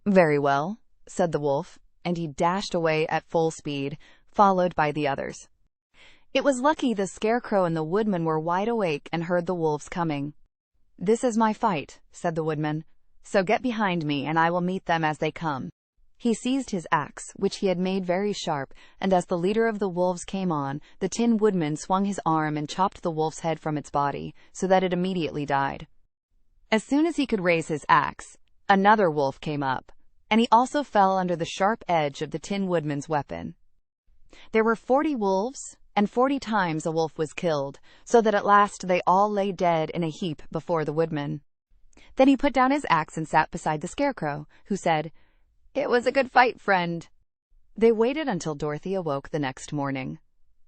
[SPEAKER 1] "Very well," said the wolf, and he dashed away at full speed, followed by the others. It was lucky the Scarecrow and the Woodman were wide awake and heard the wolves coming. "This is my fight," said the Woodman, "so get behind me, and I will meet them as they come." He seized his axe, which he had made very sharp, and as the leader of the wolves came on, the Tin Woodman swung his arm and chopped the wolf's head from its body, so that it immediately died. As soon as he could raise his axe, another wolf came up, and he also fell under the sharp edge of the Tin Woodman's weapon. There were 40 wolves, and 40 times a wolf was killed, so that at last they all lay dead in a heap before the Woodman. Then he put down his axe and sat beside the Scarecrow, who said, "It was a good fight, friend." They waited until Dorothy awoke the next morning.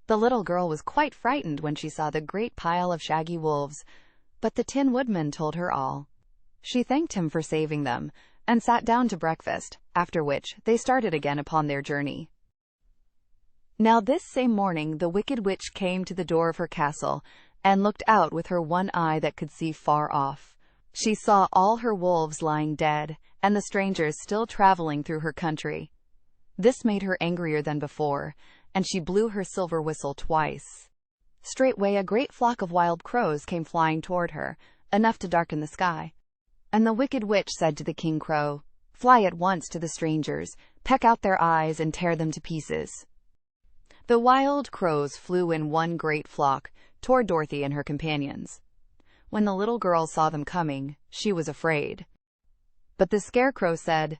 [SPEAKER 1] The little girl was quite frightened when she saw the great pile of shaggy wolves, but the Tin Woodman told her all. She thanked him for saving them, and sat down to breakfast, after which they started again upon their journey. Now this same morning the Wicked Witch came to the door of her castle, and looked out with her one eye that could see far off. She saw all her wolves lying dead, and the strangers still traveling through her country. This made her angrier than before, and she blew her silver whistle twice. Straightway a great flock of wild crows came flying toward her, enough to darken the sky. And the Wicked Witch said to the King Crow, "Fly at once to the strangers, peck out their eyes, and tear them to pieces." The wild crows flew in one great flock toward Dorothy and her companions. When the little girl saw them coming, she was afraid. But the Scarecrow said,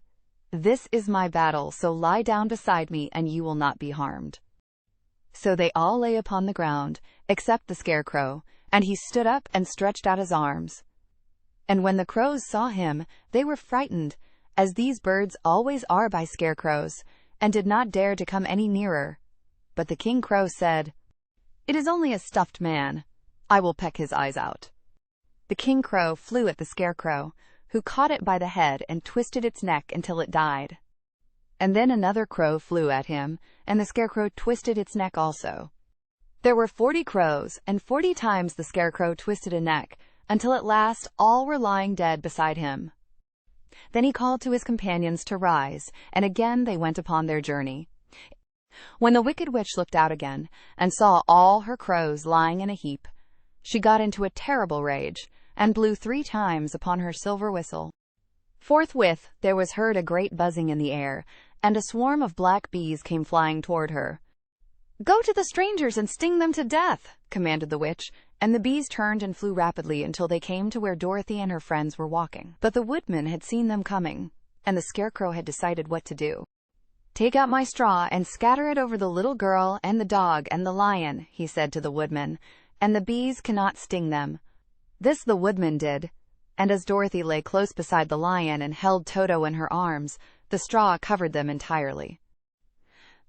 [SPEAKER 1] "This is my battle, so lie down beside me and you will not be harmed." So they all lay upon the ground, except the Scarecrow, and he stood up and stretched out his arms. And when the crows saw him, they were frightened, as these birds always are by scarecrows, and did not dare to come any nearer. But the King Crow said, "It is only a stuffed man. I will peck his eyes out." The King Crow flew at the Scarecrow, who caught it by the head and twisted its neck until it died. And then another crow flew at him, and the Scarecrow twisted its neck also. There were 40 crows, and 40 times the Scarecrow twisted a neck, until at last all were lying dead beside him. Then he called to his companions to rise, and again they went upon their journey. When the Wicked Witch looked out again, and saw all her crows lying in a heap, she got into a terrible rage, and blew 3 times upon her silver whistle. Forthwith there was heard a great buzzing in the air, and a swarm of black bees came flying toward her. "Go to the strangers and sting them to death," commanded the witch, and the bees turned and flew rapidly until they came to where Dorothy and her friends were walking. But the Woodman had seen them coming, and the Scarecrow had decided what to do. "Take out my straw and scatter it over the little girl and the dog and the lion," he said to the Woodman, "and the bees cannot sting them." This the Woodman did, and as Dorothy lay close beside the lion and held Toto in her arms, the straw covered them entirely.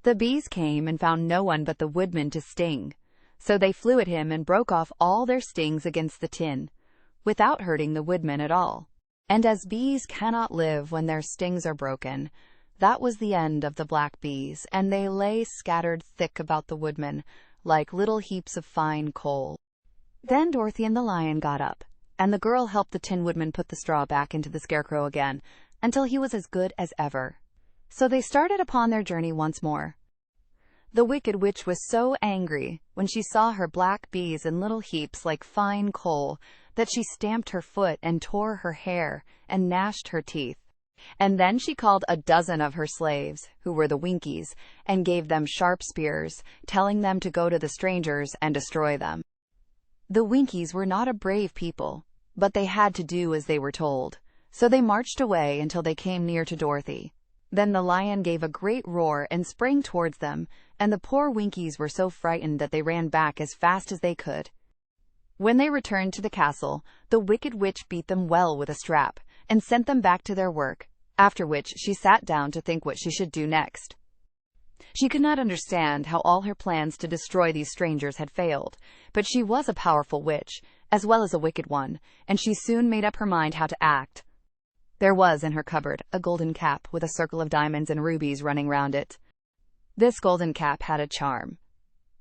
[SPEAKER 1] The bees came and found no one but the Woodman to sting, so they flew at him and broke off all their stings against the tin, without hurting the Woodman at all. And as bees cannot live when their stings are broken, that was the end of the black bees, and they lay scattered thick about the Woodman, like little heaps of fine coal. Then Dorothy and the lion got up, and the girl helped the Tin Woodman put the straw back into the Scarecrow again, until he was as good as ever. So they started upon their journey once more. The Wicked Witch was so angry when she saw her black bees in little heaps like fine coal that she stamped her foot and tore her hair and gnashed her teeth. And then she called a dozen of her slaves, who were the Winkies, and gave them sharp spears, telling them to go to the strangers and destroy them. The Winkies were not a brave people, but they had to do as they were told, so they marched away until they came near to Dorothy. Then the lion gave a great roar and sprang towards them, and the poor Winkies were so frightened that they ran back as fast as they could. When they returned to the castle, the Wicked Witch beat them well with a strap, and sent them back to their work, after which she sat down to think what she should do next. She could not understand how all her plans to destroy these strangers had failed, but she was a powerful witch, as well as a wicked one, and she soon made up her mind how to act. There was in her cupboard a golden cap with a circle of diamonds and rubies running round it. This golden cap had a charm.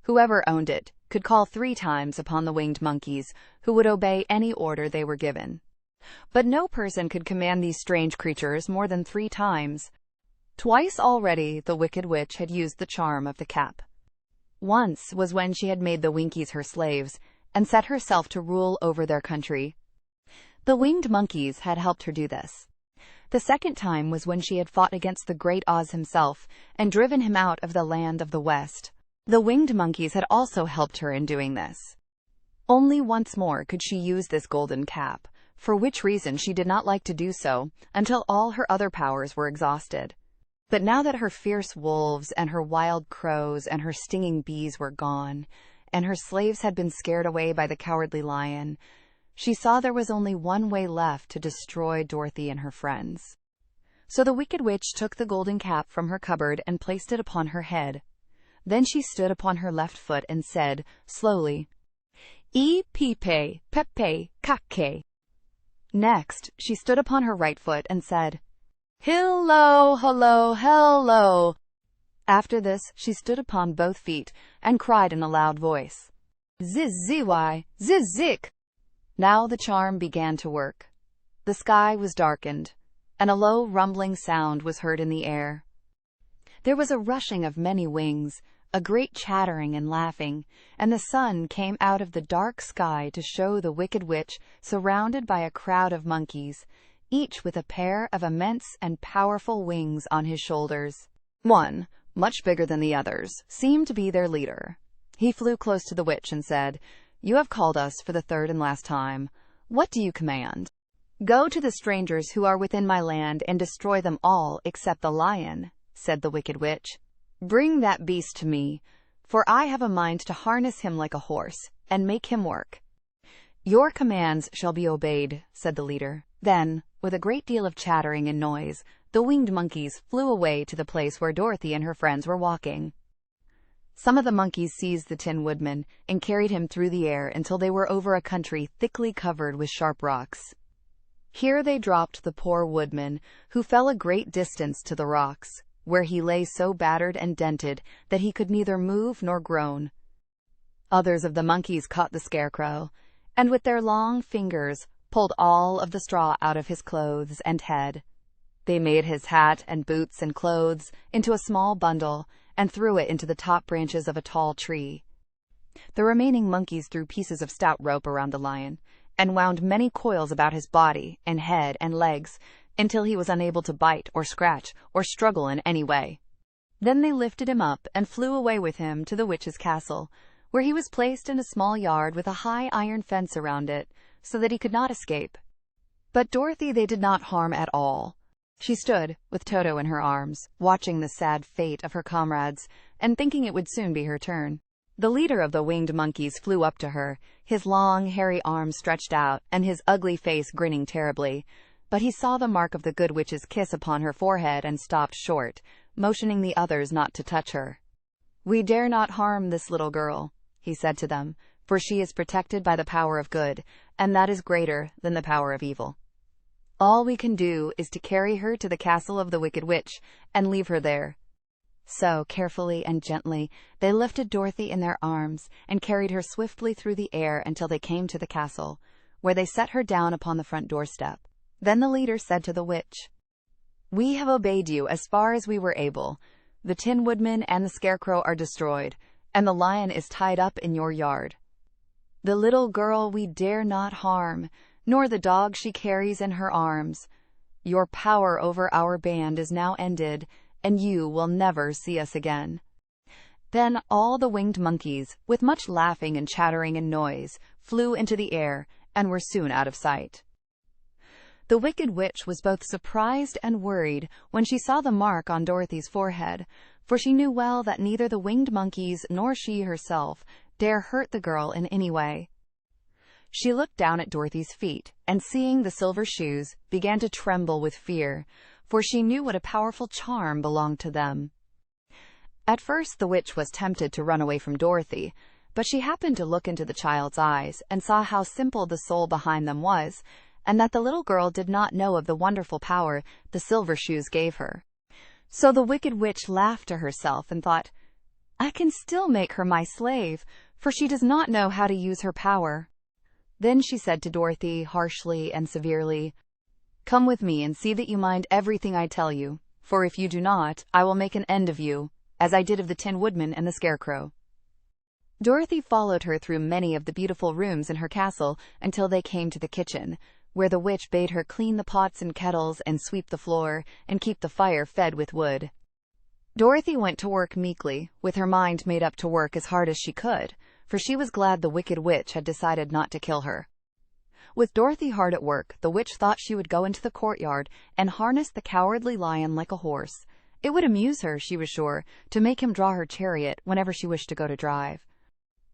[SPEAKER 1] Whoever owned it could call 3 times upon the winged monkeys, who would obey any order they were given. But no person could command these strange creatures more than 3 times. Twice already the Wicked Witch had used the charm of the cap. Once was when she had made the Winkies her slaves, and set herself to rule over their country. The winged monkeys had helped her do this. The second time was when she had fought against the great Oz himself, and driven him out of the land of the West. The winged monkeys had also helped her in doing this. Only once more could she use this golden cap, for which reason she did not like to do so until all her other powers were exhausted. But now that her fierce wolves and her wild crows and her stinging bees were gone, and her slaves had been scared away by the cowardly lion, she saw there was only one way left to destroy Dorothy and her friends. So the Wicked Witch took the golden cap from her cupboard and placed it upon her head. Then she stood upon her left foot and said, slowly, E pipe, pepe, kake. Next, she stood upon her right foot and said, Hello, hello, hello. After this, she stood upon both feet and cried in a loud voice, Ziz-zy, ziz-zik. Now the charm began to work. The sky was darkened, and a low rumbling sound was heard in the air. There was a rushing of many wings, a great chattering and laughing, and the sun came out of the dark sky to show the Wicked Witch surrounded by a crowd of monkeys, each with a pair of immense and powerful wings on his shoulders. One, much bigger than the others, seemed to be their leader. He flew close to the witch and said, You have called us for the third and last time. What do you command? Go to the strangers who are within my land and destroy them all except the lion, said the Wicked Witch. Bring that beast to me, for I have a mind to harness him like a horse and make him work. Your commands shall be obeyed, said the leader. Then, with a great deal of chattering and noise, the winged monkeys flew away to the place where Dorothy and her friends were walking. Some of the monkeys seized the Tin Woodman and carried him through the air until they were over a country thickly covered with sharp rocks. Here they dropped the poor Woodman, who fell a great distance to the rocks, where he lay so battered and dented that he could neither move nor groan. Others of the monkeys caught the Scarecrow, and with their long fingers pulled all of the straw out of his clothes and head. They made his hat and boots and clothes into a small bundle and threw it into the top branches of a tall tree. The remaining monkeys threw pieces of stout rope around the lion and wound many coils about his body and head and legs until he was unable to bite or scratch or struggle in any way. Then they lifted him up and flew away with him to the witch's castle, where he was placed in a small yard with a high iron fence around it, so that he could not escape. But Dorothy they did not harm at all. She stood, with Toto in her arms, watching the sad fate of her comrades, and thinking it would soon be her turn. The leader of the winged monkeys flew up to her, his long, hairy arms stretched out, and his ugly face grinning terribly. But he saw the mark of the good witch's kiss upon her forehead and stopped short, motioning the others not to touch her. We dare not harm this little girl, he said to them, for she is protected by the power of good, and that is greater than the power of evil. All we can do is to carry her to the castle of the Wicked Witch and leave her there. So, carefully and gently, they lifted Dorothy in their arms and carried her swiftly through the air until they came to the castle, where they set her down upon the front doorstep. Then the leader said to the witch, We have obeyed you as far as we were able. The Tin Woodman and the Scarecrow are destroyed, and the lion is tied up in your yard. The little girl we dare not harm, nor the dog she carries in her arms. Your power over our band is now ended, and you will never see us again. Then all the winged monkeys, with much laughing and chattering and noise, flew into the air and were soon out of sight. The Wicked Witch was both surprised and worried when she saw the mark on Dorothy's forehead, for she knew well that neither the winged monkeys nor she herself dare hurt the girl in any way. She looked down at Dorothy's feet, and seeing the silver shoes, began to tremble with fear, for she knew what a powerful charm belonged to them. At first the witch was tempted to run away from Dorothy, but she happened to look into the child's eyes and saw how simple the soul behind them was, and that the little girl did not know of the wonderful power the silver shoes gave her. So the Wicked Witch laughed to herself and thought, I can still make her my slave, for she does not know how to use her power. Then she said to Dorothy, harshly and severely, Come with me and see that you mind everything I tell you, for if you do not, I will make an end of you, as I did of the Tin Woodman and the Scarecrow. Dorothy followed her through many of the beautiful rooms in her castle until they came to the kitchen, where the witch bade her clean the pots and kettles and sweep the floor and keep the fire fed with wood. Dorothy went to work meekly, with her mind made up to work as hard as she could, for she was glad the Wicked Witch had decided not to kill her. With Dorothy hard at work, the witch thought she would go into the courtyard and harness the cowardly lion like a horse. It would amuse her, she was sure, to make him draw her chariot whenever she wished to go to drive.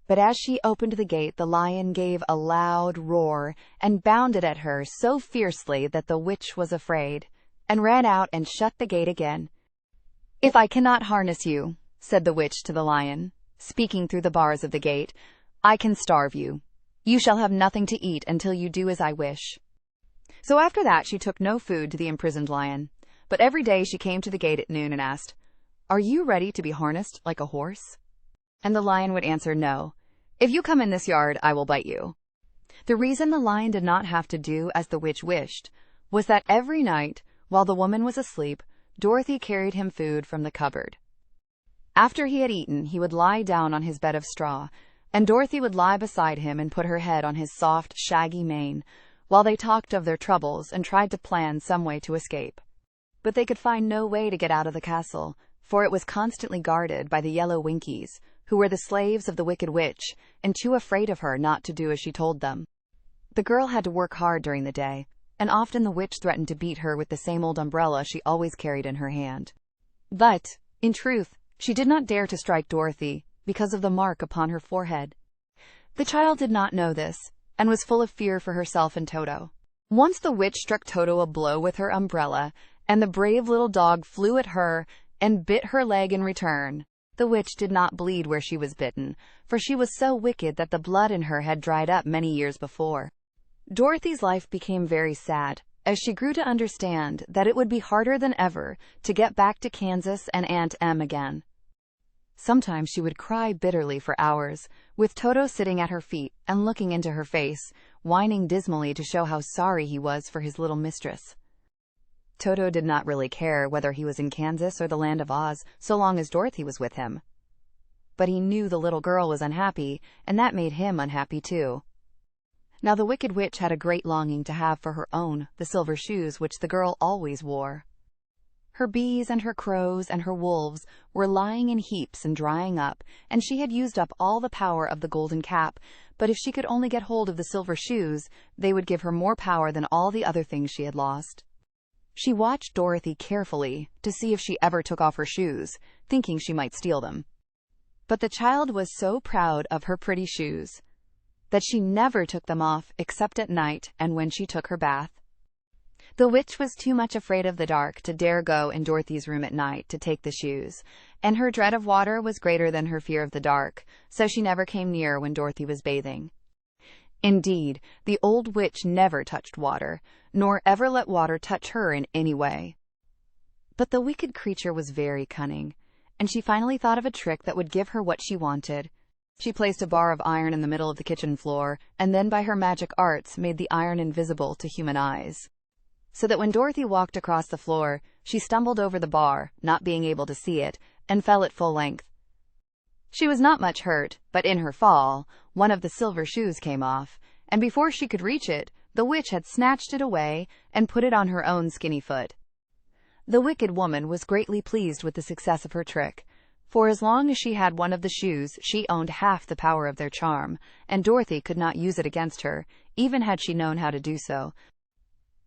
[SPEAKER 1] But as she opened the gate, the lion gave a loud roar and bounded at her so fiercely that the witch was afraid, and ran out and shut the gate again. "If I cannot harness you," said the witch to the lion, speaking through the bars of the gate, "I can starve you. You shall have nothing to eat until you do as I wish." So after that she took no food to the imprisoned lion, but every day she came to the gate at noon and asked, "Are you ready to be harnessed like a horse?" And the lion would answer, "No. If you come in this yard, I will bite you." The reason the lion did not have to do as the witch wished was that every night, while the woman was asleep, Dorothy carried him food from the cupboard. After he had eaten, he would lie down on his bed of straw, and Dorothy would lie beside him and put her head on his soft, shaggy mane, while they talked of their troubles and tried to plan some way to escape. But they could find no way to get out of the castle, for it was constantly guarded by the yellow Winkies, who were the slaves of the Wicked Witch, and too afraid of her not to do as she told them. The girl had to work hard during the day, and often the witch threatened to beat her with the same old umbrella she always carried in her hand. But, in truth, she did not dare to strike Dorothy because of the mark upon her forehead. The child did not know this, and was full of fear for herself and Toto. Once the witch struck Toto a blow with her umbrella, and the brave little dog flew at her and bit her leg in return. The witch did not bleed where she was bitten, for she was so wicked that the blood in her had dried up many years before. Dorothy's life became very sad, as she grew to understand that it would be harder than ever to get back to Kansas and Aunt Em again. Sometimes she would cry bitterly for hours, with Toto sitting at her feet and looking into her face, whining dismally to show how sorry he was for his little mistress. Toto did not really care whether he was in Kansas or the Land of Oz, so long as Dorothy was with him. But he knew the little girl was unhappy, and that made him unhappy too. Now the Wicked Witch had a great longing to have for her own the silver shoes which the girl always wore. Her bees and her crows and her wolves were lying in heaps and drying up, and she had used up all the power of the golden cap, but if she could only get hold of the silver shoes, they would give her more power than all the other things she had lost. She watched Dorothy carefully to see if she ever took off her shoes, thinking she might steal them. But the child was so proud of her pretty shoes that she never took them off except at night and when she took her bath. The witch was too much afraid of the dark to dare go in Dorothy's room at night to take the shoes, and her dread of water was greater than her fear of the dark, so she never came near when Dorothy was bathing. Indeed, the old witch never touched water, nor ever let water touch her in any way. But the wicked creature was very cunning, and she finally thought of a trick that would give her what she wanted. She placed a bar of iron in the middle of the kitchen floor, and then by her magic arts made the iron invisible to human eyes, so that when Dorothy walked across the floor, she stumbled over the bar, not being able to see it, and fell at full length. She was not much hurt, but in her fall, one of the silver shoes came off, and before she could reach it, the witch had snatched it away and put it on her own skinny foot. The wicked woman was greatly pleased with the success of her trick, for as long as she had one of the shoes, she owned half the power of their charm, and Dorothy could not use it against her, even had she known how to do so.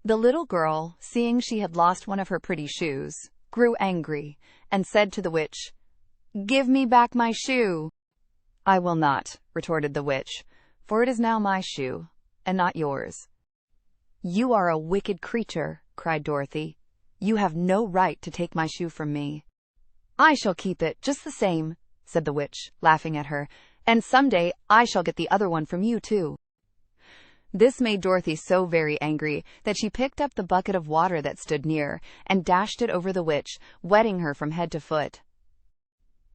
[SPEAKER 1] The little girl, seeing she had lost one of her pretty shoes, grew angry, and said to the witch, "Give me back my shoe." "I will not," retorted the witch, "for it is now my shoe, and not yours." "You are a wicked creature," cried Dorothy. "You have no right to take my shoe from me." "I shall keep it just the same," said the witch, laughing at her, "and someday I shall get the other one from you too." This made Dorothy so very angry that she picked up the bucket of water that stood near and dashed it over the witch, wetting her from head to foot.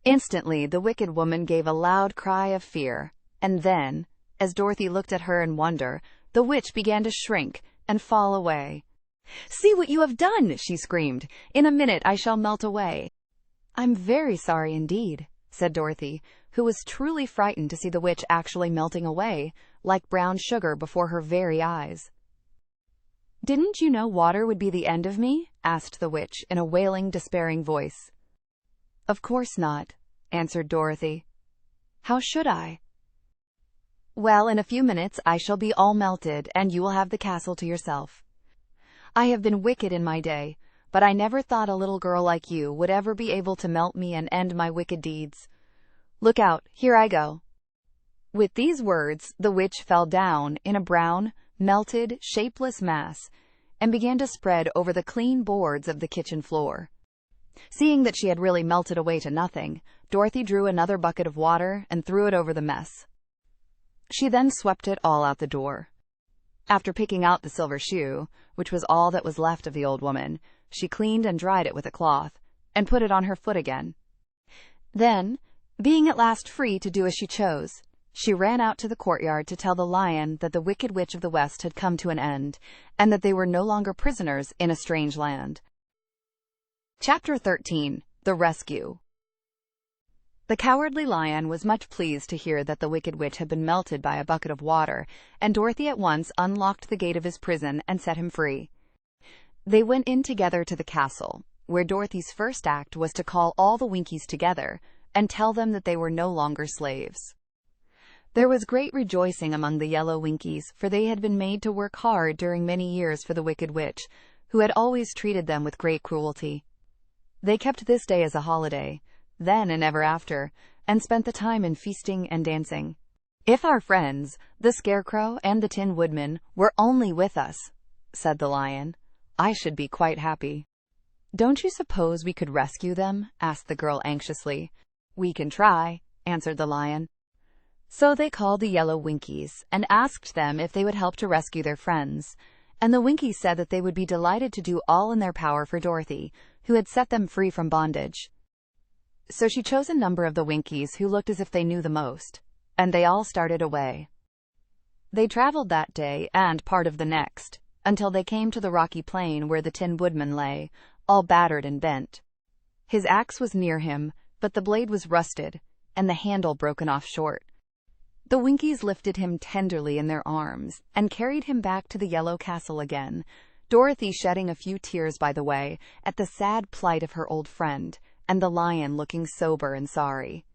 [SPEAKER 1] Instantly, the wicked woman gave a loud cry of fear, and then, as Dorothy looked at her in wonder, the witch began to shrink and fall away. "See what you have done!" she screamed. "In a minute I shall melt away." "I'm very sorry indeed," said Dorothy, who was truly frightened to see the witch actually melting away, like brown sugar before her very eyes. "Didn't you know water would be the end of me?" asked the witch in a wailing, despairing voice. "Of course not," answered Dorothy. "How should I?" Well, in a few minutes I shall be all melted, and you will have the castle to yourself. I have been wicked in my day, but I never thought a little girl like you would ever be able to melt me and end my wicked deeds. Look out, here I go." With these words, the witch fell down in a brown, melted, shapeless mass, and began to spread over the clean boards of the kitchen floor. Seeing that she had really melted away to nothing, Dorothy drew another bucket of water and threw it over the mess. She then swept it all out the door. After picking out the silver shoe, which was all that was left of the old woman, she cleaned and dried it with a cloth, and put it on her foot again. Then, being at last free to do as she chose, she ran out to the courtyard to tell the lion that the Wicked Witch of the West had come to an end, and that they were no longer prisoners in a strange land. Chapter 13. The Rescue. The Cowardly Lion was much pleased to hear that the Wicked Witch had been melted by a bucket of water, and Dorothy at once unlocked the gate of his prison and set him free. They went in together to the castle, where Dorothy's first act was to call all the Winkies together and tell them that they were no longer slaves. There was great rejoicing among the yellow Winkies, for they had been made to work hard during many years for the Wicked Witch, who had always treated them with great cruelty. They kept this day as a holiday, then and ever after, and spent the time in feasting and dancing. "If our friends, the Scarecrow and the Tin Woodman, were only with us," said the Lion, "I should be quite happy." "Don't you suppose we could rescue them?" asked the girl anxiously. "We can try," answered the Lion. So they called the yellow Winkies and asked them if they would help to rescue their friends, and the Winkies said that they would be delighted to do all in their power for Dorothy, who had set them free from bondage. So she chose a number of the Winkies who looked as if they knew the most, and they all started away. They traveled that day and part of the next, until they came to the rocky plain where the Tin Woodman lay, all battered and bent. His axe was near him, but the blade was rusted, and the handle broken off short. The Winkies lifted him tenderly in their arms and carried him back to the yellow castle again, Dorothy shedding a few tears by the way at the sad plight of her old friend, and the Lion looking sober and sorry.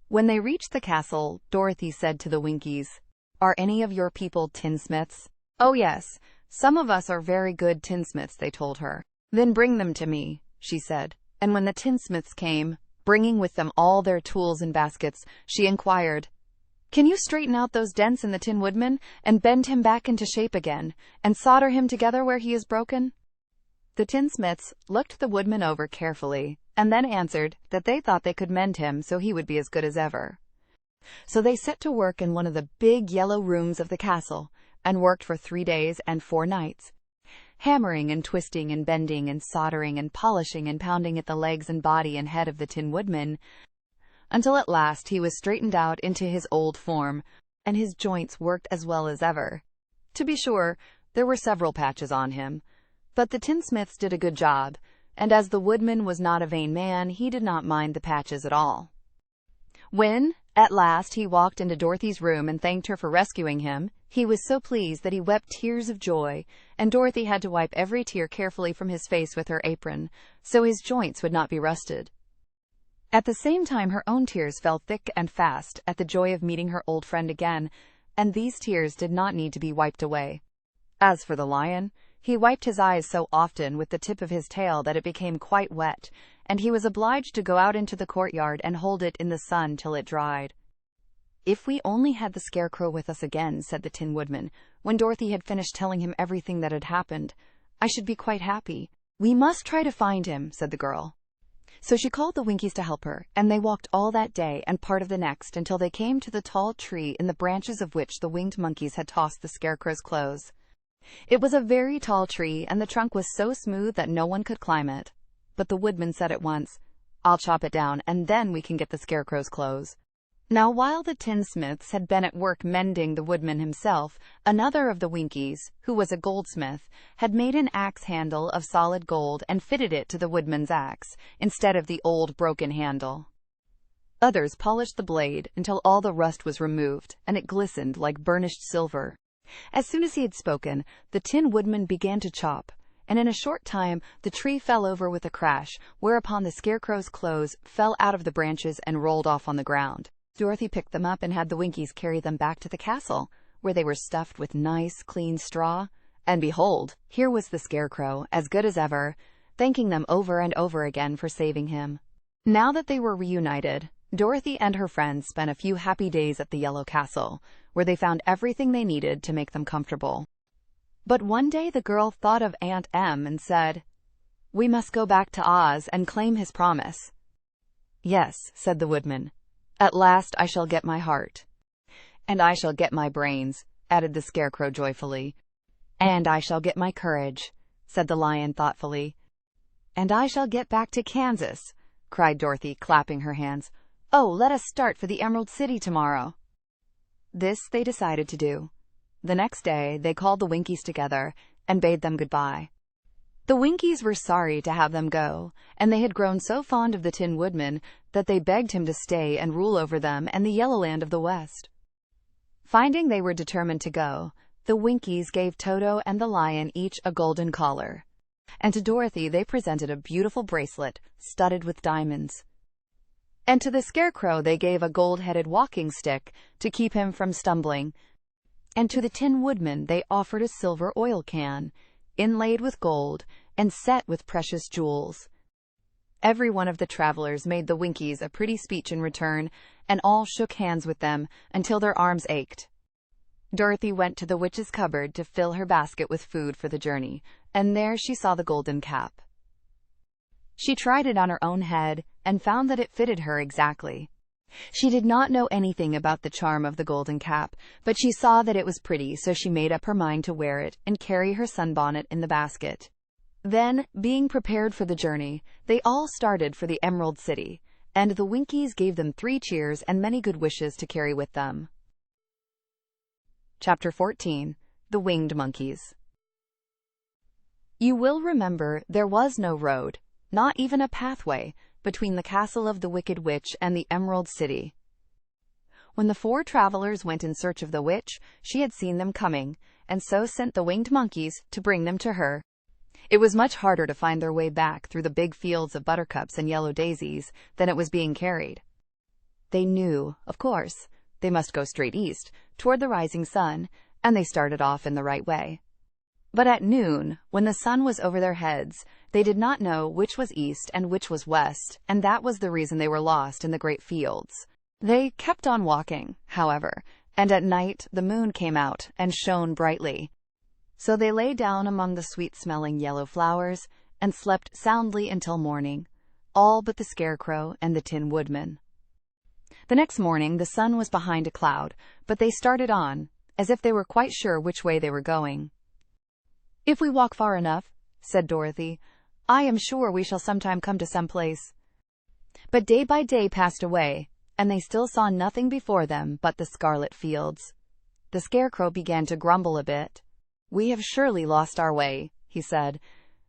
[SPEAKER 1] When they reached the castle, Dorothy said to the Winkies, "Are any of your people tinsmiths?" "Oh yes, some of us are very good tinsmiths," they told her. "Then bring them to me," she said, and when the tinsmiths came, bringing with them all their tools and baskets, she inquired, "Can you straighten out those dents in the Tin Woodman, and bend him back into shape again, and solder him together where he is broken?" The tinsmiths looked the Woodman over carefully, and then answered that they thought they could mend him so he would be as good as ever. So they set to work in one of the big yellow rooms of the castle, and worked for 3 days and 4 nights, hammering and twisting and bending and soldering and polishing and pounding at the legs and body and head of the Tin Woodman, until at last he was straightened out into his old form, and his joints worked as well as ever. To be sure, there were several patches on him, but the tinsmiths did a good job, and as the Woodman was not a vain man, he did not mind the patches at all. When, at last, he walked into Dorothy's room and thanked her for rescuing him, he was so pleased that he wept tears of joy, and Dorothy had to wipe every tear carefully from his face with her apron, so his joints would not be rusted. At the same time her own tears fell thick and fast at the joy of meeting her old friend again, and these tears did not need to be wiped away. As for the Lion, he wiped his eyes so often with the tip of his tail that it became quite wet, and he was obliged to go out into the courtyard and hold it in the sun till it dried. "If we only had the Scarecrow with us again," said the Tin Woodman, when Dorothy had finished telling him everything that had happened, "I should be quite happy." "We must try to find him," said the girl. So she called the Winkies to help her, and they walked all that day and part of the next until they came to the tall tree in the branches of which the winged monkeys had tossed the Scarecrow's clothes. It was a very tall tree, and the trunk was so smooth that no one could climb it. But the Woodman said at once, "I'll chop it down, and then we can get the Scarecrow's clothes." Now while the tinsmiths had been at work mending the Woodman himself, another of the Winkies, who was a goldsmith, had made an axe handle of solid gold and fitted it to the Woodman's axe, instead of the old broken handle. Others polished the blade until all the rust was removed, and it glistened like burnished silver. As soon as he had spoken, the Tin Woodman began to chop, and in a short time the tree fell over with a crash, whereupon the Scarecrow's clothes fell out of the branches and rolled off on the ground. Dorothy picked them up and had the Winkies carry them back to the castle, where they were stuffed with nice, clean straw. And behold, here was the Scarecrow, as good as ever, thanking them over and over again for saving him. Now that they were reunited, Dorothy and her friends spent a few happy days at the Yellow Castle, where they found everything they needed to make them comfortable. But one day the girl thought of Aunt Em and said, "We must go back to Oz and claim his promise." "Yes," said the Woodman. "At last I shall get my heart." "And I shall get my brains," added the Scarecrow joyfully. "And I shall get my courage," said the Lion thoughtfully. "And I shall get back to Kansas," cried Dorothy, clapping her hands. "Oh, let us start for the Emerald City tomorrow." This they decided to do. The next day they called the Winkies together and bade them goodbye. The Winkies were sorry to have them go, and they had grown so fond of the Tin Woodman that they begged him to stay and rule over them and the Yellow Land of the West. Finding they were determined to go, the Winkies gave Toto and the Lion each a golden collar, and to Dorothy they presented a beautiful bracelet studded with diamonds. And to the Scarecrow they gave a gold-headed walking stick to keep him from stumbling, and to the Tin Woodman they offered a silver oil can, inlaid with gold and set with precious jewels. Every one of the travelers made the Winkies a pretty speech in return, and all shook hands with them until their arms ached. Dorothy went to the witch's cupboard to fill her basket with food for the journey, and there she saw the golden cap. She tried it on her own head and found that it fitted her exactly. She did not know anything about the charm of the golden cap, but she saw that it was pretty, so she made up her mind to wear it and carry her sunbonnet in the basket. Then, being prepared for the journey, they all started for the Emerald City, and the Winkies gave them 3 cheers and many good wishes to carry with them. Chapter 14. The Winged Monkeys. You will remember there was no road, not even a pathway, between the castle of the Wicked Witch and the Emerald City. When the 4 travelers went in search of the witch, she had seen them coming, and so sent the winged monkeys to bring them to her. It was much harder to find their way back through the big fields of buttercups and yellow daisies than it was being carried. They knew, of course, they must go straight east, toward the rising sun, and they started off in the right way. But at noon, when the sun was over their heads, they did not know which was east and which was west, and that was the reason they were lost in the great fields. They kept on walking, however, and at night the moon came out and shone brightly. So they lay down among the sweet-smelling yellow flowers and slept soundly until morning, all but the Scarecrow and the Tin Woodman. The next morning the sun was behind a cloud, but they started on, as if they were quite sure which way they were going. "If we walk far enough," said Dorothy, "I am sure we shall sometime come to some place." But day by day passed away, and they still saw nothing before them but the scarlet fields. The Scarecrow began to grumble a bit. "We have surely lost our way," he said,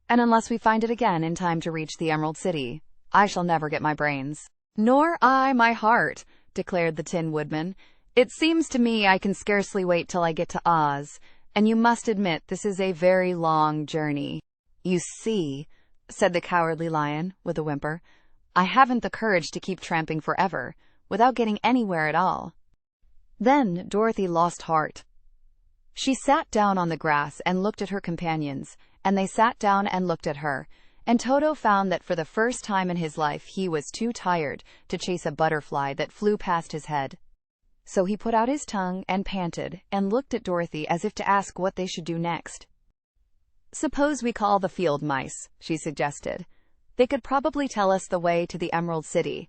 [SPEAKER 1] "and unless we find it again in time to reach the Emerald City, I shall never get my brains." "Nor I my heart," declared the Tin Woodman. "It seems to me I can scarcely wait till I get to Oz, and you must admit this is a very long journey." "You see," said the Cowardly Lion with a whimper, "I haven't the courage to keep tramping forever, without getting anywhere at all." Then Dorothy lost heart. She sat down on the grass and looked at her companions, and they sat down and looked at her, and Toto found that for the first time in his life he was too tired to chase a butterfly that flew past his head. So he put out his tongue and panted and looked at Dorothy as if to ask what they should do next. "Suppose we call the field mice," she suggested. "They could probably tell us the way to the Emerald City."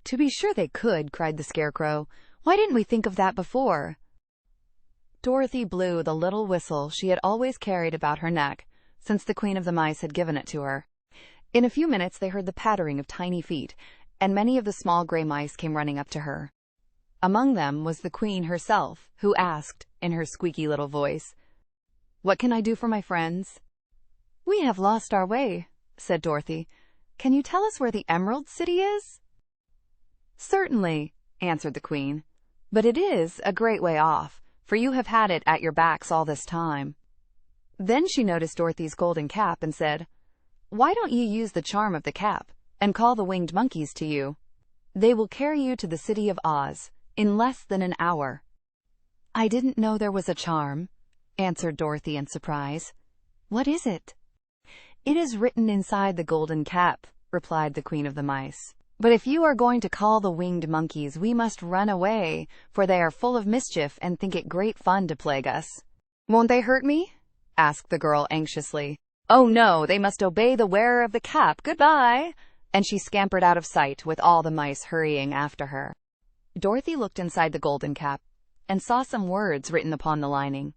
[SPEAKER 1] "To be sure they could," cried the Scarecrow. "Why didn't we think of that before?" Dorothy blew the little whistle she had always carried about her neck, since the Queen of the Mice had given it to her. In a few minutes they heard the pattering of tiny feet, and many of the small gray mice came running up to her. Among them was the Queen herself, who asked, in her squeaky little voice, "What can I do for my friends?" "We have lost our way," said Dorothy. "Can you tell us where the Emerald City is?" "Certainly," answered the Queen, "but it is a great way off, for you have had it at your backs all this time." Then she noticed Dorothy's golden cap and said, "Why don't you use the charm of the cap and call the winged monkeys to you?" They will carry you to the city of Oz in less than an hour." "I didn't know there was a charm," answered Dorothy in surprise. "What is it?" "It is written inside the golden cap," replied the Queen of the Mice. "But if you are going to call the winged monkeys, we must run away, for they are full of mischief and think it great fun to plague us." "Won't they hurt me?" asked the girl anxiously. "Oh no, they must obey the wearer of the cap. Goodbye!" And she scampered out of sight, with all the mice hurrying after her. Dorothy looked inside the golden cap and saw some words written upon the lining.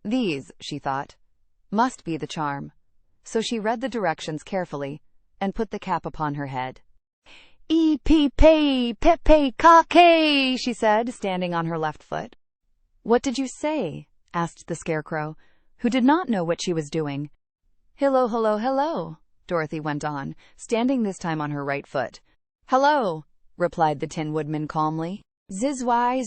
[SPEAKER 1] These, she thought, must be the charm. So she read the directions carefully and put the cap upon her head. "E-P-P, Pepe Kake," she said, standing on her left foot. "What did you say?" asked the Scarecrow, who did not know what she was doing. "Hello, hello, hello," Dorothy went on, standing this time on her right foot. "Hello," replied the Tin Woodman calmly. "Zizwy,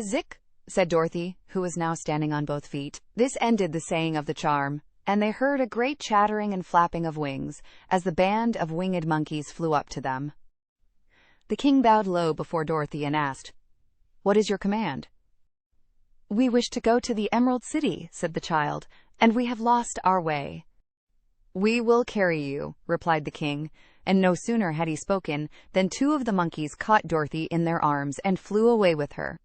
[SPEAKER 1] zick," said Dorothy, who was now standing on both feet. This ended the saying of the charm, and they heard a great chattering and flapping of wings as the band of winged monkeys flew up to them. The king bowed low before Dorothy and asked, "What is your command?" "We wish to go to the Emerald City," said the child, "and we have lost our way." "We will carry you," replied the king, and no sooner had he spoken than two of the monkeys caught Dorothy in their arms and flew away with her.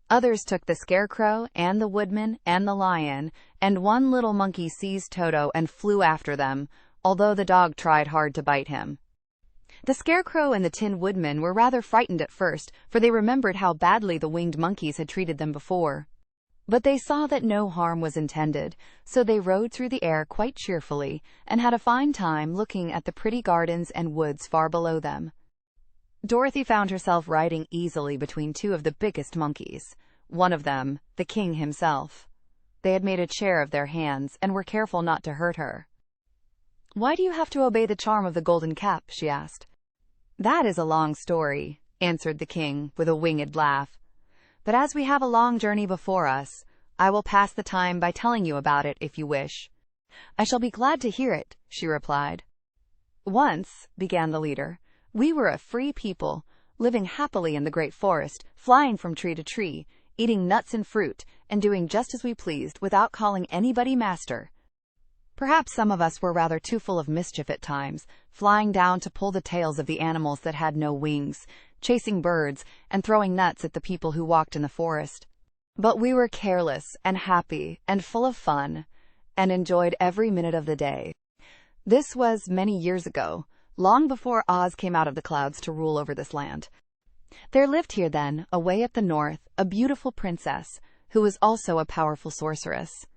[SPEAKER 1] Others took the Scarecrow and the Woodman and the Lion, and one little monkey seized Toto and flew after them, although the dog tried hard to bite him. The Scarecrow and the Tin Woodman were rather frightened at first, for they remembered how badly the winged monkeys had treated them before. But they saw that no harm was intended, so they rode through the air quite cheerfully and had a fine time looking at the pretty gardens and woods far below them. Dorothy found herself riding easily between two of the biggest monkeys, one of them, the king himself. They had made a chair of their hands and were careful not to hurt her. "Why do you have to obey the charm of the golden cap?" she asked. "That is a long story," answered the king with a winged laugh. "But as we have a long journey before us, I will pass the time by telling you about it if you wish." "I shall be glad to hear it," she replied. "Once," began the leader, "we were a free people, living happily in the great forest, flying from tree to tree, eating nuts and fruit, and doing just as we pleased without calling anybody master. Perhaps some of us were rather too full of mischief at times, flying down to pull the tails of the animals that had no wings, chasing birds, and throwing nuts at the people who walked in the forest. But we were careless and happy and full of fun, and enjoyed every minute of the day. This was many years ago, long before Oz came out of the clouds to rule over this land. There lived here then, away at the north, a beautiful princess, who was also a powerful sorceress.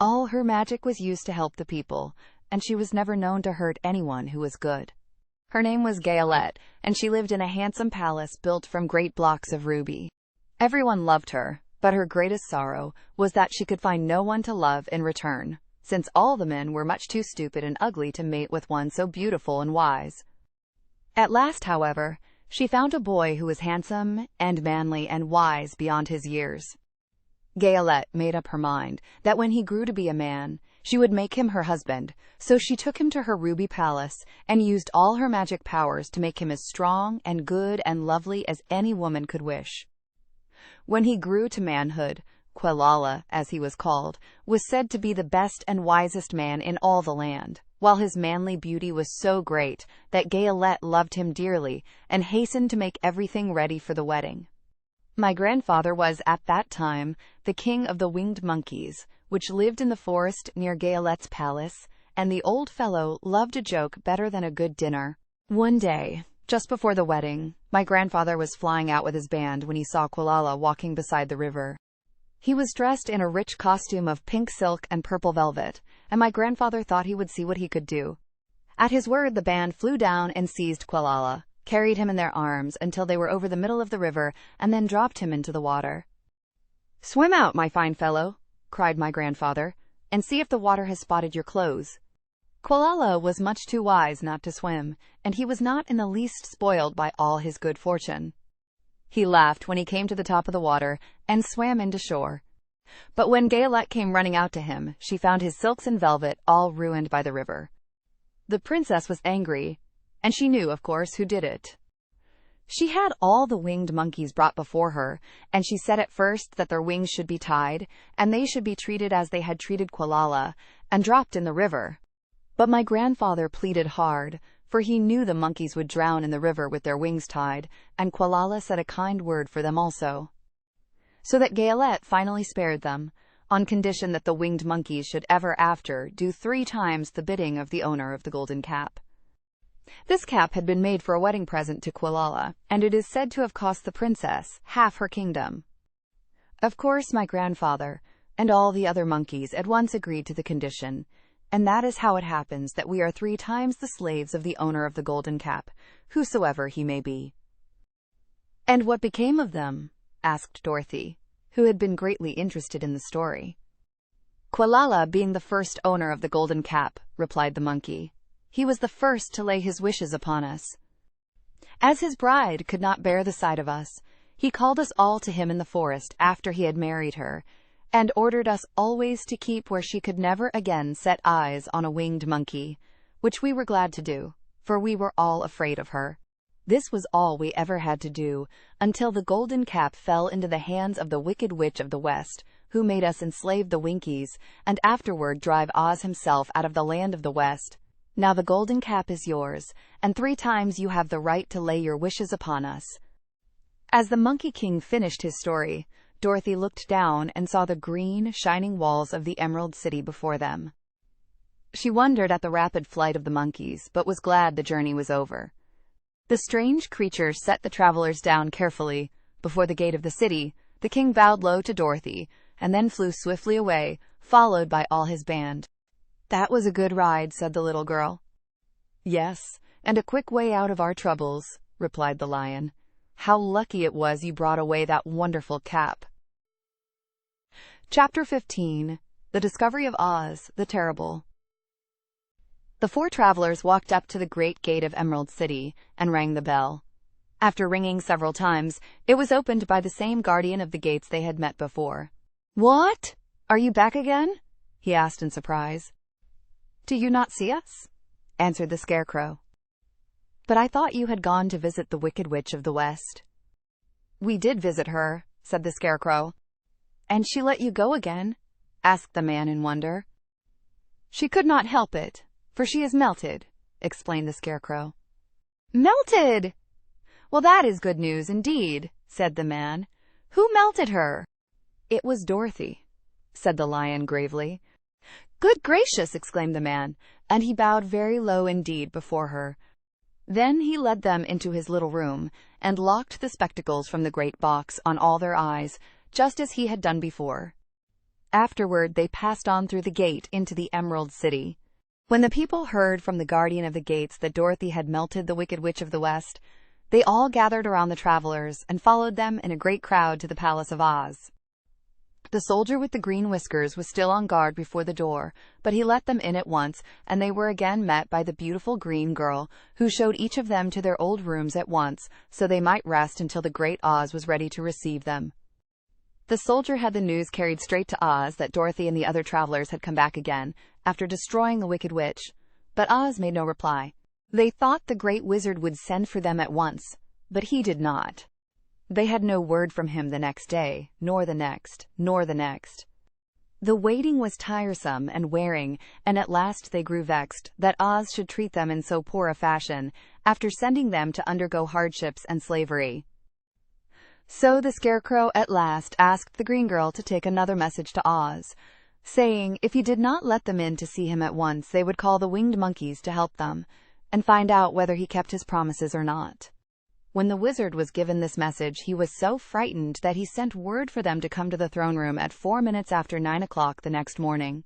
[SPEAKER 1] All her magic was used to help the people, and she was never known to hurt anyone who was good. Her name was XVIII, and she lived in a handsome palace built from great blocks of ruby. Everyone loved her, but her greatest sorrow was that she could find no one to love in return, since all the men were much too stupid and ugly to mate with one so beautiful and wise. At last, however, she found a boy who was handsome and manly and wise beyond his years. XVIII made up her mind that when he grew to be a man, she would make him her husband, so she took him to her ruby palace and used all her magic powers to make him as strong and good and lovely as any woman could wish. When he grew to manhood, Quilala, as he was called, was said to be the best and wisest man in all the land, while his manly beauty was so great that XVIII loved him dearly and hastened to make everything ready for the wedding. My grandfather was, at that time, the king of the winged monkeys, which lived in the forest near XVIII's palace, and the old fellow loved a joke better than a good dinner. One day, just before the wedding, my grandfather was flying out with his band when he saw Quilala walking beside the river. He was dressed in a rich costume of pink silk and purple velvet, and my grandfather thought he would see what he could do. At his word, the band flew down and seized Quilala, carried him in their arms until they were over the middle of the river, and then dropped him into the water. "Swim out, my fine fellow," cried my grandfather, "and see if the water has spotted your clothes." Quilala was much too wise not to swim, and he was not in the least spoiled by all his good fortune. He laughed when he came to the top of the water and swam into shore. But when XVIII came running out to him, she found his silks and velvet all ruined by the river. The princess was angry, and she knew, of course, who did it. She had all the winged monkeys brought before her, and she said at first that their wings should be tied, and they should be treated as they had treated Quilala, and dropped in the river. But my grandfather pleaded hard, for he knew the monkeys would drown in the river with their wings tied, and Quilala said a kind word for them also. So that Gaelette finally spared them, on condition that the winged monkeys should ever after do 3 times the bidding of the owner of the golden cap. This cap had been made for a wedding present to Quilala, and it is said to have cost the princess half her kingdom. Of course, my grandfather and all the other monkeys at once agreed to the condition, and that is how it happens that we are 3 times the slaves of the owner of the golden cap, whosoever he may be. And what became of them? Asked Dorothy, who had been greatly interested in the story. Quilala being the first owner of the golden cap, replied the monkey. He was the first to lay his wishes upon us. As his bride could not bear the sight of us, he called us all to him in the forest after he had married her, and ordered us always to keep where she could never again set eyes on a winged monkey, which we were glad to do, for we were all afraid of her. This was all we ever had to do, until the golden cap fell into the hands of the wicked witch of the West, who made us enslave the Winkies, and afterward drive Oz himself out of the land of the West. Now the golden cap is yours, and 3 times you have the right to lay your wishes upon us. As the Monkey King finished his story, Dorothy looked down and saw the green, shining walls of the Emerald City before them. She wondered at the rapid flight of the monkeys, but was glad the journey was over. The strange creatures set the travelers down carefully. Before the gate of the city, the king bowed low to Dorothy, and then flew swiftly away, followed by all his band. "That was a good ride," said the little girl. "Yes, and a quick way out of our troubles," replied the lion. "How lucky it was you brought away that wonderful cap." Chapter 15. The Discovery of Oz, the Terrible. The 4 travelers walked up to the great gate of Emerald City and rang the bell. After ringing several times, it was opened by the same guardian of the gates they had met before. "What? Are you back again?" he asked in surprise. "Do you not see us?" answered the Scarecrow. "But I thought you had gone to visit the Wicked Witch of the West." "We did visit her," said the Scarecrow. "And she let you go again?" asked the man in wonder. "She could not help it, for she is melted," explained the Scarecrow. "Melted! Well, that is good news indeed," said the man. "Who melted her?" "It was Dorothy," said the lion gravely. "Good gracious!" exclaimed the man, and he bowed very low indeed before her. Then he led them into his little room, and locked the spectacles from the great box on all their eyes, just as he had done before. Afterward they passed on through the gate into the Emerald City. When the people heard from the guardian of the gates that Dorothy had melted the Wicked Witch of the West, they all gathered around the travelers and followed them in a great crowd to the Palace of Oz. The soldier with the green whiskers was still on guard before the door, but he let them in at once, and they were again met by the beautiful green girl, who showed each of them to their old rooms at once, so they might rest until the great Oz was ready to receive them. The soldier had the news carried straight to Oz that Dorothy and the other travelers had come back again, after destroying the Wicked Witch, but Oz made no reply. They thought the great wizard would send for them at once, but he did not. They had no word from him the next day, nor the next, nor the next. The waiting was tiresome and wearing, and at last they grew vexed that Oz should treat them in so poor a fashion, after sending them to undergo hardships and slavery. So the Scarecrow at last asked the green girl to take another message to Oz, saying if he did not let them in to see him at once, they would call the winged monkeys to help them, and find out whether he kept his promises or not. When the wizard was given this message, he was so frightened that he sent word for them to come to the throne room at 4 minutes after 9 o'clock the next morning.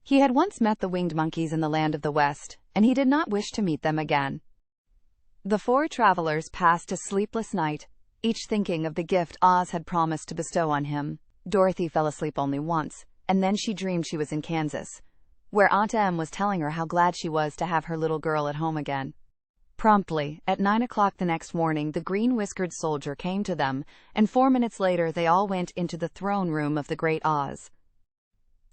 [SPEAKER 1] He had once met the winged monkeys in the land of the West, and he did not wish to meet them again. The 4 travelers passed a sleepless night, each thinking of the gift Oz had promised to bestow on him. Dorothy fell asleep only once, and then she dreamed she was in Kansas, where Aunt Em was telling her how glad she was to have her little girl at home again. Promptly, at 9 o'clock the next morning, the green-whiskered soldier came to them, and 4 minutes later they all went into the throne room of the great Oz.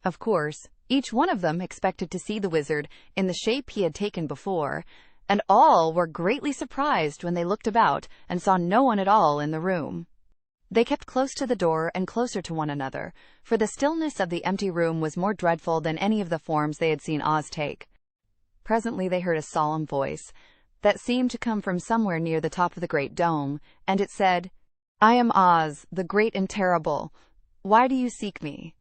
[SPEAKER 1] Of course, each one of them expected to see the wizard in the shape he had taken before, and all were greatly surprised when they looked about and saw no one at all in the room. They kept close to the door and closer to one another, for the stillness of the empty room was more dreadful than any of the forms they had seen Oz take. Presently they heard a solemn voice that seemed to come from somewhere near the top of the great dome, and it said, "I am Oz, the great and terrible. Why do you seek me?"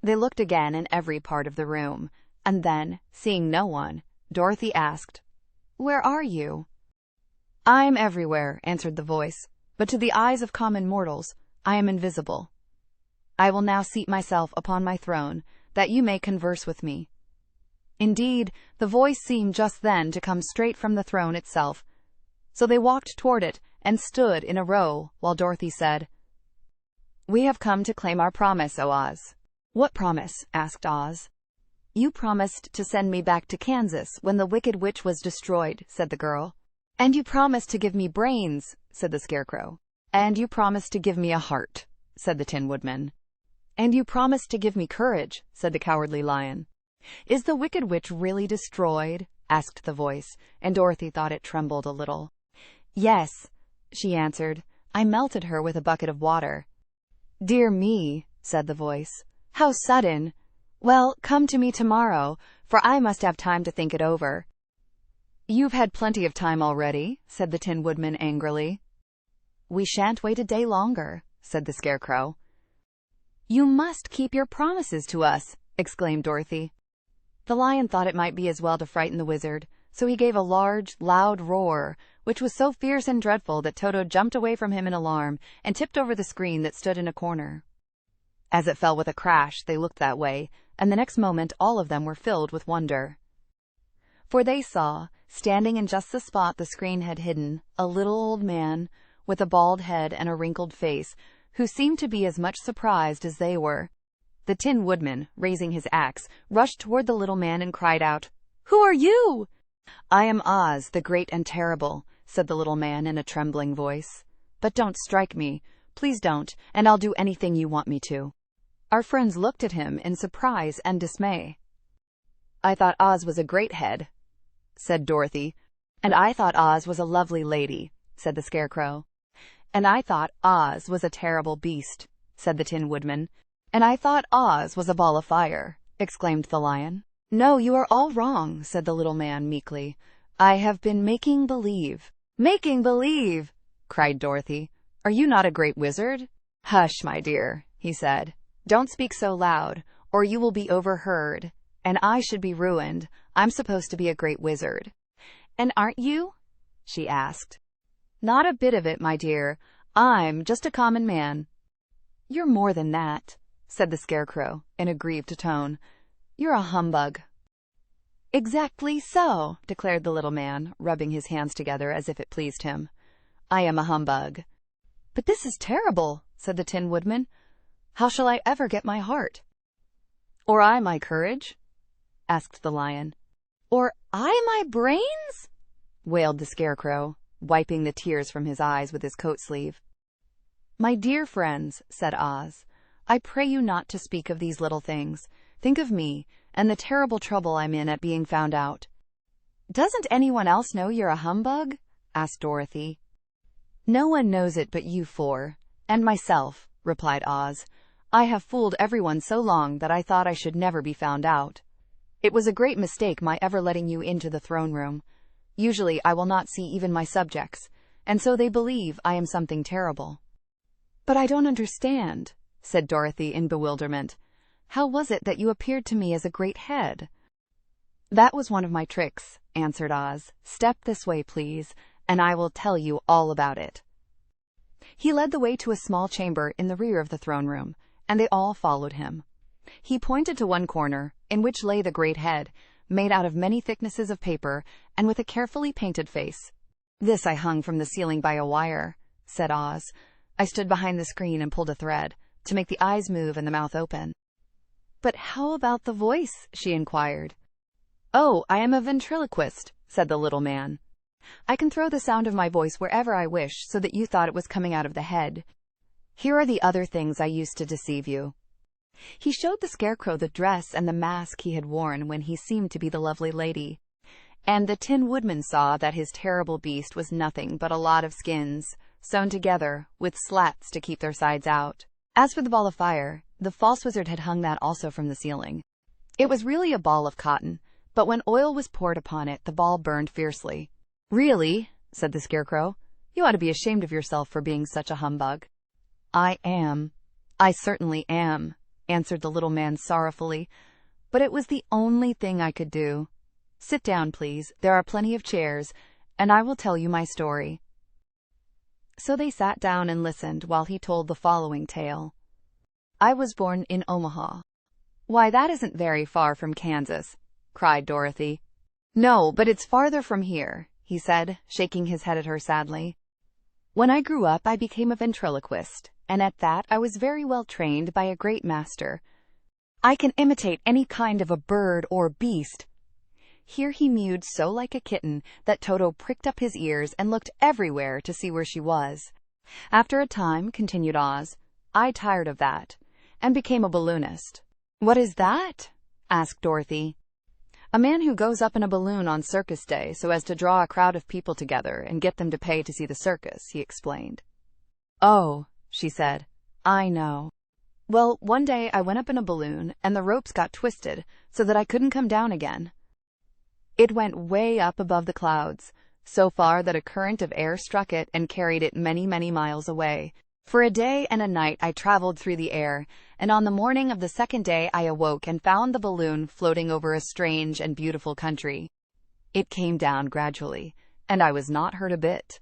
[SPEAKER 1] They looked again in every part of the room, and then, seeing no one, Dorothy asked, "Where are you?" "I'm everywhere," answered the voice, "but to the eyes of common mortals, I am invisible. I will now seat myself upon my throne, that you may converse with me." Indeed, the voice seemed just then to come straight from the throne itself, so they walked toward it and stood in a row while Dorothy said, "We have come to claim our promise, O Oz." "What promise?" asked Oz. "You promised to send me back to Kansas when the Wicked Witch was destroyed," said the girl. "And you promised to give me brains," said the Scarecrow. "And you promised to give me a heart," said the Tin Woodman. "And you promised to give me courage," said the Cowardly Lion. "Is the Wicked Witch really destroyed?" asked the voice, and Dorothy thought it trembled a little. "Yes," she answered. "I melted her with a bucket of water." "Dear me," said the voice. "How sudden! Well, come to me tomorrow, for I must have time to think it over." "You've had plenty of time already," said the Tin Woodman angrily. "We shan't wait a day longer," said the Scarecrow. "You must keep your promises to us," exclaimed Dorothy. The lion thought it might be as well to frighten the wizard, so he gave a large, loud roar, which was so fierce and dreadful that Toto jumped away from him in alarm and tipped over the screen that stood in a corner. As it fell with a crash, they looked that way, and the next moment all of them were filled with wonder. For they saw, standing in just the spot the screen had hidden, a little old man with a bald head and a wrinkled face, who seemed to be as much surprised as they were. The Tin Woodman, raising his axe, rushed toward the little man and cried out, "Who are you?" "I am Oz, the great and terrible," said the little man in a trembling voice. "But don't strike me. Please don't, and I'll do anything you want me to." Our friends looked at him in surprise and dismay. "I thought Oz was a great head," said Dorothy. "And I thought Oz was a lovely lady," said the Scarecrow. "And I thought Oz was a terrible beast," said the Tin Woodman. "And I thought Oz was a ball of fire," exclaimed the lion. "No, you are all wrong," said the little man meekly. "I have been making believe." "Making believe!" cried Dorothy. "Are you not a great wizard?" "Hush, my dear," he said. "Don't speak so loud, or you will be overheard, and I should be ruined. I'm supposed to be a great wizard." "And aren't you?" she asked. "Not a bit of it, my dear. I'm just a common man." "You're more than that," said the Scarecrow in a grieved tone. "You're a humbug." "Exactly so," declared the little man, rubbing his hands together as if it pleased him. "I am a humbug." "But this is terrible," said the Tin Woodman. "How shall I ever get my heart?" "Or I my courage?" asked the lion. "Or I my brains?" wailed the Scarecrow, wiping the tears from his eyes with his coat sleeve. "My dear friends," said Oz, "I pray you not to speak of these little things. Think of me, and the terrible trouble I'm in at being found out." "Doesn't anyone else know you're a humbug?" asked Dorothy. "No one knows it but you four, and myself," replied Oz. "I have fooled everyone so long that I thought I should never be found out. It was a great mistake my ever letting you into the throne room. Usually I will not see even my subjects, and so they believe I am something terrible." "But I don't understand," said Dorothy in bewilderment. "How was it that you appeared to me as a great head?" "That was one of my tricks," answered Oz. "Step this way, please, and I will tell you all about it." He led the way to a small chamber in the rear of the throne room, and they all followed him. He pointed to one corner, in which lay the great head, made out of many thicknesses of paper, and with a carefully painted face. "This I hung from the ceiling by a wire," said Oz. "I stood behind the screen and pulled a thread, to make the eyes move and the mouth open." "But how about the voice?" she inquired. "Oh, I am a ventriloquist," said the little man. "I can throw the sound of my voice wherever I wish so that you thought it was coming out of the head. Here are the other things I used to deceive you." He showed the Scarecrow the dress and the mask he had worn when he seemed to be the lovely lady. and the Tin Woodman saw that his terrible beast was nothing but a lot of skins, sewn together, with slats to keep their sides out. As for the ball of fire, the false wizard had hung that also from the ceiling. It was really a ball of cotton, but when oil was poured upon it, the ball burned fiercely. "Really?" said the Scarecrow. "You ought to be ashamed of yourself for being such a humbug." "I am. I certainly am," answered the little man sorrowfully, "but it was the only thing I could do. Sit down, please. There are plenty of chairs, and I will tell you my story." So they sat down and listened while he told the following tale. "I was born in Omaha." "Why, that isn't very far from Kansas," cried Dorothy. "No, but it's farther from here," he said, shaking his head at her sadly. "When I grew up, I became a ventriloquist, and at that I was very well trained by a great master. I can imitate any kind of a bird or beast." Here he mewed so like a kitten that Toto pricked up his ears and looked everywhere to see where she was. "After a time," continued Oz, "I tired of that, and became a balloonist." "What is that?" asked Dorothy. "A man who goes up in a balloon on circus day so as to draw a crowd of people together and get them to pay to see the circus," he explained. "Oh," she said, "I know. Well, one day I went up in a balloon, and the ropes got twisted so that I couldn't come down again. It went way up above the clouds, so far that a current of air struck it and carried it many, many miles away. For a day and a night I traveled through the air, and on the morning of the second day I awoke and found the balloon floating over a strange and beautiful country. It came down gradually, and I was not hurt a bit.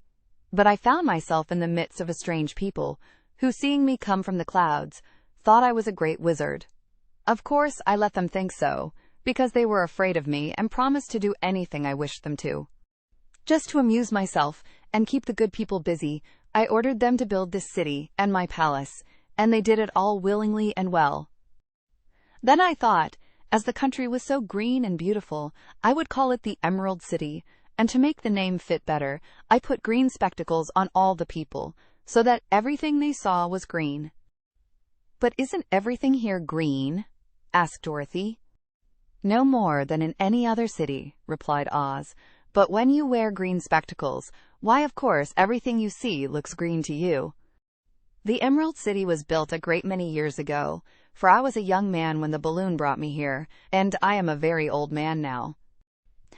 [SPEAKER 1] But I found myself in the midst of a strange people, who, seeing me come from the clouds, thought I was a great wizard. Of course, I let them think so, because they were afraid of me and promised to do anything I wished them to. Just to amuse myself and keep the good people busy, I ordered them to build this city and my palace, and they did it all willingly and well. Then I thought, as the country was so green and beautiful, I would call it the Emerald City, and to make the name fit better, I put green spectacles on all the people, so that everything they saw was green." "But isn't everything here green?" asked Dorothy. "No more than in any other city," replied Oz. "But when you wear green spectacles, why, of course, everything you see looks green to you." "The Emerald City was built a great many years ago, for I was a young man when the balloon brought me here, and I am a very old man now.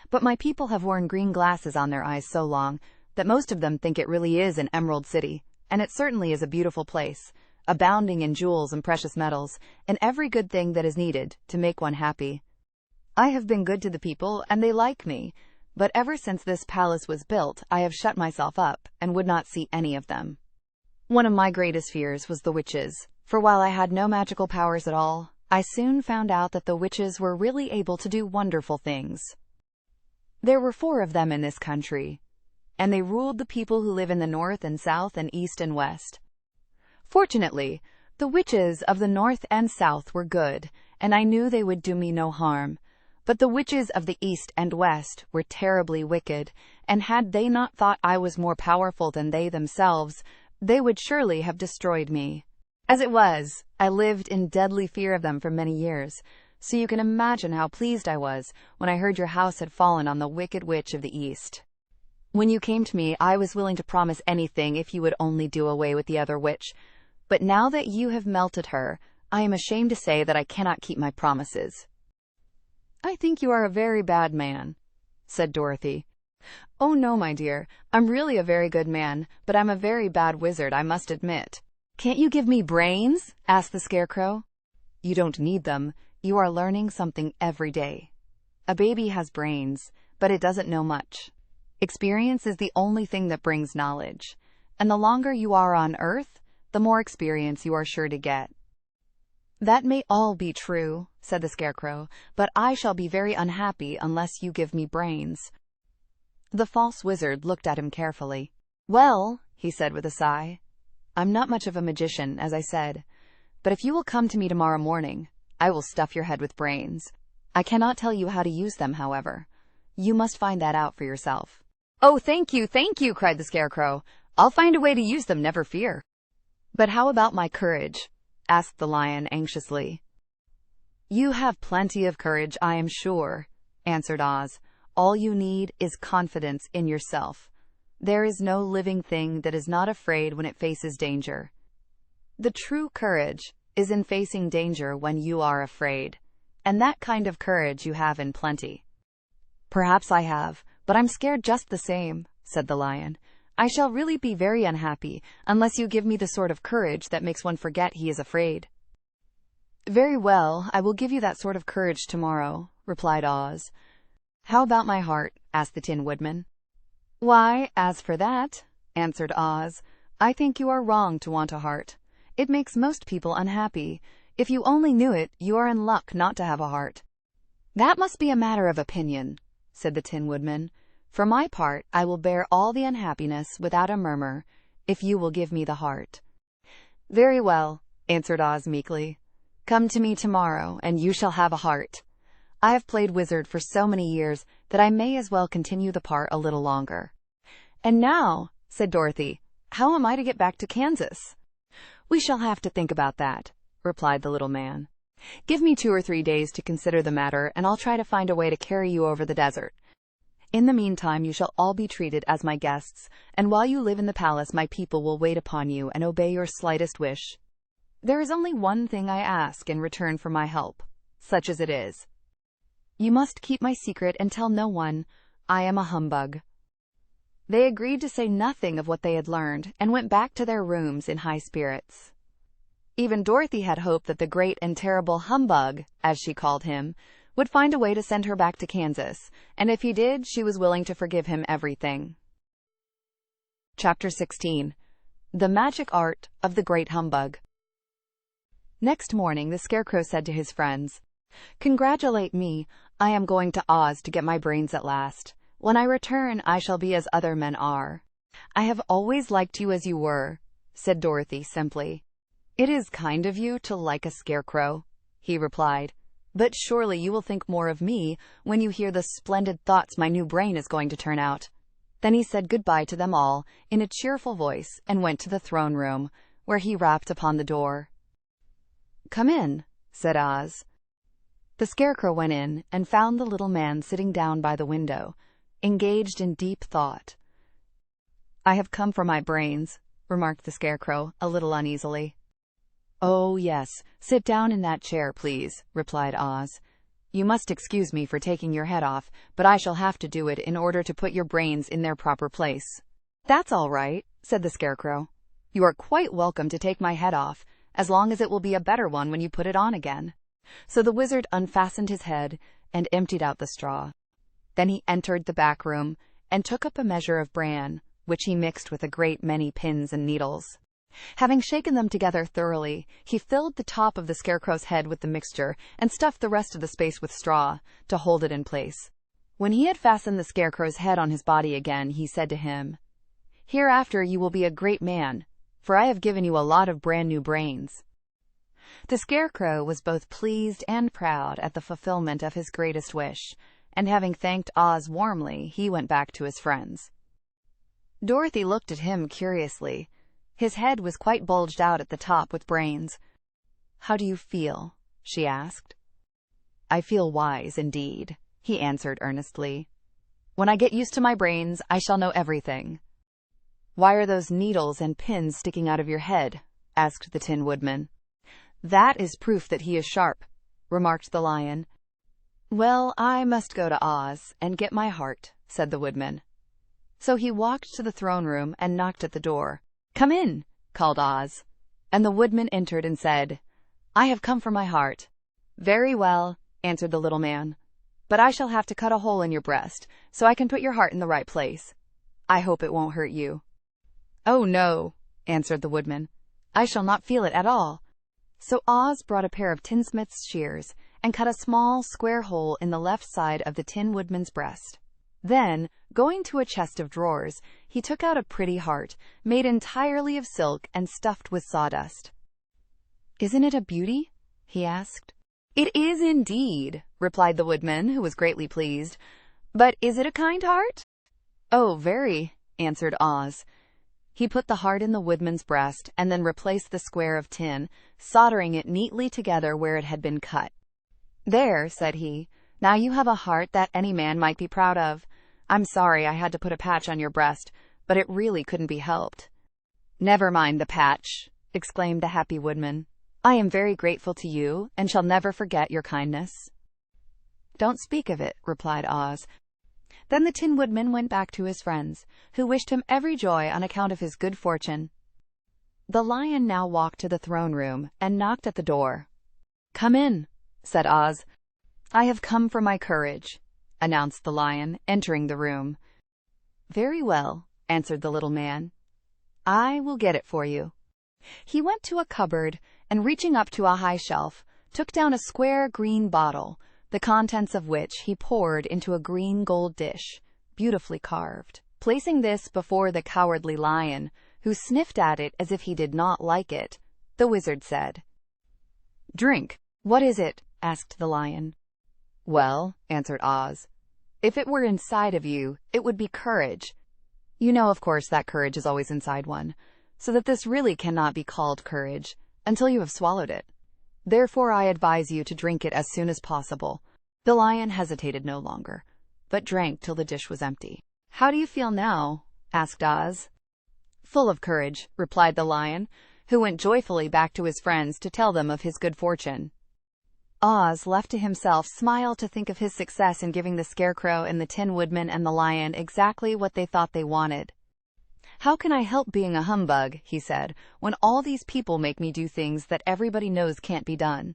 [SPEAKER 1] But my people have worn green glasses on their eyes so long that most of them think it really is an Emerald City, and it certainly is a beautiful place, abounding in jewels and precious metals, and every good thing that is needed to make one happy. I have been good to the people, and they like me, but ever since this palace was built, I have shut myself up and would not see any of them. One of my greatest fears was the witches, for while I had no magical powers at all, I soon found out that the witches were really able to do wonderful things. There were 4 of them in this country, and they ruled the people who live in the north and south and east and west. Fortunately, the witches of the north and south were good, and I knew they would do me no harm. But the witches of the east and west were terribly wicked, and had they not thought I was more powerful than they themselves, they would surely have destroyed me. As it was, I lived in deadly fear of them for many years, so you can imagine how pleased I was when I heard your house had fallen on the wicked witch of the east. When you came to me, I was willing to promise anything if you would only do away with the other witch, but now that you have melted her, I am ashamed to say that I cannot keep my promises." "I think you are a very bad man," said Dorothy. "Oh no, my dear, I'm really a very good man, but I'm a very bad wizard, I must admit." "Can't you give me brains?" asked the Scarecrow. "You don't need them. You are learning something every day. A baby has brains, but it doesn't know much. Experience is the only thing that brings knowledge, and the longer you are on Earth, the more experience you are sure to get." "That may all be true," said the Scarecrow, "but I shall be very unhappy unless you give me brains." The false wizard looked at him carefully. "Well," he said with a sigh, "I'm not much of a magician, as I said, but if you will come to me tomorrow morning, I will stuff your head with brains. I cannot tell you how to use them, however. You must find that out for yourself." "Oh, thank you, cried the Scarecrow. "I'll find a way to use them, never fear." "But how about my courage?" asked the Lion anxiously. "You have plenty of courage, I am sure," answered Oz. All you need is confidence in yourself. There is no living thing that is not afraid when it faces danger. The true courage is in facing danger when you are afraid. And that kind of courage you have in plenty." "Perhaps I have, but I'm scared just the same," said the lion. "I shall really be very unhappy unless you give me the sort of courage that makes one forget he is afraid." "Very well, I will give you that sort of courage tomorrow," replied Oz. "How about my heart?" asked the Tin Woodman. "Why, as for that," answered Oz, "I think you are wrong to want a heart. It makes most people unhappy. If you only knew it, you are in luck not to have a heart." "That must be a matter of opinion," said the Tin Woodman. "For my part, I will bear all the unhappiness without a murmur, if you will give me the heart." "Very well," answered Oz meekly. "Come to me tomorrow, and you shall have a heart. I have played wizard for so many years that I may as well continue the part a little longer." "And now," said Dorothy, "how am I to get back to Kansas?" "We shall have to think about that," replied the little man. "Give me 2 or 3 days to consider the matter, and I'll try to find a way to carry you over the desert. In the meantime, you shall all be treated as my guests, and while you live in the palace, my people will wait upon you and obey your slightest wish. There is only one thing I ask in return for my help, such as it is. You must keep my secret and tell no one. I am a humbug." They agreed to say nothing of what they had learned, and went back to their rooms in high spirits. Even Dorothy had hoped that the great and terrible Humbug, as she called him, would find a way to send her back to Kansas, and if he did, she was willing to forgive him everything. Chapter 16. The Magic Art of the Great Humbug. Next morning, the Scarecrow said to his friends, "Congratulate me. I am going to Oz to get my brains at last. When I return, I shall be as other men are." "I have always liked you as you were," said Dorothy simply. "It is kind of you to like a scarecrow," he replied. "But surely you will think more of me when you hear the splendid thoughts my new brain is going to turn out." Then he said goodbye to them all in a cheerful voice and went to the throne room, where he rapped upon the door. "Come in," said Oz. The Scarecrow went in and found the little man sitting down by the window, engaged in deep thought. "I have come for my brains," remarked the Scarecrow, a little uneasily. "Oh, yes, sit down in that chair, please," replied Oz. "You must excuse me for taking your head off, but I shall have to do it in order to put your brains in their proper place." "That's all right," said the Scarecrow. "You are quite welcome to take my head off, as long as it will be a better one when you put it on again." So the wizard unfastened his head and emptied out the straw. Then he entered the back room and took up a measure of bran, which he mixed with a great many pins and needles. Having shaken them together thoroughly, he filled the top of the Scarecrow's head with the mixture and stuffed the rest of the space with straw to hold it in place. When he had fastened the Scarecrow's head on his body again, he said to him, "Hereafter you will be a great man, for I have given you a lot of brand new brains." The Scarecrow was both pleased and proud at the fulfillment of his greatest wish, and having thanked Oz warmly, he went back to his friends. Dorothy looked at him curiously. His head was quite bulged out at the top with brains. "How do you feel?" she asked. "I feel wise indeed," he answered earnestly. "When I get used to my brains, I shall know everything." "Why are those needles and pins sticking out of your head?" asked the Tin Woodman. "That is proof that he is sharp," remarked the Lion. "Well, I must go to Oz and get my heart," said the Woodman. So he walked to the throne room and knocked at the door. "Come in," called Oz, and the Woodman entered and said, "I have come for my heart." "Very well," answered the little man, "but I shall have to cut a hole in your breast so I can put your heart in the right place. I hope it won't hurt you." "Oh, no," answered the Woodman. "I shall not feel it at all." So Oz brought a pair of tinsmith's shears and cut a small, square hole in the left side of the Tin Woodman's breast. Then, going to a chest of drawers, he took out a pretty heart, made entirely of silk and stuffed with sawdust. "Isn't it a beauty?" he asked. "It is indeed," replied the Woodman, who was greatly pleased. "But is it a kind heart?" "Oh, very," answered Oz. He put the heart in the Woodman's breast and then replaced the square of tin, soldering it neatly together where it had been cut. "There," said he, Now you have a heart that any man might be proud of. I'm sorry I had to put a patch on your breast, but it really couldn't be helped." "Never mind the patch," exclaimed the happy Woodman. "I am very grateful to you, and shall never forget your kindness." "Don't speak of it," replied Oz. Then the Tin Woodman went back to his friends, who wished him every joy on account of his good fortune. The Lion now walked to the throne room and knocked at the door. "Come in," said Oz. "I have come for my courage," announced the Lion, entering the room. "Very well," answered the little man. "I will get it for you." He went to a cupboard and, reaching up to a high shelf, took down a square green bottle, the contents of which he poured into a green gold dish, beautifully carved. Placing this before the cowardly Lion, who sniffed at it as if he did not like it, the Wizard said, "Drink." "What is it?" asked the Lion. "Well," answered Oz, "if it were inside of you, it would be courage. You know, of course, that courage is always inside one, so that this really cannot be called courage until you have swallowed it. Therefore, I advise you to drink it as soon as possible." The Lion hesitated no longer, but drank till the dish was empty. "How do you feel now?" asked Oz. "Full of courage," replied the Lion, who went joyfully back to his friends to tell them of his good fortune. Oz, left to himself, smiled to think of his success in giving the Scarecrow and the Tin Woodman and the Lion exactly what they thought they wanted. "How can I help being a humbug," he said, "when all these people make me do things that everybody knows can't be done?"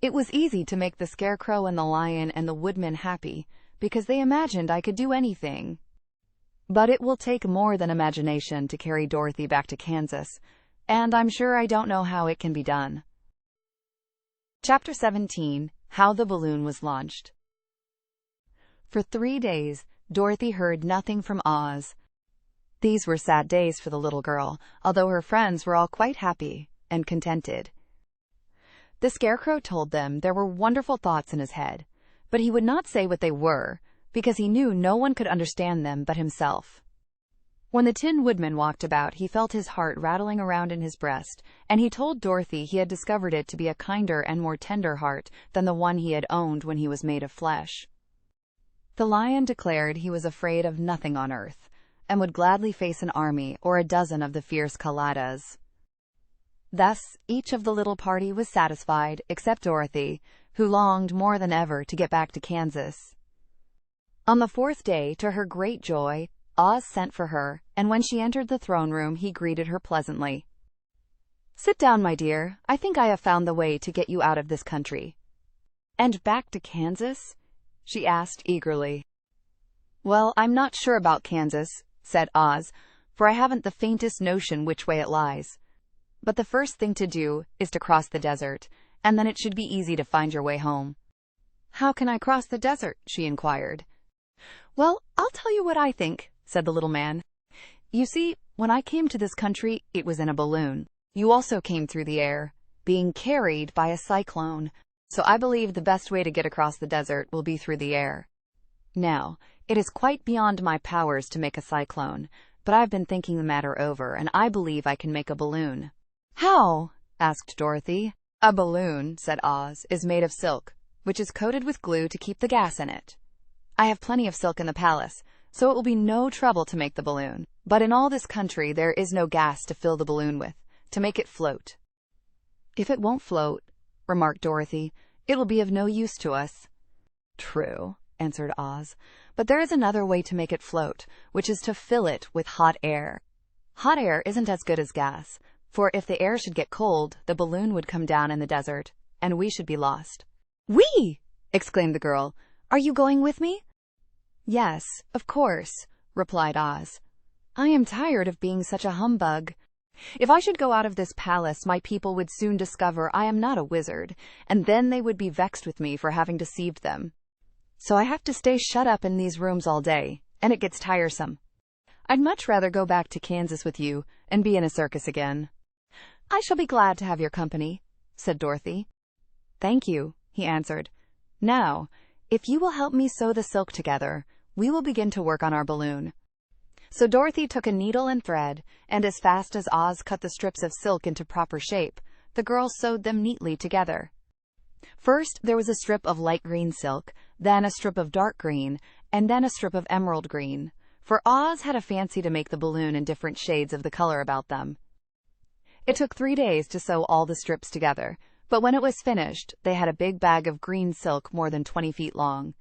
[SPEAKER 1] It was easy to make the Scarecrow and the Lion and the Woodman happy, because they imagined I could do anything. But it will take more than imagination to carry Dorothy back to Kansas, and I'm sure I don't know how it can be done. Chapter 17. How the Balloon Was Launched. For 3 days, Dorothy heard nothing from Oz. These were sad days for the little girl, although her friends were all quite happy and contented. The Scarecrow told them there were wonderful thoughts in his head, but he would not say what they were, because he knew no one could understand them but himself. When the Tin Woodman walked about, he felt his heart rattling around in his breast, and he told Dorothy he had discovered it to be a kinder and more tender heart than the one he had owned when he was made of flesh. The Lion declared he was afraid of nothing on earth, and would gladly face an army or a dozen of the fierce Kaladas. Thus, each of the little party was satisfied, except Dorothy, who longed more than ever to get back to Kansas. On the 4th day, to her great joy, Oz sent for her, and when she entered the throne room, he greeted her pleasantly. "Sit down, my dear. I think I have found the way to get you out of this country." "And back to Kansas?" she asked eagerly. "Well, I'm not sure about Kansas," said Oz, "for I haven't the faintest notion which way it lies. But the first thing to do is to cross the desert, and then it should be easy to find your way home." "How can I cross the desert?" she inquired. "Well, I'll tell you what I think," said the little man. "You see, when I came to this country, it was in a balloon. You also came through the air, being carried by a cyclone. So I believe the best way to get across the desert will be through the air. Now, it is quite beyond my powers to make a cyclone, but I've been thinking the matter over, and I believe I can make a balloon." "How?" asked Dorothy. "A balloon," said Oz, "is made of silk, which is coated with glue to keep the gas in it. I have plenty of silk in the palace, so it will be no trouble to make the balloon. But in all this country there is no gas to fill the balloon with, to make it float." "If it won't float," remarked Dorothy, "it will be of no use to us." "True," answered Oz, "but there is another way to make it float, which is to fill it with hot air. Hot air isn't as good as gas, for if the air should get cold, the balloon would come down in the desert, and we should be lost." "We!" exclaimed the girl. "Are you going with me?" "Yes, of course," replied Oz. "I am tired of being such a humbug. If I should go out of this palace, my people would soon discover I am not a wizard, and then they would be vexed with me for having deceived them. So I have to stay shut up in these rooms all day, and it gets tiresome. I'd much rather go back to Kansas with you and be in a circus again." "I shall be glad to have your company," said Dorothy. "Thank you," he answered. "Now, if you will help me sew the silk together, we will begin to work on our balloon." So Dorothy took a needle and thread, and as fast as Oz cut the strips of silk into proper shape, the girls sewed them neatly together. First, there was a strip of light green silk, then a strip of dark green, and then a strip of emerald green, for Oz had a fancy to make the balloon in different shades of the color about them. It took 3 days to sew all the strips together, but when it was finished, they had a big bag of green silk more than 20 feet long.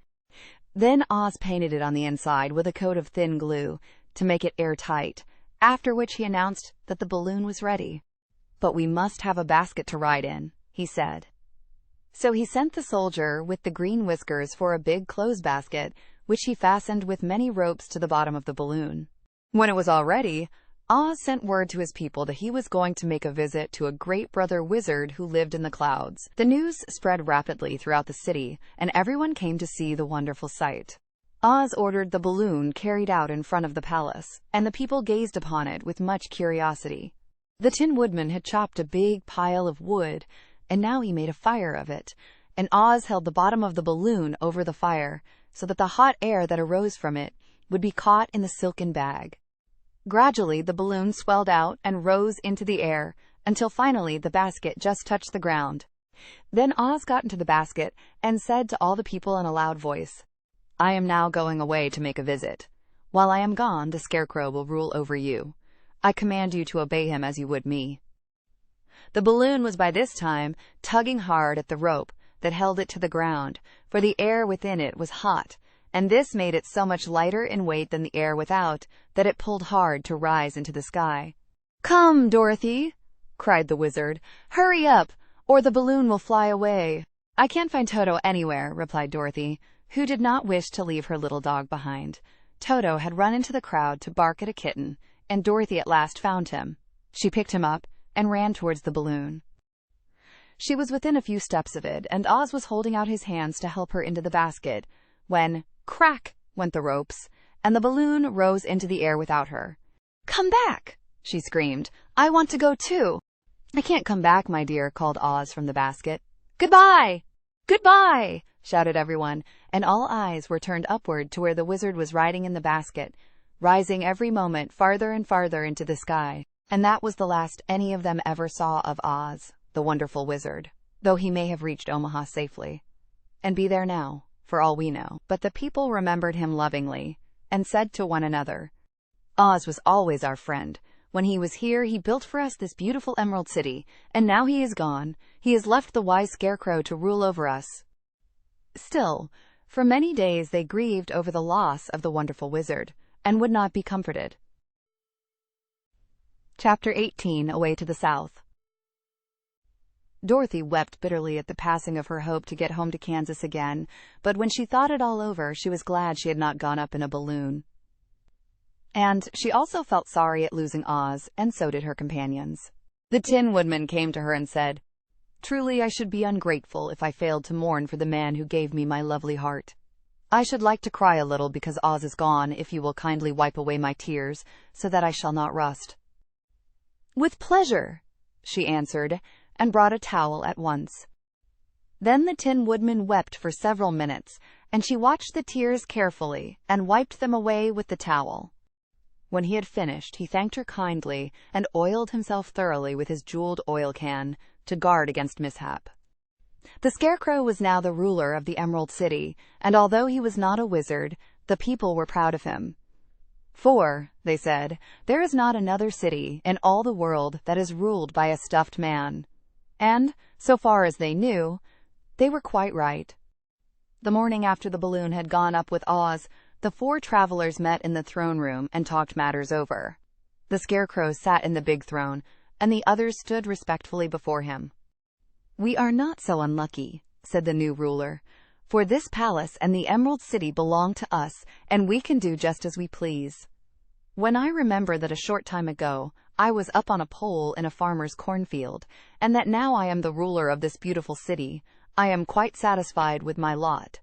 [SPEAKER 1] Then Oz painted it on the inside with a coat of thin glue to make it airtight, after which he announced that the balloon was ready. "But we must have a basket to ride in," he said. So he sent the soldier with the green whiskers for a big clothes basket, which he fastened with many ropes to the bottom of the balloon. When it was all ready, Oz sent word to his people that he was going to make a visit to a great brother wizard who lived in the clouds. The news spread rapidly throughout the city, and everyone came to see the wonderful sight. Oz ordered the balloon carried out in front of the palace, and the people gazed upon it with much curiosity. The Tin Woodman had chopped a big pile of wood, and now he made a fire of it, and Oz held the bottom of the balloon over the fire, so that the hot air that arose from it would be caught in the silken bag. Gradually, the balloon swelled out and rose into the air, until finally the basket just touched the ground. Then Oz got into the basket and said to all the people in a loud voice, "I am now going away to make a visit. While I am gone, the Scarecrow will rule over you. I command you to obey him as you would me." The balloon was by this time tugging hard at the rope that held it to the ground, for the air within it was hot, and this made it so much lighter in weight than the air without that it pulled hard to rise into the sky. "Come, Dorothy!" cried the wizard. "Hurry up, or the balloon will fly away." "I can't find Toto anywhere," replied Dorothy, who did not wish to leave her little dog behind. Toto had run into the crowd to bark at a kitten, and Dorothy at last found him. She picked him up and ran towards the balloon. She was within a few steps of it, and Oz was holding out his hands to help her into the basket, when crack went the ropes, and the balloon rose into the air without her. "Come back!" she screamed. "I want to go too." "I can't come back, my dear," called Oz from the basket. "Goodbye! Goodbye!" shouted everyone, and all eyes were turned upward to where the wizard was riding in the basket, rising every moment farther and farther into the sky. And that was the last any of them ever saw of Oz, the wonderful wizard, though he may have reached Omaha safely, and be there now, for all we know. But the people remembered him lovingly, and said to one another, "Oz was always our friend. When he was here, he built for us this beautiful Emerald City, and now he is gone. He has left the wise Scarecrow to rule over us." Still, for many days they grieved over the loss of the wonderful wizard, and would not be comforted. Chapter 18. Away to the South. Dorothy wept bitterly at the passing of her hope to get home to Kansas again, but when she thought it all over, she was glad she had not gone up in a balloon. And she also felt sorry at losing Oz, and so did her companions. The Tin Woodman came to her and said, "Truly I should be ungrateful if I failed to mourn for the man who gave me my lovely heart. I should like to cry a little because Oz is gone, if you will kindly wipe away my tears, so that I shall not rust." "With pleasure," she answered, and brought a towel at once. Then the Tin Woodman wept for several minutes, and she watched the tears carefully and wiped them away with the towel. When he had finished, he thanked her kindly and oiled himself thoroughly with his jeweled oil can to guard against mishap. The Scarecrow was now the ruler of the Emerald City, and although he was not a wizard, the people were proud of him. "For," they said, "there is not another city in all the world that is ruled by a stuffed man." And, so far as they knew, they were quite right. The morning after the balloon had gone up with Oz, the 4 travelers met in the throne room and talked matters over. The Scarecrow sat in the big throne, and the others stood respectfully before him. "We are not so unlucky," said the new ruler, "for this palace and the Emerald City belong to us, and we can do just as we please. When I remember that a short time ago I was up on a pole in a farmer's cornfield, and that now I am the ruler of this beautiful city, I am quite satisfied with my lot."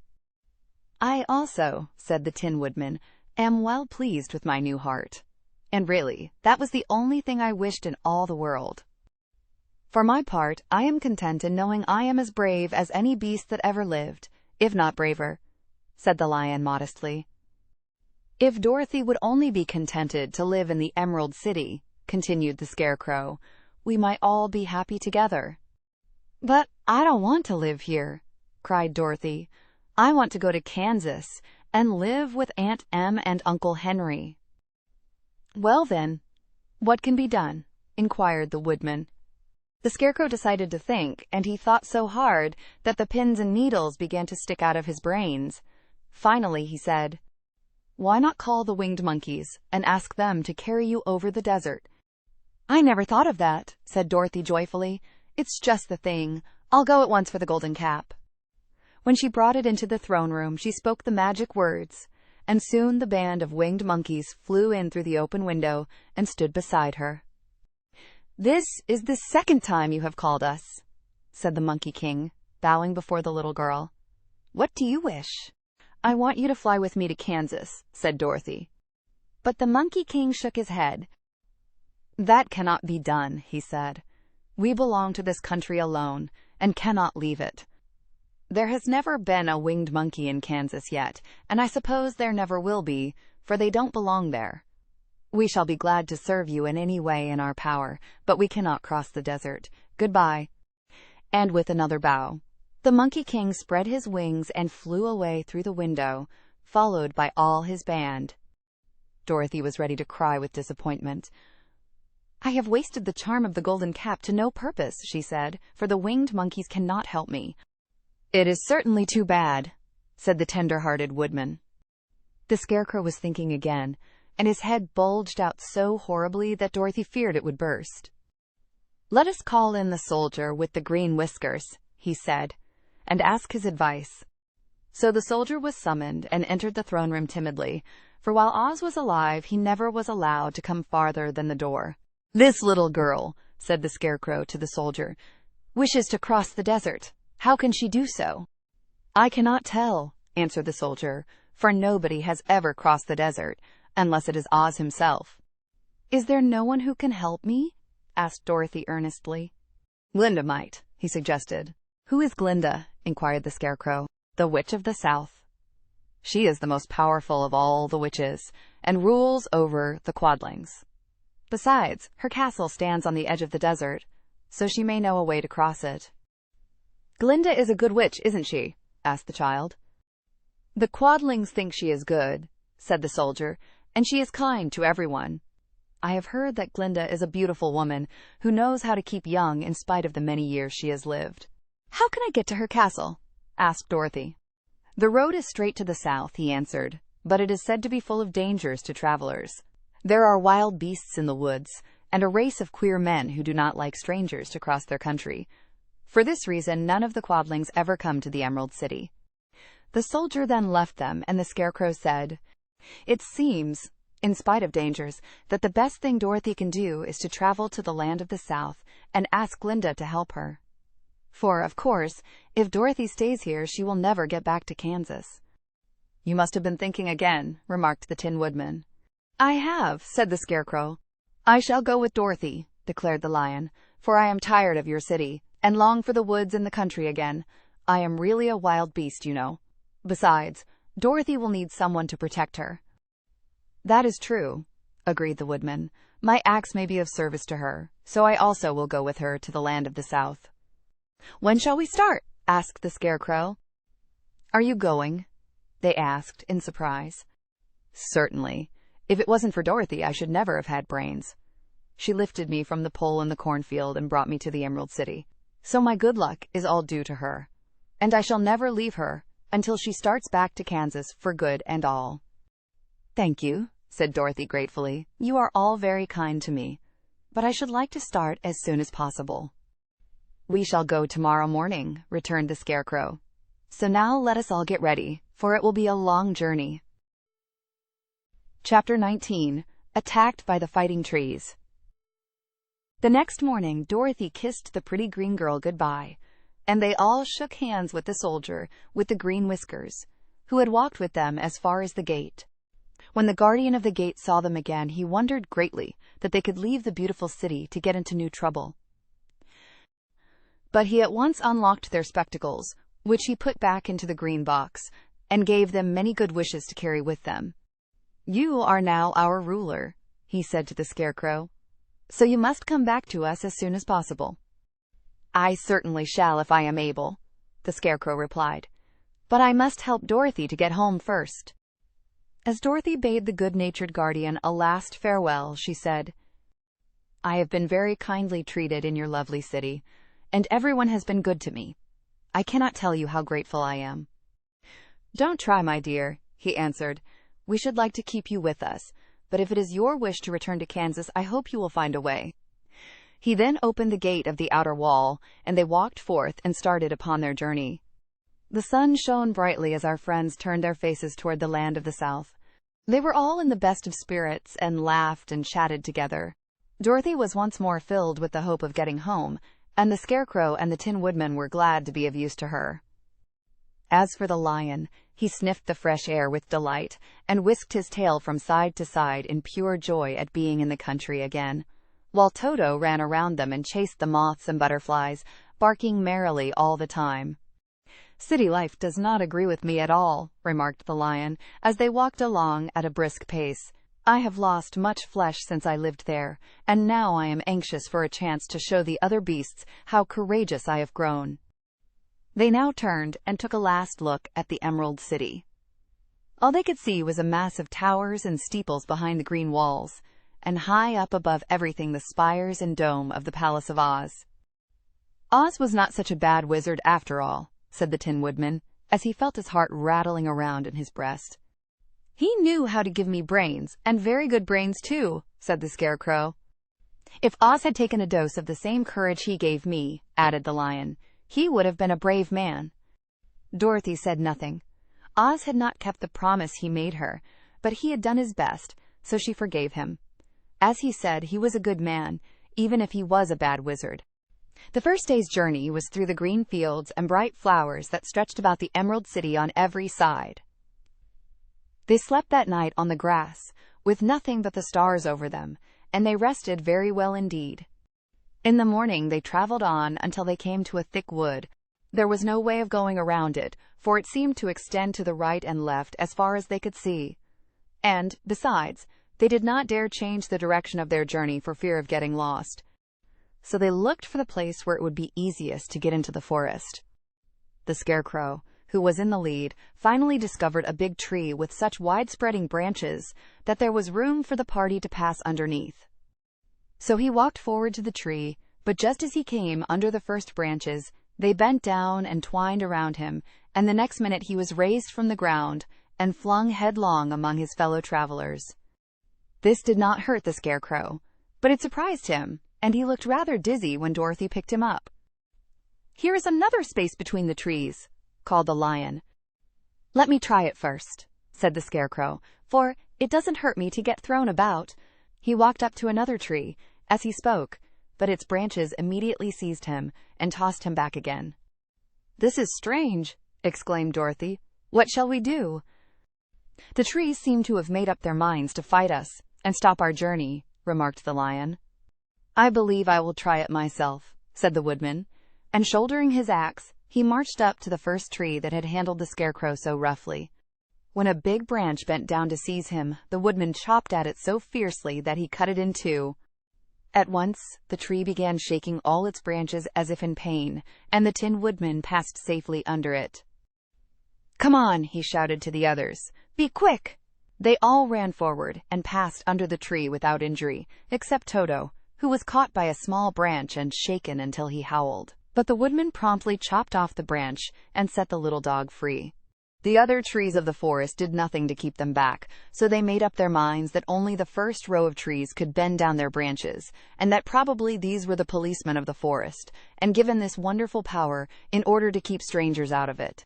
[SPEAKER 1] "I also," said the Tin Woodman, "am well pleased with my new heart. And really, that was the only thing I wished in all the world. For my part, I am content in knowing I am as brave as any beast that ever lived, if not braver," said the Lion modestly. "If Dorothy would only be contented to live in the Emerald City," continued the Scarecrow, "we might all be happy together." "But I don't want to live here," cried Dorothy. "I want to go to Kansas and live with Aunt Em and Uncle Henry." "Well then, what can be done?" inquired the Woodman. The Scarecrow decided to think, and he thought so hard that the pins and needles began to stick out of his brains. Finally, he said, "Why not call the winged monkeys and ask them to carry you over the desert?" "I never thought of that," said Dorothy joyfully. "It's just the thing. I'll go at once for the golden cap." When she brought it into the throne room, she spoke the magic words, and soon the band of winged monkeys flew in through the open window and stood beside her. "This is the second time you have called us," said the Monkey King, bowing before the little girl. "What do you wish?" "I want you to fly with me to Kansas," said Dorothy. But the Monkey King shook his head. "That cannot be done," he said. "We belong to this country alone and cannot leave it. There has never been a winged monkey in Kansas yet, and I suppose there never will be, for they don't belong there. We shall be glad to serve you in any way in our power, but we cannot cross the desert. Goodbye." And with another bow, the Monkey King spread his wings and flew away through the window, followed by all his band. Dorothy was ready to cry with disappointment. "I have wasted the charm of the golden cap to no purpose," she said, "for the winged monkeys cannot help me." "It is certainly too bad," said the tender-hearted Woodman. The Scarecrow was thinking again, and his head bulged out so horribly that Dorothy feared it would burst. "Let us call in the soldier with the green whiskers," he said, "and ask his advice." So the soldier was summoned and entered the throne room timidly, for while Oz was alive, he never was allowed to come farther than the door. "This little girl," said the Scarecrow to the soldier, "wishes to cross the desert. How can she do so?" "I cannot tell," answered the soldier, "for nobody has ever crossed the desert, unless it is Oz himself." "Is there no one who can help me?" asked Dorothy earnestly. "Glinda might," he suggested. "Who is Glinda?" inquired the Scarecrow. "The Witch of the South. She is the most powerful of all the witches, and rules over the Quadlings. Besides, her castle stands on the edge of the desert, so she may know a way to cross it." "Glinda is a good witch, isn't she?" asked the child. "The Quadlings think she is good," said the soldier, "and she is kind to everyone. I have heard that Glinda is a beautiful woman who knows how to keep young in spite of the many years she has lived." "How can I get to her castle?" asked Dorothy. "The road is straight to the south," he answered, "but it is said to be full of dangers to travelers. There are wild beasts in the woods, and a race of queer men who do not like strangers to cross their country. For this reason, none of the Quadlings ever come to the Emerald City." The soldier then left them, and the Scarecrow said, "It seems, in spite of dangers, that the best thing Dorothy can do is to travel to the land of the South and ask Glinda to help her. For, of course, if Dorothy stays here, she will never get back to Kansas." "You must have been thinking again," remarked the Tin Woodman. "I have," said the Scarecrow. "I shall go with Dorothy," declared the Lion, "for I am tired of your city, and long for the woods and the country again. I am really a wild beast, you know. Besides, Dorothy will need someone to protect her." "That is true," agreed the Woodman. "My axe may be of service to her, so I also will go with her to the land of the South." "When shall we start?" asked the Scarecrow. "Are you going?" they asked in surprise. "Certainly. If it wasn't for Dorothy, I should never have had brains. She lifted me from the pole in the cornfield and brought me to the Emerald City. So my good luck is all due to her, and I shall never leave her until she starts back to Kansas for good and all." "Thank you," said Dorothy gratefully. "You are all very kind to me, but I should like to start as soon as possible." "We shall go tomorrow morning," returned the Scarecrow. "So now let us all get ready, for it will be a long journey." Chapter 19. Attacked by the Fighting Trees. The next morning, Dorothy kissed the pretty green girl goodbye, and they all shook hands with the soldier with the green whiskers, who had walked with them as far as the gate. When the guardian of the gate saw them again, he wondered greatly that they could leave the beautiful city to get into new trouble. But he at once unlocked their spectacles, which he put back into the green box, and gave them many good wishes to carry with them. "You are now our ruler," he said to the Scarecrow, "so you must come back to us as soon as possible." "I certainly shall if I am able," the Scarecrow replied. "But I must help Dorothy to get home first." As Dorothy bade the good-natured guardian a last farewell, she said, "I have been very kindly treated in your lovely city, and everyone has been good to me. I cannot tell you how grateful I am." "Don't try, my dear," he answered. "We should like to keep you with us, but if it is your wish to return to Kansas, I hope you will find a way." He then opened the gate of the outer wall, and they walked forth and started upon their journey. The sun shone brightly as our friends turned their faces toward the land of the South. They were all in the best of spirits and laughed and chatted together. Dorothy was once more filled with the hope of getting home, and the Scarecrow and the Tin Woodman were glad to be of use to her. As for the lion, he sniffed the fresh air with delight and whisked his tail from side to side in pure joy at being in the country again, while Toto ran around them and chased the moths and butterflies, barking merrily all the time. "City life does not agree with me at all," remarked the lion, as they walked along at a brisk pace. "I have lost much flesh since I lived there, and now I am anxious for a chance to show the other beasts how courageous I have grown." They now turned and took a last look at the Emerald City. All they could see was a mass of towers and steeples behind the green walls, and high up above everything the spires and dome of the Palace of Oz. "Oz was not such a bad wizard after all," said the Tin Woodman, as he felt his heart rattling around in his breast. "He knew how to give me brains, and very good brains too," said the Scarecrow. "If Oz had taken a dose of the same courage he gave me," added the lion, "he would have been a brave man." Dorothy said nothing. Oz had not kept the promise he made her, but he had done his best, so she forgave him. As he said, he was a good man, even if he was a bad wizard. The first day's journey was through the green fields and bright flowers that stretched about the Emerald City on every side. They slept that night on the grass, with nothing but the stars over them, and they rested very well indeed. In the morning they traveled on until they came to a thick wood. There was no way of going around it, for it seemed to extend to the right and left as far as they could see. And, besides, they did not dare change the direction of their journey for fear of getting lost. So they looked for the place where it would be easiest to get into the forest. The Scarecrow, who was in the lead, finally discovered a big tree with such wide-spreading branches that there was room for the party to pass underneath. So he walked forward to the tree, but just as he came under the first branches, they bent down and twined around him, and the next minute he was raised from the ground and flung headlong among his fellow travelers. This did not hurt the Scarecrow, but it surprised him, and he looked rather dizzy when Dorothy picked him up. "Here is another space between the trees," called the lion. "Let me try it first," said the Scarecrow, "for it doesn't hurt me to get thrown about." He walked up to another tree as he spoke, but its branches immediately seized him and tossed him back again. "This is strange," exclaimed Dorothy. "What shall we do?" "The trees seem to have made up their minds to fight us and stop our journey," remarked the lion. "I believe I will try it myself," said the Woodman, and shouldering his axe, he marched up to the first tree that had handled the Scarecrow so roughly. When a big branch bent down to seize him, the Woodman chopped at it so fiercely that he cut it in two. At once, the tree began shaking all its branches as if in pain, and the Tin Woodman passed safely under it. "Come on," he shouted to the others. "Be quick!" They all ran forward and passed under the tree without injury, except Toto, who was caught by a small branch and shaken until he howled. But the Woodman promptly chopped off the branch and set the little dog free. The other trees of the forest did nothing to keep them back, so they made up their minds that only the first row of trees could bend down their branches, and that probably these were the policemen of the forest, and given this wonderful power in order to keep strangers out of it.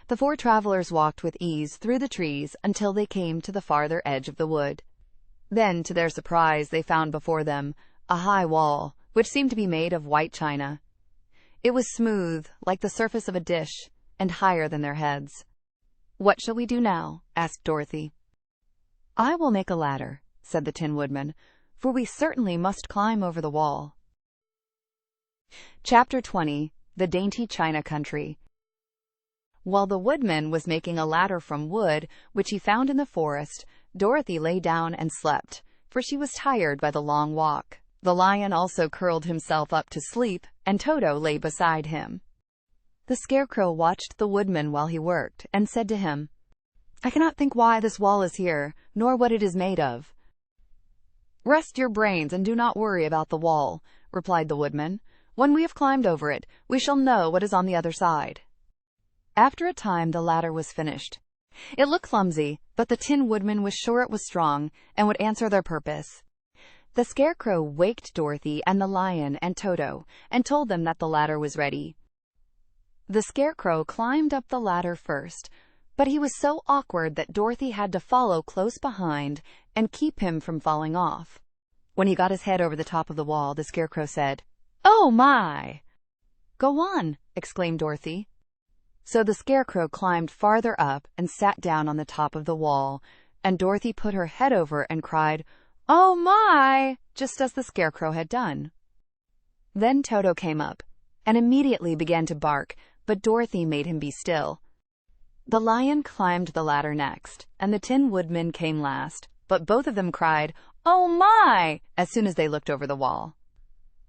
[SPEAKER 1] The four travelers walked with ease through the trees until they came to the farther edge of the wood. Then, to their surprise, they found before them a high wall, which seemed to be made of white china. It was smooth, like the surface of a dish, and higher than their heads. "What shall we do now?" asked Dorothy. "I will make a ladder," said the Tin Woodman, "for we certainly must climb over the wall." Chapter 20. The Dainty China Country. While the Woodman was making a ladder from wood, which he found in the forest, Dorothy lay down and slept, for she was tired by the long walk. The lion also curled himself up to sleep, and Toto lay beside him. The Scarecrow watched the Woodman while he worked, and said to him, "I cannot think why this wall is here, nor what it is made of." "Rest your brains and do not worry about the wall," replied the Woodman. "When we have climbed over it, we shall know what is on the other side." After a time the ladder was finished. It looked clumsy, but the Tin Woodman was sure it was strong and would answer their purpose. The Scarecrow waked Dorothy and the Lion and Toto and told them that the ladder was ready. The Scarecrow climbed up the ladder first, but he was so awkward that Dorothy had to follow close behind and keep him from falling off. When he got his head over the top of the wall, the Scarecrow said, "Oh my!" "Go on," exclaimed Dorothy. So the Scarecrow climbed farther up and sat down on the top of the wall, and Dorothy put her head over and cried, "Oh my!" just as the Scarecrow had done. Then Toto came up and immediately began to bark, but Dorothy made him be still. The Lion climbed the ladder next, and the Tin Woodman came last, but both of them cried, "Oh my!" as soon as they looked over the wall.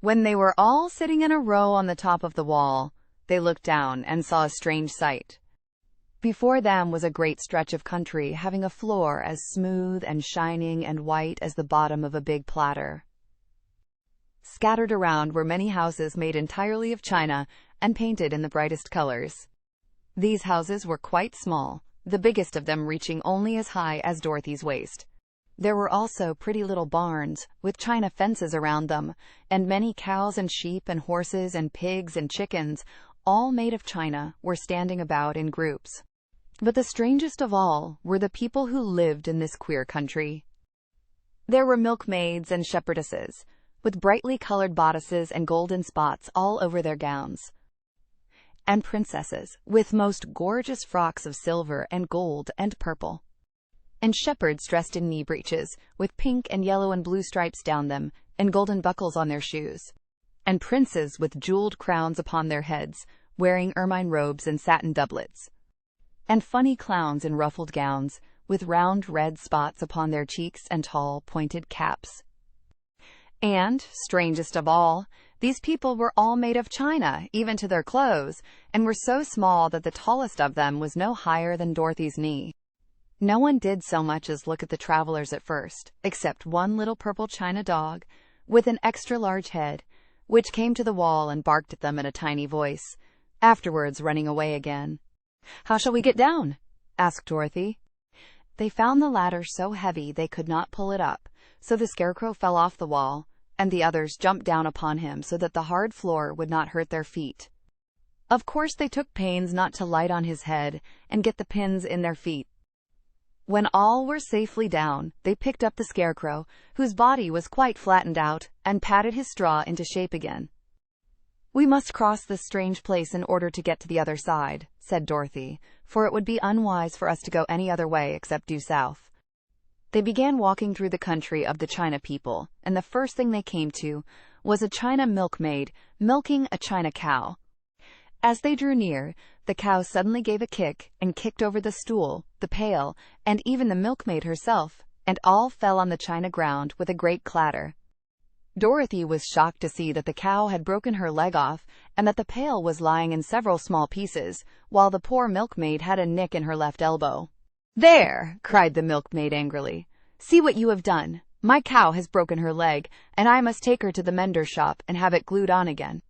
[SPEAKER 1] When they were all sitting in a row on the top of the wall, they looked down and saw a strange sight. Before them was a great stretch of country having a floor as smooth and shining and white as the bottom of a big platter. Scattered around were many houses made entirely of china and painted in the brightest colors. These houses were quite small, the biggest of them reaching only as high as Dorothy's waist. There were also pretty little barns, with china fences around them, and many cows and sheep and horses and pigs and chickens, all made of china, were standing about in groups. But the strangest of all were the people who lived in this queer country. There were milkmaids and shepherdesses, with brightly colored bodices and golden spots all over their gowns, and princesses, with most gorgeous frocks of silver and gold and purple, and shepherds dressed in knee breeches, with pink and yellow and blue stripes down them, and golden buckles on their shoes, and princes with jeweled crowns upon their heads, wearing ermine robes and satin doublets, and funny clowns in ruffled gowns, with round red spots upon their cheeks and tall, pointed caps. And, strangest of all, these people were all made of china, even to their clothes, and were so small that the tallest of them was no higher than Dorothy's knee. No one did so much as look at the travelers at first, except one little purple china dog, with an extra-large head, which came to the wall and barked at them in a tiny voice, afterwards running away again. "How shall we get down?" asked Dorothy. They found the ladder so heavy they could not pull it up, so the Scarecrow fell off the wall, and the others jumped down upon him so that the hard floor would not hurt their feet. Of course they took pains not to light on his head and get the pins in their feet. When all were safely down, they picked up the Scarecrow, whose body was quite flattened out, and patted his straw into shape again. "We must cross this strange place in order to get to the other side," said Dorothy, "for it would be unwise for us to go any other way except due south." They began walking through the country of the China people, and the first thing they came to was a China milkmaid milking a China cow. As they drew near, the cow suddenly gave a kick and kicked over the stool, the pail, and even the milkmaid herself, and all fell on the china ground with a great clatter. Dorothy was shocked to see that the cow had broken her leg off and that the pail was lying in several small pieces, while the poor milkmaid had a nick in her left elbow. "There!" cried the milkmaid angrily. "See what you have done! My cow has broken her leg, and I must take her to the mender's shop and have it glued on again.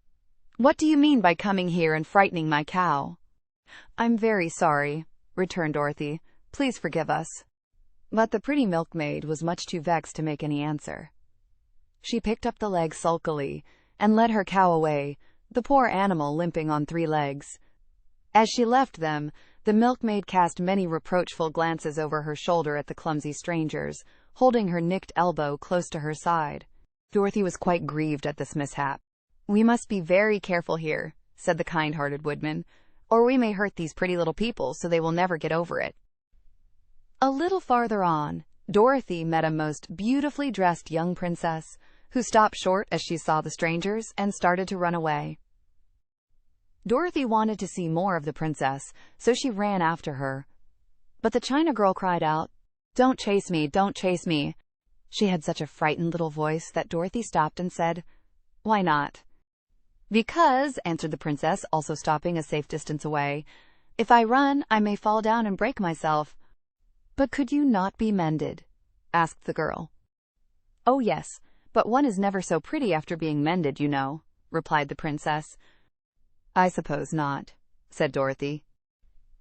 [SPEAKER 1] What do you mean by coming here and frightening my cow?" "I'm very sorry," returned Dorothy. "Please forgive us." But the pretty milkmaid was much too vexed to make any answer. She picked up the leg sulkily and led her cow away, the poor animal limping on 3 legs. As she left them, the milkmaid cast many reproachful glances over her shoulder at the clumsy strangers, holding her nicked elbow close to her side. Dorothy was quite grieved at this mishap. "We must be very careful here," said the kind-hearted Woodman, "or we may hurt these pretty little people so they will never get over it." A little farther on, Dorothy met a most beautifully dressed young princess, who stopped short as she saw the strangers and started to run away. Dorothy wanted to see more of the princess, so she ran after her. But the China girl cried out, "Don't chase me, don't chase me." She had such a frightened little voice that Dorothy stopped and said, "Why not?" "Because," answered the princess, also stopping a safe distance away, "if I run, I may fall down and break myself." "But could you not be mended?" asked the girl. "Oh, yes, but one is never so pretty after being mended, you know," replied the princess. "I suppose not," said Dorothy.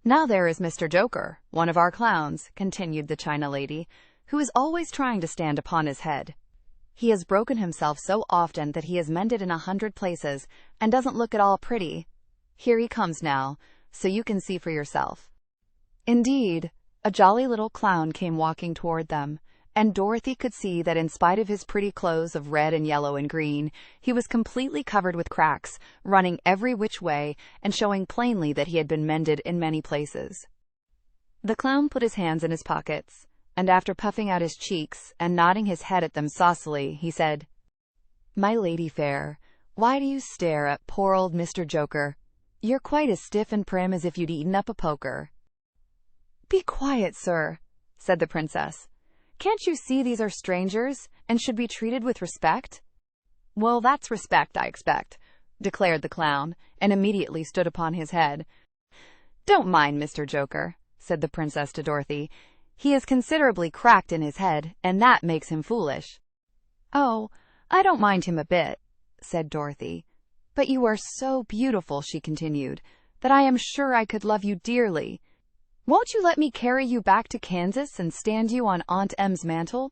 [SPEAKER 1] "Now there is Mr. Joker, one of our clowns," continued the China lady, "who is always trying to stand upon his head. He has broken himself so often that he is mended in 100 places and doesn't look at all pretty. Here he comes now, so you can see for yourself." Indeed, a jolly little clown came walking toward them, and Dorothy could see that in spite of his pretty clothes of red and yellow and green, he was completely covered with cracks, running every which way and showing plainly that he had been mended in many places. The clown put his hands in his pockets, and after puffing out his cheeks and nodding his head at them saucily, he said, "My lady fair, why do you stare at poor old Mr. Joker? You're quite as stiff and prim as if you'd eaten up a poker." "Be quiet, sir," said the princess. "Can't you see these are strangers and should be treated with respect?" "Well, that's respect, I expect," declared the clown, and immediately stood upon his head. "Don't mind Mr. Joker," said the princess to Dorothy. "He is considerably cracked in his head, and that makes him foolish." "Oh, I don't mind him a bit," said Dorothy. "But you are so beautiful," she continued, "that I am sure I could love you dearly. Won't you let me carry you back to Kansas and stand you on Aunt Em's mantle?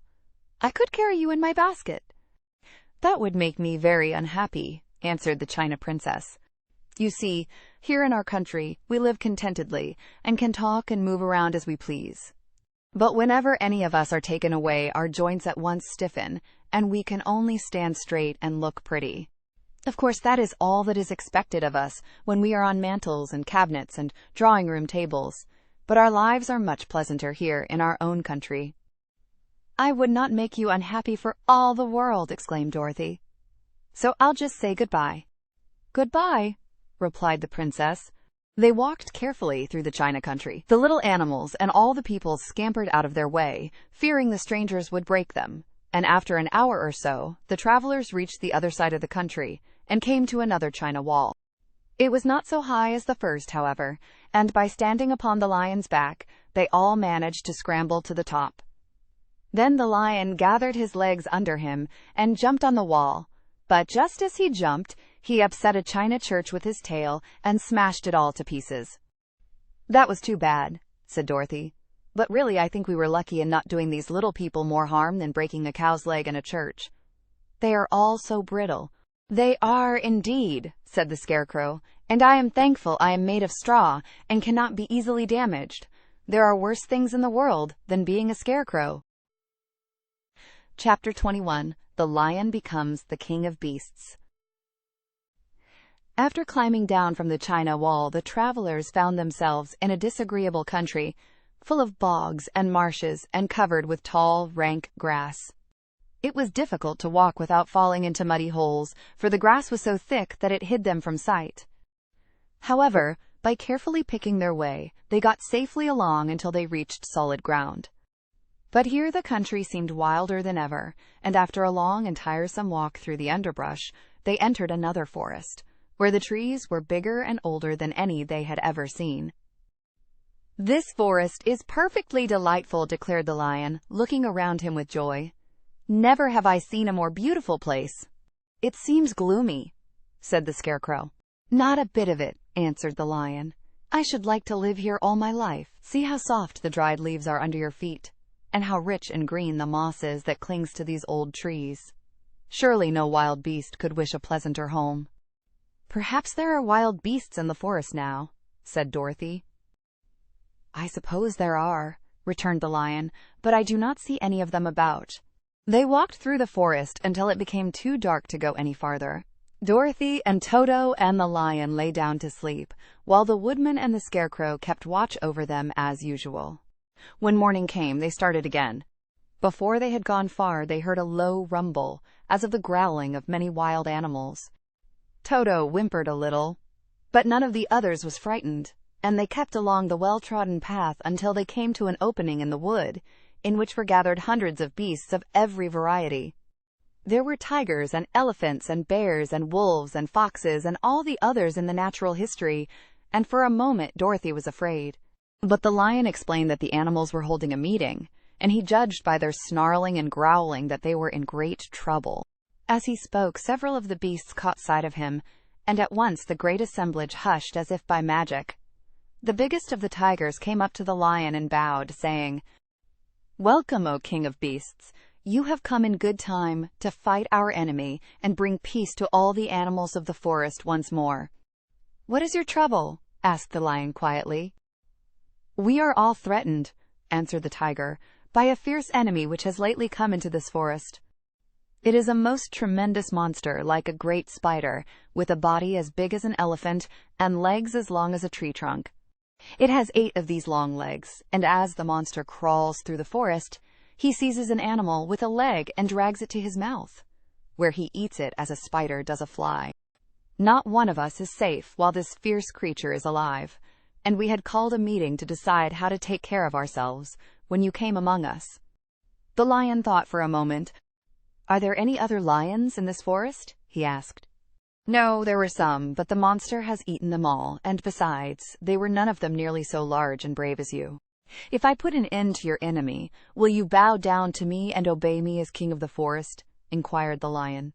[SPEAKER 1] I could carry you in my basket." "That would make me very unhappy," answered the China princess. "You see, here in our country, we live contentedly and can talk and move around as we please. But whenever any of us are taken away, our joints at once stiffen, and we can only stand straight and look pretty. Of course, that is all that is expected of us when we are on mantels and cabinets and drawing-room tables, but our lives are much pleasanter here in our own country." "I would not make you unhappy for all the world," exclaimed Dorothy. "So I'll just say goodbye." "Goodbye," replied the princess. They walked carefully through the China country. The little animals and all the people scampered out of their way, fearing the strangers would break them, and after an hour or so, the travelers reached the other side of the country and came to another China wall. It was not so high as the first, however, and by standing upon the lion's back, they all managed to scramble to the top. Then the lion gathered his legs under him and jumped on the wall, but just as he jumped, he upset a china church with his tail and smashed it all to pieces. "That was too bad," said Dorothy. "But really I think we were lucky in not doing these little people more harm than breaking a cow's leg in a church. They are all so brittle." "They are indeed," said the Scarecrow, "and I am thankful I am made of straw and cannot be easily damaged. There are worse things in the world than being a scarecrow." Chapter 21. The Lion Becomes the King of Beasts. After climbing down from the China wall, the travelers found themselves in a disagreeable country, full of bogs and marshes and covered with tall, rank grass. It was difficult to walk without falling into muddy holes, for the grass was so thick that it hid them from sight. However, by carefully picking their way, they got safely along until they reached solid ground. But here the country seemed wilder than ever, and after a long and tiresome walk through the underbrush, they entered another forest, where the trees were bigger and older than any they had ever seen. "This forest is perfectly delightful," declared the lion, looking around him with joy. "Never have I seen a more beautiful place." "It seems gloomy," said the Scarecrow. "Not a bit of it," answered the lion. "I should like to live here all my life. See how soft the dried leaves are under your feet, and how rich and green the moss is that clings to these old trees. Surely no wild beast could wish a pleasanter home." "Perhaps there are wild beasts in the forest now," said Dorothy. "I suppose there are," returned the lion, "but I do not see any of them about." They walked through the forest until it became too dark to go any farther. Dorothy and Toto and the lion lay down to sleep, while the Woodman and the Scarecrow kept watch over them as usual. When morning came, they started again. Before they had gone far, they heard a low rumble, as of the growling of many wild animals. Toto whimpered a little, but none of the others was frightened, and they kept along the well-trodden path until they came to an opening in the wood, in which were gathered hundreds of beasts of every variety. There were tigers and elephants and bears and wolves and foxes and all the others in the natural history, and for a moment Dorothy was afraid. But the lion explained that the animals were holding a meeting, and he judged by their snarling and growling that they were in great trouble. As he spoke, several of the beasts caught sight of him, and at once the great assemblage hushed as if by magic. The biggest of the tigers came up to the lion and bowed, saying, "Welcome, O King of Beasts! You have come in good time to fight our enemy and bring peace to all the animals of the forest once more." "What is your trouble?" asked the lion quietly. "We are all threatened," answered the tiger, "by a fierce enemy which has lately come into this forest. It is a most tremendous monster, like a great spider, with a body as big as an elephant and legs as long as a tree trunk. It has 8 of these long legs, and as the monster crawls through the forest, he seizes an animal with a leg and drags it to his mouth, where he eats it as a spider does a fly. Not one of us is safe while this fierce creature is alive, and we had called a meeting to decide how to take care of ourselves when you came among us." The lion thought for a moment. "Are there any other lions in this forest?" he asked. "No, there were some, but the monster has eaten them all, and besides, they were none of them nearly so large and brave as you. If I put an end to your enemy, will you bow down to me and obey me as king of the forest?" inquired the lion.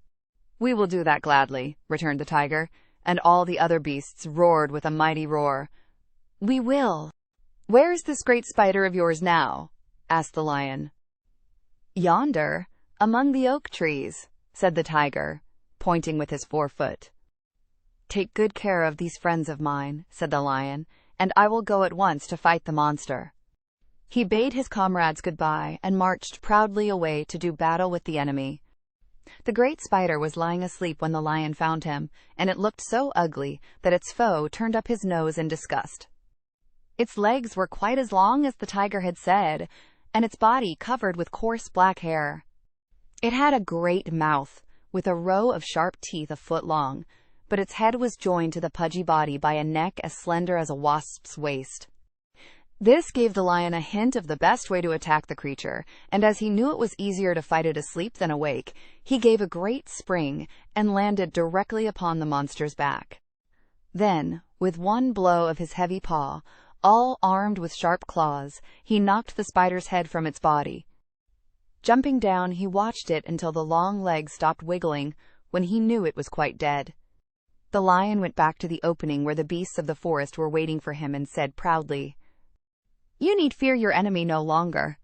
[SPEAKER 1] "We will do that gladly," returned the tiger, and all the other beasts roared with a mighty roar. "We will." "Where is this great spider of yours now?" asked the lion. "Yonder, among the oak trees," said the tiger, pointing with his 4-foot. "Take good care of these friends of mine," said the lion, "and I will go at once to fight the monster." He bade his comrades goodbye and marched proudly away to do battle with the enemy. The great spider was lying asleep when the lion found him, and it looked so ugly that its foe turned up his nose in disgust. Its legs were quite as long as the tiger had said, and its body covered with coarse black hair. It had a great mouth, with a row of sharp teeth a foot long, but its head was joined to the pudgy body by a neck as slender as a wasp's waist. This gave the lion a hint of the best way to attack the creature, and as he knew it was easier to fight it asleep than awake, he gave a great spring and landed directly upon the monster's back. Then, with one blow of his heavy paw, all armed with sharp claws, he knocked the spider's head from its body. Jumping down, he watched it until the long legs stopped wiggling, when he knew it was quite dead. The lion went back to the opening where the beasts of the forest were waiting for him and said proudly, "You need fear your enemy no longer."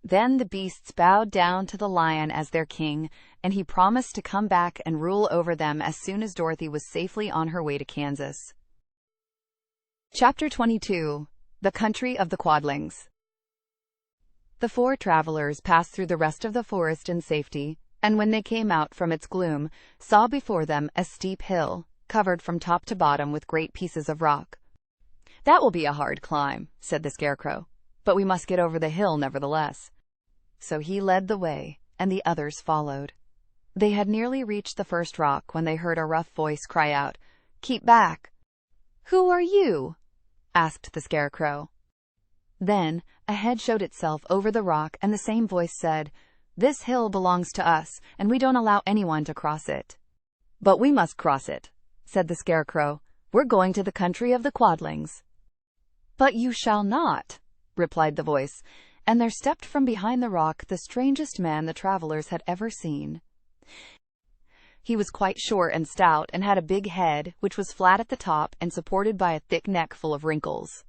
[SPEAKER 1] Then the beasts bowed down to the lion as their king, and he promised to come back and rule over them as soon as Dorothy was safely on her way to Kansas. Chapter 22. The Country of the Quadlings. The 4 travelers passed through the rest of the forest in safety, and when they came out from its gloom, saw before them a steep hill, covered from top to bottom with great pieces of rock. "That will be a hard climb," said the Scarecrow, "but we must get over the hill nevertheless." So he led the way, and the others followed. They had nearly reached the first rock when they heard a rough voice cry out, "Keep back!" "Who are you?" asked the Scarecrow. Then a head showed itself over the rock, and the same voice said, "This hill belongs to us, and we don't allow anyone to cross it." "But we must cross it," said the Scarecrow. "We're going to the country of the Quadlings." "But you shall not," replied the voice, and there stepped from behind the rock the strangest man the travelers had ever seen. He was quite short and stout, and had a big head, which was flat at the top and supported by a thick neck full of wrinkles.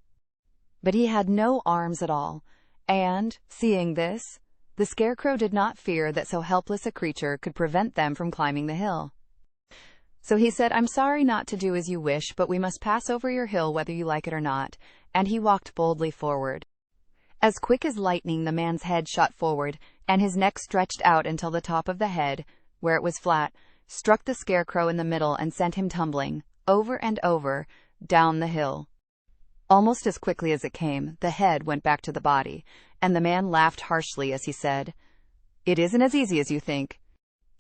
[SPEAKER 1] But he had no arms at all, and, seeing this, the Scarecrow did not fear that so helpless a creature could prevent them from climbing the hill. So he said, "I'm sorry not to do as you wish, but we must pass over your hill whether you like it or not," and he walked boldly forward. As quick as lightning the man's head shot forward, and his neck stretched out until the top of the head, where it was flat, struck the Scarecrow in the middle and sent him tumbling, over and over, down the hill. Almost as quickly as it came, the head went back to the body, and the man laughed harshly as he said, "It isn't as easy as you think."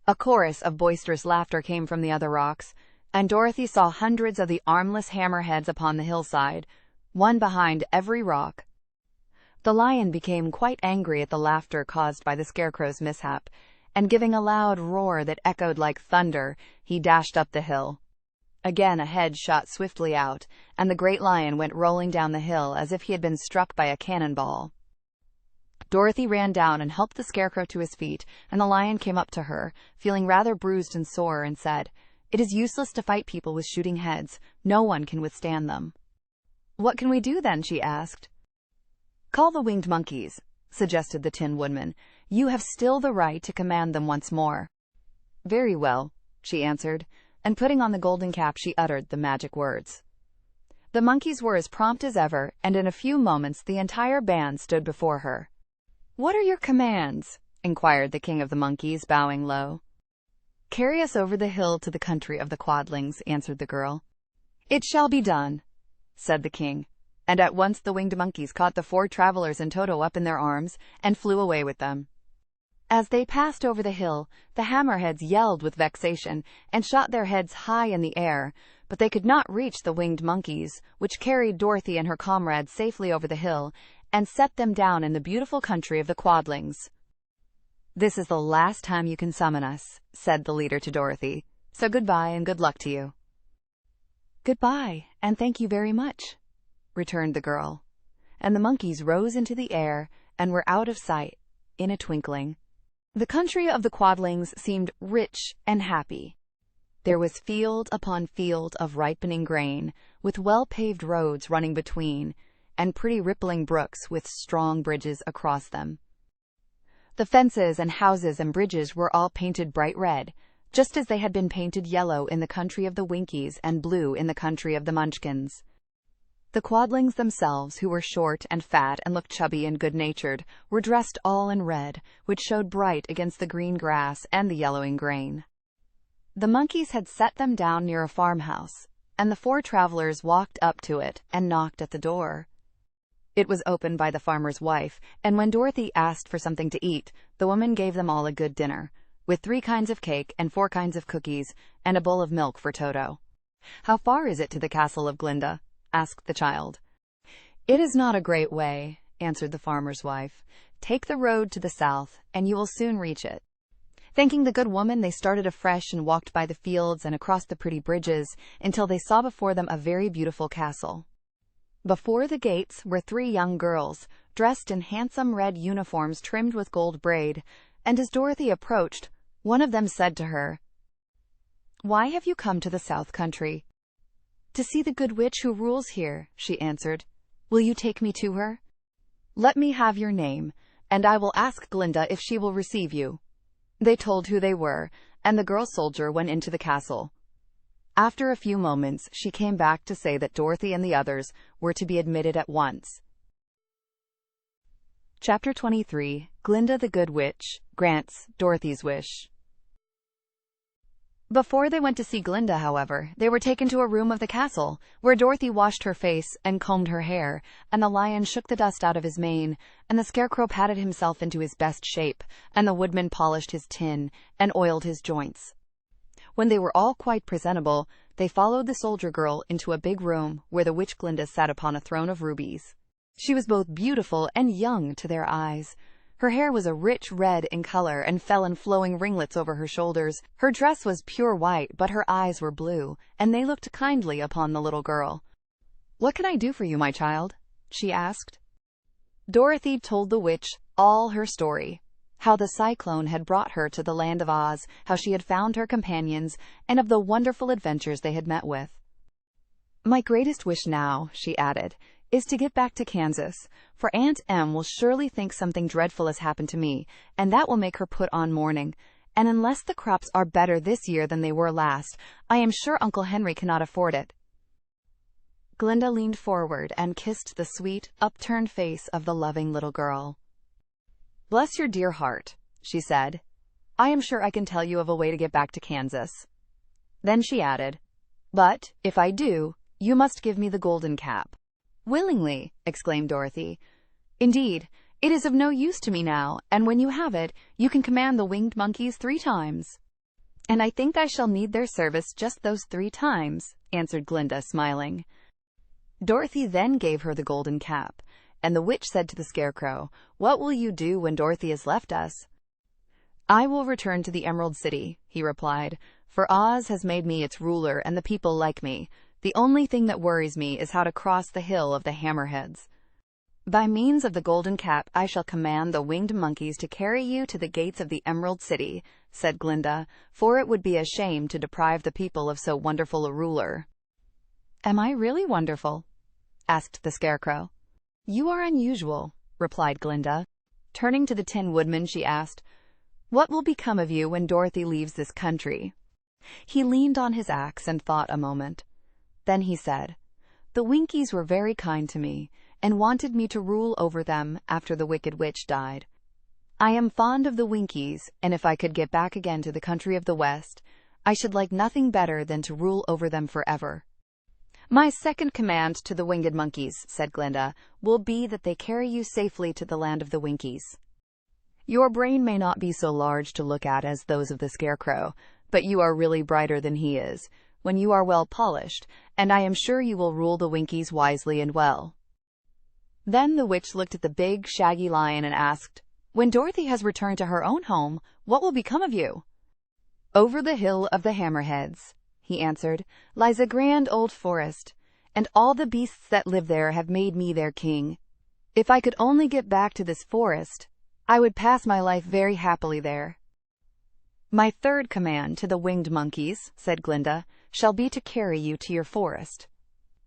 [SPEAKER 1] A chorus of boisterous laughter came from the other rocks, and Dorothy saw hundreds of the armless hammerheads upon the hillside, one behind every rock. The lion became quite angry at the laughter caused by the Scarecrow's mishap, and giving a loud roar that echoed like thunder, he dashed up the hill. Again a head shot swiftly out, and the great lion went rolling down the hill as if he had been struck by a cannonball. Dorothy ran down and helped the Scarecrow to his feet, and the lion came up to her, feeling rather bruised and sore, and said, "It is useless to fight people with shooting heads. No one can withstand them." "What can we do then?" she asked. "Call the winged monkeys," suggested the Tin Woodman. "You have still the right to command them once more." "Very well," she answered, and putting on the golden cap she uttered the magic words. The monkeys were as prompt as ever, and in a few moments the entire band stood before her. "What are your commands?" inquired the King of the Monkeys, bowing low. "Carry us over the hill to the country of the Quadlings," answered the girl. "It shall be done," said the king, and at once the winged monkeys caught the four travelers and Toto up in their arms and flew away with them. As they passed over the hill, the hammerheads yelled with vexation and shot their heads high in the air, but they could not reach the winged monkeys, which carried Dorothy and her comrades safely over the hill and set them down in the beautiful country of the Quadlings. "This is the last time you can summon us," said the leader to Dorothy, "so goodbye and good luck to you." "Goodbye, and thank you very much," returned the girl, and the monkeys rose into the air and were out of sight in a twinkling. The country of the Quadlings seemed rich and happy. There was field upon field of ripening grain, with well-paved roads running between, and pretty rippling brooks with strong bridges across them. The fences and houses and bridges were all painted bright red, just as they had been painted yellow in the country of the Winkies and blue in the country of the Munchkins. The Quadlings themselves, who were short and fat and looked chubby and good-natured, were dressed all in red, which showed bright against the green grass and the yellowing grain. The monkeys had set them down near a farmhouse, and the four travelers walked up to it and knocked at the door. It was opened by the farmer's wife, and when Dorothy asked for something to eat, the woman gave them all a good dinner, with 3 kinds of cake and 4 kinds of cookies, and a bowl of milk for Toto. "How far is it to the castle of Glinda?" asked the child. "It is not a great way," answered the farmer's wife. "Take the road to the south, and you will soon reach it." Thanking the good woman, they started afresh and walked by the fields and across the pretty bridges until they saw before them a very beautiful castle. Before the gates were 3 young girls, dressed in handsome red uniforms trimmed with gold braid, and as Dorothy approached, one of them said to her, "Why have you come to the South Country?" "To see the good witch who rules here," she answered. "Will you take me to her?" "Let me have your name, and I will ask Glinda if she will receive you." They told who they were, and the girl soldier went into the castle. After a few moments, she came back to say that Dorothy and the others were to be admitted at once. Chapter 23. Glinda the Good Witch grants Dorothy's wish. Before they went to see Glinda, however, they were taken to a room of the castle, where Dorothy washed her face and combed her hair, and the lion shook the dust out of his mane, and the Scarecrow patted himself into his best shape, and the Woodman polished his tin and oiled his joints. When they were all quite presentable, they followed the soldier girl into a big room where the witch Glinda sat upon a throne of rubies. She was both beautiful and young to their eyes. Her hair was a rich red in color and fell in flowing ringlets over her shoulders. Her dress was pure white, but her eyes were blue, and they looked kindly upon the little girl. "What can I do for you, my child?" she asked. Dorothy told the witch all her story, how the Cyclone had brought her to the land of Oz, how she had found her companions, and of the wonderful adventures they had met with. "My greatest wish now," she added, "is to get back to Kansas, for Aunt Em will surely think something dreadful has happened to me, and that will make her put on mourning. And unless the crops are better this year than they were last, I am sure Uncle Henry cannot afford it." Glinda leaned forward and kissed the sweet, upturned face of the loving little girl. "Bless your dear heart," she said. "I am sure I can tell you of a way to get back to Kansas." Then she added, "But, if I do, you must give me the golden cap." "Willingly," exclaimed Dorothy. "Indeed, it is of no use to me now, and when you have it, you can command the winged monkeys 3 times. "And I think I shall need their service just those 3 times, answered Glinda, smiling. Dorothy then gave her the golden cap, and the witch said to the Scarecrow, "What will you do when Dorothy has left us?" "I will return to the Emerald City," he replied, "for Oz has made me its ruler and the people like me. The only thing that worries me is how to cross the hill of the Hammerheads. By means of the golden cap, I shall command the winged monkeys to carry you to the gates of the Emerald City," said Glinda, "for it would be a shame to deprive the people of so wonderful a ruler." "Am I really wonderful?" asked the Scarecrow. "You are unusual," replied Glinda. Turning to the Tin Woodman, she asked, "What will become of you when Dorothy leaves this country?" He leaned on his axe and thought a moment. Then he said, "The Winkies were very kind to me, and wanted me to rule over them after the Wicked Witch died. I am fond of the Winkies, and if I could get back again to the country of the West, I should like nothing better than to rule over them forever." "My second command to the winged monkeys," said Glinda, "will be that they carry you safely to the land of the Winkies. Your brain may not be so large to look at as those of the Scarecrow, but you are really brighter than he is, when you are well polished, and I am sure you will rule the Winkies wisely and well." Then the witch looked at the big, shaggy lion and asked, "When Dorothy has returned to her own home, what will become of you?" "Over the hill of the Hammerheads," he answered, "lies a grand old forest, and all the beasts that live there have made me their king. If I could only get back to this forest, I would pass my life very happily there." "My third command to the winged monkeys," said Glinda, "shall be to carry you to your forest.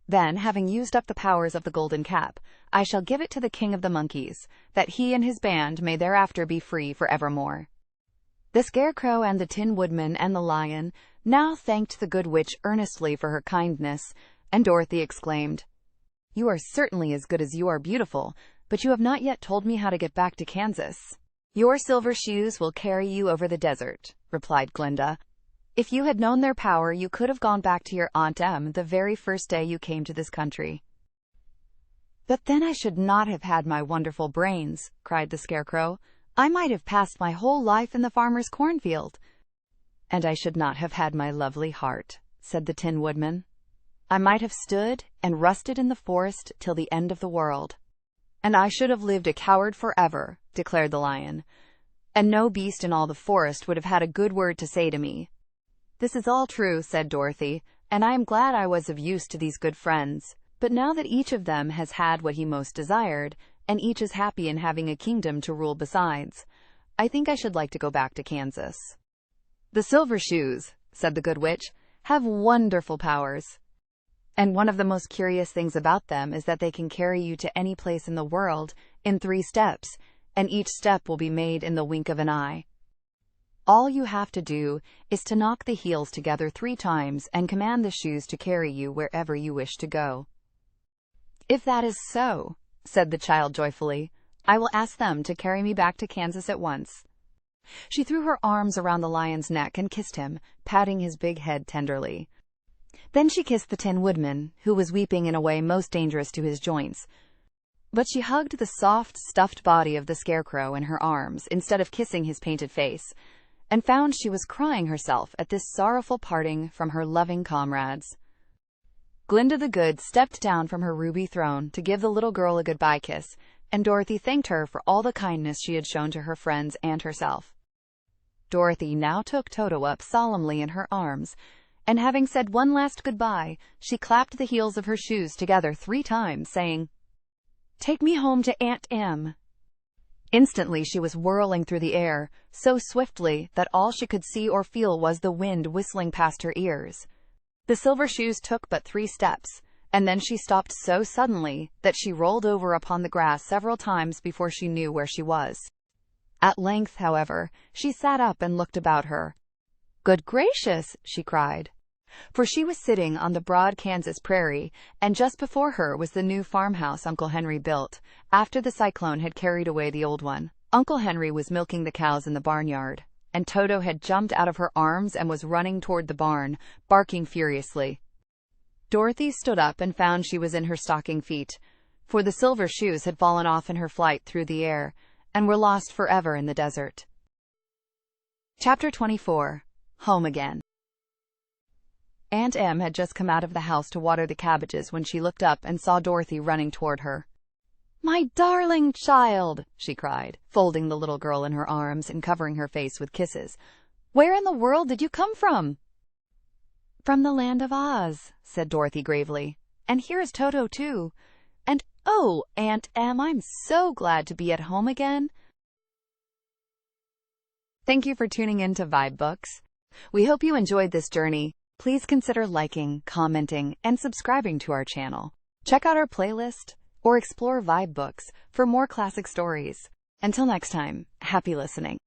[SPEAKER 1] Then, having used up the powers of the golden cap, I shall give it to the king of the monkeys, that he and his band may thereafter be free for evermore." The Scarecrow and the Tin Woodman and the Lion now thanked the good witch earnestly for her kindness, and Dorothy exclaimed, "You are certainly as good as you are beautiful, but you have not yet told me how to get back to Kansas." "Your silver shoes will carry you over the desert," replied Glinda. "If you had known their power, you could have gone back to your Aunt Em the very first day you came to this country." "But then I should not have had my wonderful brains," cried the Scarecrow. "I might have passed my whole life in the farmer's cornfield." "And I should not have had my lovely heart," said the Tin Woodman. "I might have stood and rusted in the forest till the end of the world." "And I should have lived a coward forever," declared the Lion. "And no beast in all the forest would have had a good word to say to me." "This is all true," said Dorothy, "and I am glad I was of use to these good friends. But now that each of them has had what he most desired, and each is happy in having a kingdom to rule besides, I think I should like to go back to Kansas." "The Silver Shoes," said the good witch, "have wonderful powers. And one of the most curious things about them is that they can carry you to any place in the world in 3 steps, and each step will be made in the wink of an eye. All you have to do is to knock the heels together 3 times and command the shoes to carry you wherever you wish to go." "If that is so," said the child joyfully, "I will ask them to carry me back to Kansas at once." She threw her arms around the lion's neck and kissed him, patting his big head tenderly. Then she kissed the Tin Woodman, who was weeping in a way most dangerous to his joints. But she hugged the soft, stuffed body of the Scarecrow in her arms instead of kissing his painted face, and found she was crying herself at this sorrowful parting from her loving comrades. Glinda the Good stepped down from her ruby throne to give the little girl a goodbye kiss, and Dorothy thanked her for all the kindness she had shown to her friends and herself. Dorothy now took Toto up solemnly in her arms, and having said one last goodbye, she clapped the heels of her shoes together 3 times, saying, "Take me home to Aunt Em." Instantly she was whirling through the air, so swiftly that all she could see or feel was the wind whistling past her ears. The Silver Shoes took but 3 steps, and then she stopped so suddenly that she rolled over upon the grass several times before she knew where she was. At length, however, she sat up and looked about her. "Good gracious!" she cried. For she was sitting on the broad Kansas prairie, and just before her was the new farmhouse Uncle Henry built, after the cyclone had carried away the old one. Uncle Henry was milking the cows in the barnyard, and Toto had jumped out of her arms and was running toward the barn, barking furiously. Dorothy stood up and found she was in her stocking feet, for the Silver Shoes had fallen off in her flight through the air, and were lost forever in the desert. Chapter 24. Home Again. Aunt Em had just come out of the house to water the cabbages when she looked up and saw Dorothy running toward her. My darling child, she cried, folding the little girl in her arms and covering her face with kisses. Where in the world did you come from? From the land of Oz, said Dorothy gravely. And here's Toto, too. And oh, Aunt Em, I'm so glad to be at home again. Thank you for tuning in to vibeBooks. We hope you enjoyed this journey. Please consider liking, commenting, and subscribing to our channel. Check out our playlist or explore vibeBooks for more classic stories. Until next time, happy listening.